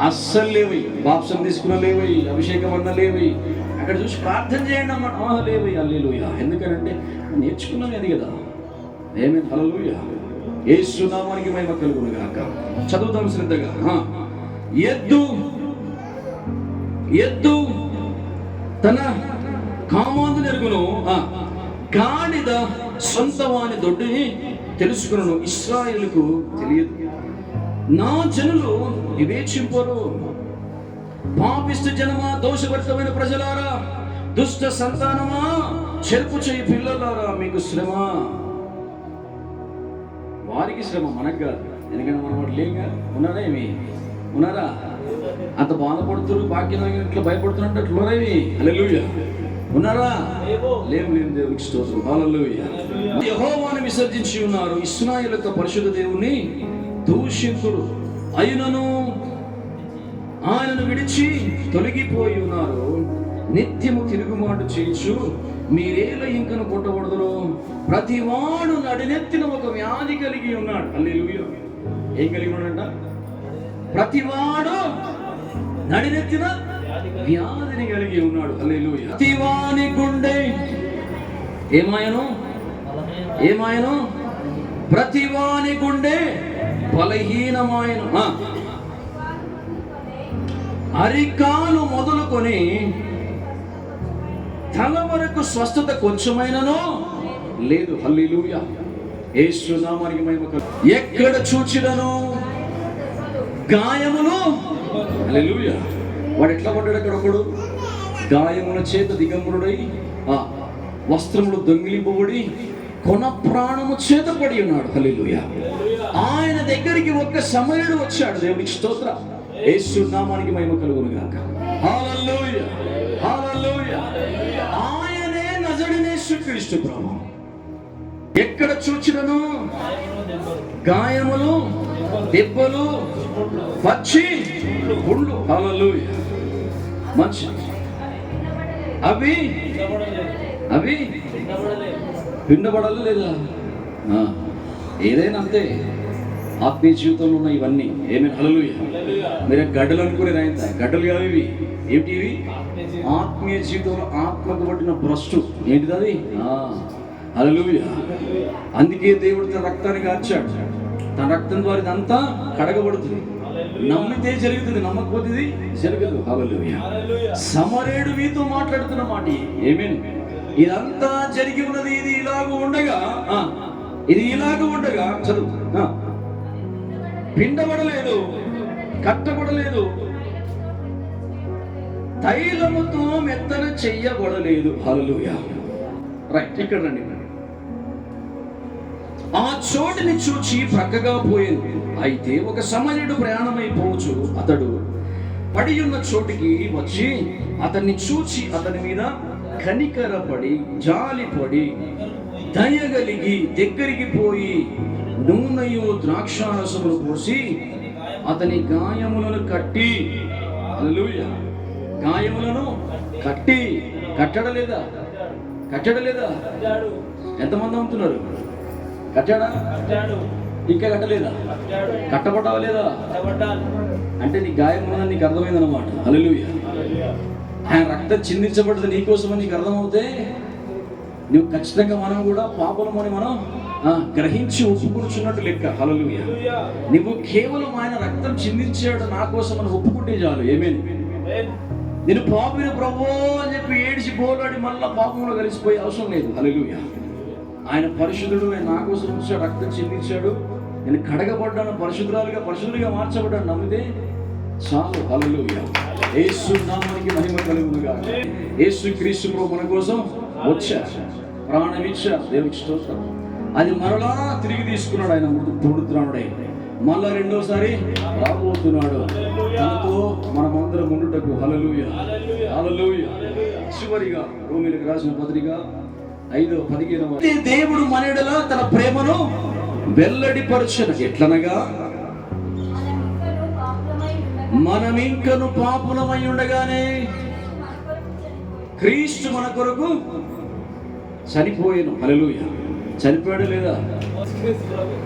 A: అస్సలు లేవయ్యి. బాప్సం తీసుకున్న లేవయ్యి, అభిషేకం అన్న లేవయ్యి. అక్కడ చూసి ప్రార్థన చేయండి అమ్మ. లేవయ్యి. హల్లెలూయా. ఎందుకంటే నేర్చుకున్నాం అది కదా. ఏమైంది? హల్లెలూయా. యేసు నామానికి మహిమ కలుగును గాక. చదువుతాం శ్రద్ధగా. ఎద్దు తన కామాందు నెరుగును, గాడిద సొంతవాని దొడ్డిని తెలుసుకును. ఇశ్రాయేలుకు తెలియదు. నా జనులు వివేచింపరు. పాపిష్టి జనమా, దోషభరితమైన ప్రజలారా, దుష్ట సంతానమా, చెరుపు చేయి పిల్లలారా, మీకు శ్రమ. వారికి శ్రమ, మనకు కాదు. ఎందుకంటే మనం వాడు లేక ఉన్నారా? ఉన్నారా? అంత బాధపడుతున్నారు, భాగ్యం ఇట్లా భయపడుతున్నట్టు అట్లున్నారేమి? హల్లెలూయా. ఉన్నారా? లేవు. దేవునికి స్తోత్రం. హల్లెలూయా. యెహోవాను విసర్జించి ఉన్నారు. ఇశ్రాయేలు యొక్క పరిశుద్ధ దేవుని దూషితుడు అయినను ఆయనను విడిచి తొలగిపోయి ఉన్నారు. నిత్యము తిరుగుమాటు చేయొచ్చు. మీరేలా ఇంకను కొట్టబడదురు. ప్రతి వాడు నడినెత్తిన ఒక వ్యాధి కలిగి ఉన్నాడు. హల్లెలూయా. ఏం కలిగి ఉన్నాడంట? ప్రతి వాడు నడినెత్తిన వ్యాధిని కలిగి ఉన్నాడు. హల్లెలూయా. ప్రతి వాని గుండె ఏమాయను? ప్రతి వాని గుండె బలహీనమాయను. అరికాలు మొదలుకొని తల వరకు స్వస్థత కొంచెమైనను లేదు. హల్లెలూయా. యేసు నామానికి మహిమ కలుగును. ఎక్కడ చూచినను గాయములు. హల్లెలూయా. వాడు ఎట్లా పడ్డాడు? అక్కడ ఒకడు గాయముల చేత దిగంబరుడై వస్త్రములు దొంగిలింపబడి కొన ప్రాణము చేత పడి ఉన్నాడు. హల్లెలూయా. ఆయన దగ్గరికి ఒక్క సమయుడు వచ్చాడు. దేవునికి స్తోత్రం. యేసు నామానికి మహిమ కలుగును గాక. హల్లెలూయా, హల్లెలూయా. ఆయనే నజరేయుడైన యేసుక్రీస్తు ప్రభువు. ఎక్కడ చూచినను గాయములు, దెబ్బలు, పచ్చి పుండ్లు. హల్లెలూయా. మంచి అవి పిండబడాలి లేదా? ఏదైనా అంతే. ఆత్మీయ జీవితంలో ఉన్న ఇవన్నీ ఏమైనా. హల్లెలూయా. మీరు గడ్డలు అనుకునే రాయంత గడ్డలు కావు ఇవి. ఏమిటి ఇవి? ఆత్మీయ జీవితంలో ఆత్మకు పట్టిన భ్రష్టు. ఏంటిది అది? హల్లెలూయా. అందుకే దేవుడు తన రక్తాన్ని కార్చాడు. తన రక్తం ద్వారా ఇదంతా కడగబడుతుంది. నమ్మితే జరుగుతుంది, నమ్మకపోతే ఇది జరగదు. హల్లెలూయా. సమరేయుడు మీతో మాట్లాడుతున్న మాట ఏమేమి? ఇదంతా జరిగి ఉన్నది. ఇది ఇలాగ ఉండగా చదువు. పిండబడలేదు, కట్టబడలేదు, తైలముతో మెత్తన చెయ్యబడలేదు. హల్లెలూయా. రైట్, ఇక్కడ రండి. ఆ చోటుని చూచి ప్రక్కగా పోయింది. అయితే ఒక సమయుడు ప్రయాణమైపోవచ్చు. అతడు పడి ఉన్న చోటికి వచ్చి అతన్ని చూచి అతని మీద కనికరపడి జాలిపడి దయగలిగి దగ్గరికి పోయి నూనెయు ద్రాక్షారసములు పోసి అతని గాయములను కట్టి. హల్లెలూయా. గాయములను కట్టి. కట్టడలేదా? ఎంతమంది అమ్ముతున్నారు? కట్టాడా? ఇంకా కట్టలేదా? కట్టబడ్డావా లేదా? అంటే నీ గాయం ఉన్నదని నీకు అర్థమైందన్నమాట. హల్లెలూయా. ఆయన రక్తం చిందించబడ్డది నీకోసమని నీకు అర్థమవుతే నువ్వు ఖచ్చితంగా మనం కూడా పాపలమని మనం గ్రహించి ఒప్పుకుంటున్నట్టు లెక్క. హల్లెలూయా. నువ్వు కేవలం ఆయన రక్తం చిందించాడు నా కోసం అని ఒప్పుకుంటే చాలు. ఏమేమి? నేను పాపిని ప్రభువో అని చెప్పి ఏడిచి పోలాడి మళ్ళా పాపంలో కలిసిపోయే అవసరం లేదు. హల్లెలూయా. ఆయన పరిశుద్ధుడు. ఆయన నా కోసం వచ్చాడు, రక్తం చిందించాడు, నేను కడగబడ్డాను, పరిశుద్ధులుగా మార్చబడ్డాను. నమ్మితే చాలు. హల్లెలూయా. యేసు నామానికి మహిమ కలుగును గాక. యేసు క్రీస్తు ప్రభు మన కోసం వచ్చాడు, ప్రాణం ఇచ్చాడు. దేవునికి స్తోత్రం. అది మరలా తిరిగి తీసుకున్నాడు. ఆయన పునరుత్థానుడై మళ్ళా రెండోసారి రాబోతున్నాడు. తనతో మనమందరం ఉండుటకు. హల్లెలూయా, హల్లెలూయా. చివరిగా రోమీయులకు రాసిన పత్రిక 5:15. దేవుడు మన యెడల తన ప్రేమను వెల్లడిపరచును. ఎట్లనగా మనమింకను పాపులమై ఉండగానే క్రీస్తు మన కొరకు చనిపోయాను. హల్లెలూయా. చనిపోయాడు లేదా?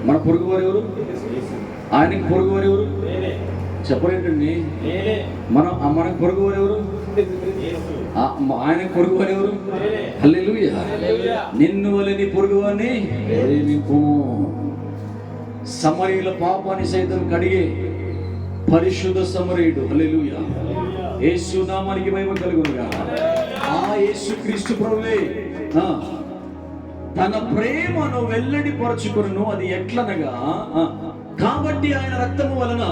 A: మన పొరుగు వారు ఎవరు? ఆయనకి పొరుగు వారు ఎవరు? చెప్పలేంటండి. మనకు పొరుగు వారు ఎవరు? ఆయనకు పొరుగు వారు ఎవరు? హల్లెలూయా. నిన్ను వలె నీ పొరుగు వారిని ప్రేమింపుము. సమరయుల పాపాన్ని సైతం కడిగే పరిశుద్ధ సమరయుడు. హల్లెలూయా. యేసు నామానికి మహిమ కలుగును గాక. ఆ యేసు క్రీస్తు ప్రభువే తన ప్రేమను వెల్లడిపరచుకొనును. అది ఎట్లనగా కాబట్టి ఆయన రక్తము వలన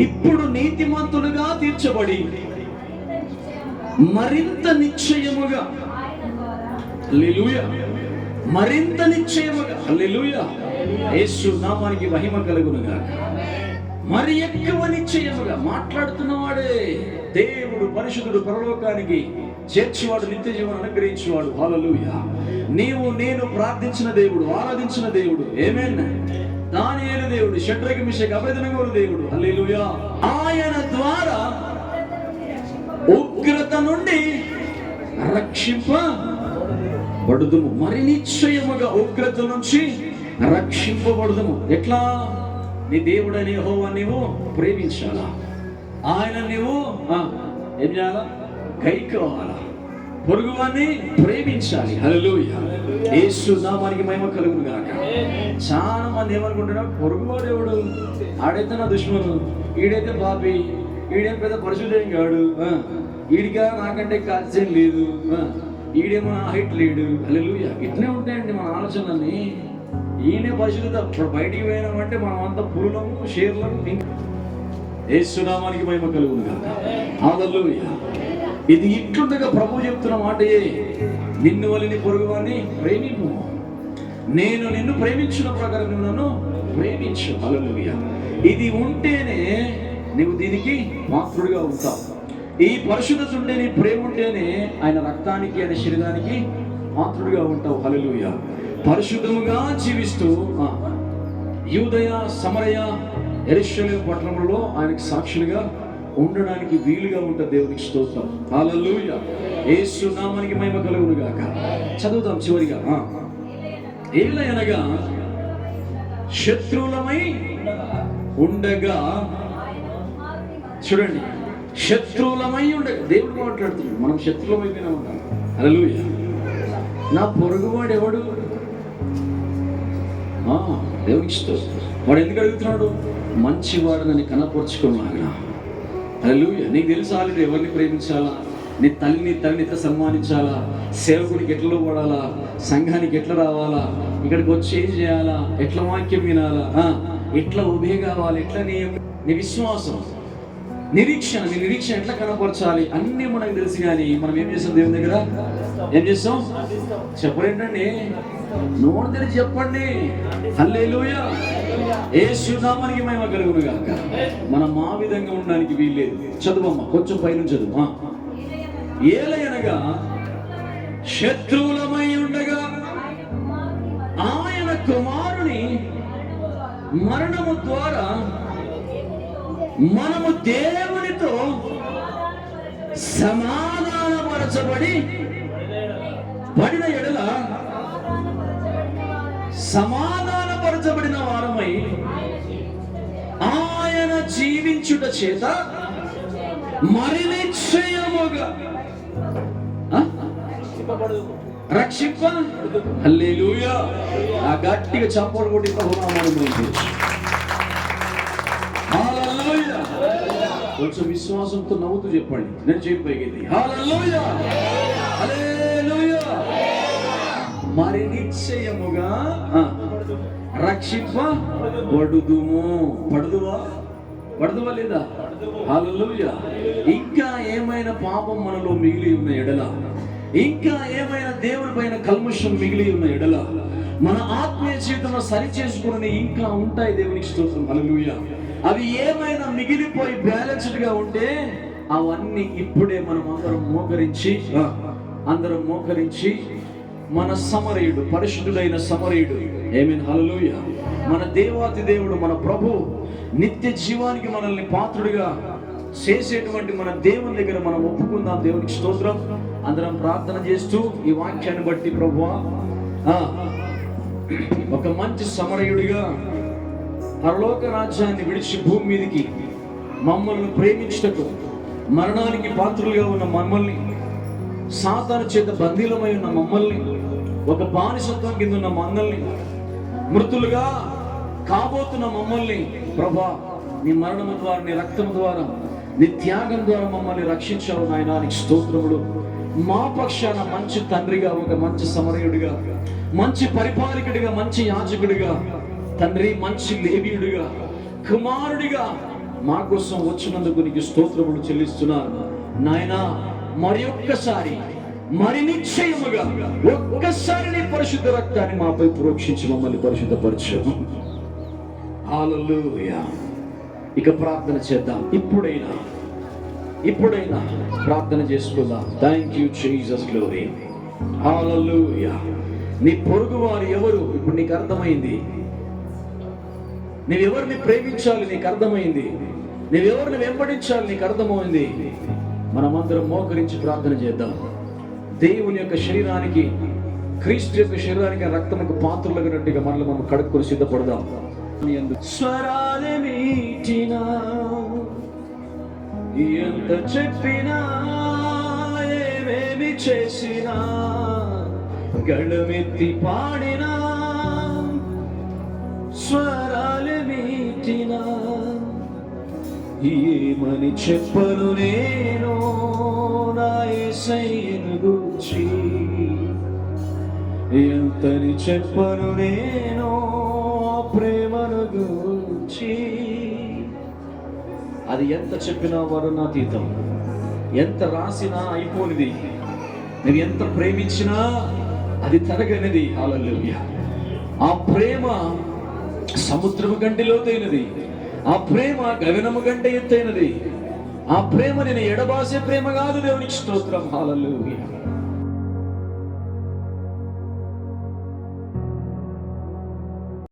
A: ఇప్పుడు నీతిమంతులుగా తీర్చబడి మరింత నిశ్చయముగా. హల్లెలూయా. మరింత నిశ్చయముగా. హల్లెలూయా. యేసు నామానికి మహిమ కలుగును గాక. మరి ఎక్కువ నిశ్చయముగా మాట్లాడుతున్నవాడే దేవుడు, పరిశుద్ధుడు, పరలోకానికి చేర్చేవాడు, నిత్య జీవనం అనుగ్రహించేవాడు. హల్లెలూయా. నీవు నేను ప్రార్థించిన దేవుడు, ఆరాధించిన దేవుడు. ఆమేన్. దానియేలు దేవుడు, షడ్రక్ మెషక్ అబేద్నెగో దేవుడు. హల్లెలూయా. ఆయన ద్వారా ఉగ్రత నుండి రక్షింపబడుదుము. మరి నిశ్చయముగా ఉగ్రత నుంచి రక్షింపబడుదుము. ఎట్లా? నీ దేవుడని యెహోవా నీవు ప్రేమించాలా, ఆయన నీవు ఏం చేయాలా? గైకోవాలా. పొరుగువాన్ని ప్రేమించాలి. హల్లెలూయా. యేసు నామానికి మహిమ కలుగును గాక. చాలా మంది ఏమనుకుంటున్నారు, పొరుగువాడు ఎవడు, ఆడైతే నా దుష్మను, ఈడైతే పాపి, ఈడేం పెద్ద పరిశుద్ధం కాడు, ఈడిగా నాకంటే కాల్సేం లేదు, ఈడేమో హైట్ లేడు. హల్లెలూయా. ఇట్లే ఉంటాయండి మన ఆలోచనలన్నీ. ఈయనే పరిశుద్ధత. ఇప్పుడు బయటికి పోయినామంటే మనం అంతా పురులము, షేర్లము. యేసు నామానికి మహిమ కలుగును గాక. హల్లెలూయా. ఇది ఇట్లుండగా ప్రభు చెప్తున్న మాటయే, నిన్ను వలని పొరుగువాన్ని ప్రేమింపు, నేను నిన్ను ప్రేమించిన ప్రకారం నువ్వు నన్ను ప్రేమించు. హల్లెలూయా. ఇది ఉంటేనే నువ్వు దీనికి పాత్రుడిగా ఉంటావు. ఈ పరిశుద్ధత ఉంటే, నీ ప్రేమ ఉంటేనే ఆయన రక్తానికి, ఆయన శరీరానికి పాత్రుడిగా ఉంటావు. హల్లెలూయా. పరిశుద్ధముగా జీవిస్తూ యూదయ, సమరయ, యెరూషలేము పట్టణంలో ఆయనకు సాక్షులుగా ఉండడానికి వీలుగా ఉంటుంది. దేవునికి స్తోత్రం. హల్లెలూయా. యేసు నామానికి మహిమ కలుగును గాక. చదువుదాం చివరిగా. ఏలయనగా శత్రువులమై ఉండగా, చూడండి, శత్రువులమై ఉండగా దేవుడు మాట్లాడుతున్నాడు. మనం శత్రువులమైపోయినా ఉంటాం. హల్లెలూయా. నా పొరుగువాడు ఎవడు? దేవునికి స్తోత్రం. వాడు ఎందుకు అడుగుతున్నాడు? మంచివాడనని కనపరుచుకున్నాగా. హల్లెలూయా. నీకు తెలుసు ఆల్రెడీ ఎవరిని ప్రేమించాలా, నీ తల్లిని ఎట్లా సన్మానించాలా, సేవకుడికి ఎట్లా పడాలా, సంఘానికి ఎట్లా రావాలా, ఇక్కడికి వచ్చి ఏం చేయాలా, ఎట్లా వాక్యం వినాలా, ఎట్లా ఉభయ కావాలి, ఎట్లా నీ విశ్వాసం, నిరీక్షణ, నీ నిరీక్షణ ఎట్లా కనపరచాలి, అన్నీ మనకు తెలుసు. కానీ మనం ఏం చేస్తాం? దేవుని దగ్గర ఏం చేస్తాం? చెప్పలేంటండి, నోరు తెరిచి చెప్పండి. హల్లెలూయా. యేసు నామానికి మహిమ కలుగును గాక. మనం ఆ విధంగా ఉండడానికి వీల్లేదు. చదువమ్మ, కొంచెం పైనుంచి చదువు. ఏలయనగా శత్రువులమై ఉండగా ఆయన కుమారుని మరణము ద్వారా మనము దేవునితో పడిన ఎడల సమాధానపరచబడిన వారమై ఆయన జీవించుట చేత మరి నిశ్చయముగా రక్షింప. హల్లెలూయా. ఆ గట్టిగా చప్పట్లు కొట్టి ప్రభునామాన్ని హల్లెలూయా. కొంచెం విశ్వాసంతో నవ్వుతూ చెప్పండి. నేను చెప్పేది హల్లెలూయా, హల్లెలూయా. మరి నిశ్చయముగా రక్షింపబడుదుము. పడుదువా లేదా? హల్లెలూయా. ఇంకా ఏమైనా పాపం మనలో మిగిలి ఉన్న ఎడల, ఇంకా ఏమైనా దేవుని పైన కల్మషం మిగిలి ఉన్న ఎడల, మన ఆత్మీయ జీవితంలో సరి చేసుకుని ఇంకా ఉంటాయి. దేవునికి స్తోత్రం. హల్లెలూయా. అవి ఏమైనా మిగిలిపోయి బ్యాలెన్స్డ్ గా ఉంటే అవన్నీ ఇప్పుడే మనం అందరం మోకరించి మన సమరయుడు, పరిశుద్ధుడైన సమరయుడు, ఆమేన్, హల్లెలూయా, మన దేవాతి దేవుడు, మన ప్రభు, నిత్య జీవానికి మనల్ని పాత్రుడిగా చేసేటువంటి మన దేవుని దగ్గర మనం ఒప్పుకుందాం. దేవునికి స్తోత్రం. అందరం ప్రార్థన చేస్తూ ఈ వాక్యాన్ని బట్టి, ప్రభువా, ఒక మంచి సమరయుడిగా పరలోక రాజ్యాన్ని విడిచి భూమి మీదకి మమ్మల్ని ప్రేమించుటకు, మరణానికి పాత్రులుగా ఉన్న మమ్మల్ని, సాతాను చేత బందీలమై ఉన్న మమ్మల్ని, ఒక బానిసత్వం కింద ఉన్న మమ్మల్ని, మృతులుగా కాబోతున్న మమ్మల్ని, ప్రభా, నీ మరణము ద్వారా, నీ రక్తము ద్వారా, నీ త్యాగం ద్వారా మమ్మల్ని రక్షించావు నాయనా. నీకు స్తోత్రములు. మా పక్షాన మంచి తండ్రిగా, ఒక మంచి సమరయుడిగా, మంచి పరిపాలకుడిగా, మంచి యాజకుడిగా, తండ్రి, మంచి లేవీయుడిగా, కుమారుడిగా మా కోసం వచ్చినందుకు నీకు స్తోత్రములు చెల్లిస్తున్నాను నాయనా. మరి ఒక్కసారి, మరి నిశ్చయముగా ఒక్కసారి నీ పరిశుద్ధ రక్తాన్ని మాపై ప్రోక్షించి మమ్మల్ని పరిశుద్ధపరచు. హల్లెలూయా. ఇక ప్రార్థన చేద్దాం. ఇప్పుడైనా ప్రార్థన చేసుకుందాం. Thank you Jesus, glory. Hallelujah. నీ పొరుగు వారు ఎవరు ఇప్పుడు నీకు అర్థమైంది. నువ్వెవరిని ప్రేమించాలి నీకు అర్థమైంది. నువ్వెవరిని వెంబడించాలి నీకు అర్థమైంది. మనమందరం మోకరించి ప్రార్థన చేద్దాం. దేవుని యొక్క శరీరానికి, క్రీస్తు యొక్క శరీరానికి, రక్తముకు పాత్రలుగా మనల్ని మనం కడుక్కొని సిద్ధపడదాం. స్వరాలు మీటినా, ఎంత చెప్పినా, ఏమేమి చేసిన గళమెత్తి పాడినా స్వరాలు మీటినా ఏమని చెప్పను నేను నా యేసయ్యను గూర్చి, ఎంతని చెప్పను నేను ఆ ప్రేమను గూర్చి. అది ఎంత చెప్పినా వర్ణనాతీతం, ఎంత రాసినా అయిపోనిది, నువ్వు ఎంత ప్రేమించినా అది తరగనిది. హల్లెలూయా. ఆ ప్రేమ సముద్రము కంటే లోతైనది, ఆ ప్రేమ గగనము కంటే ఎత్తైనది. ఆ ప్రేమ నేను ఎడబాసే ప్రేమ కాదు. దేవునికి స్తోత్రం. హల్లెలూయా.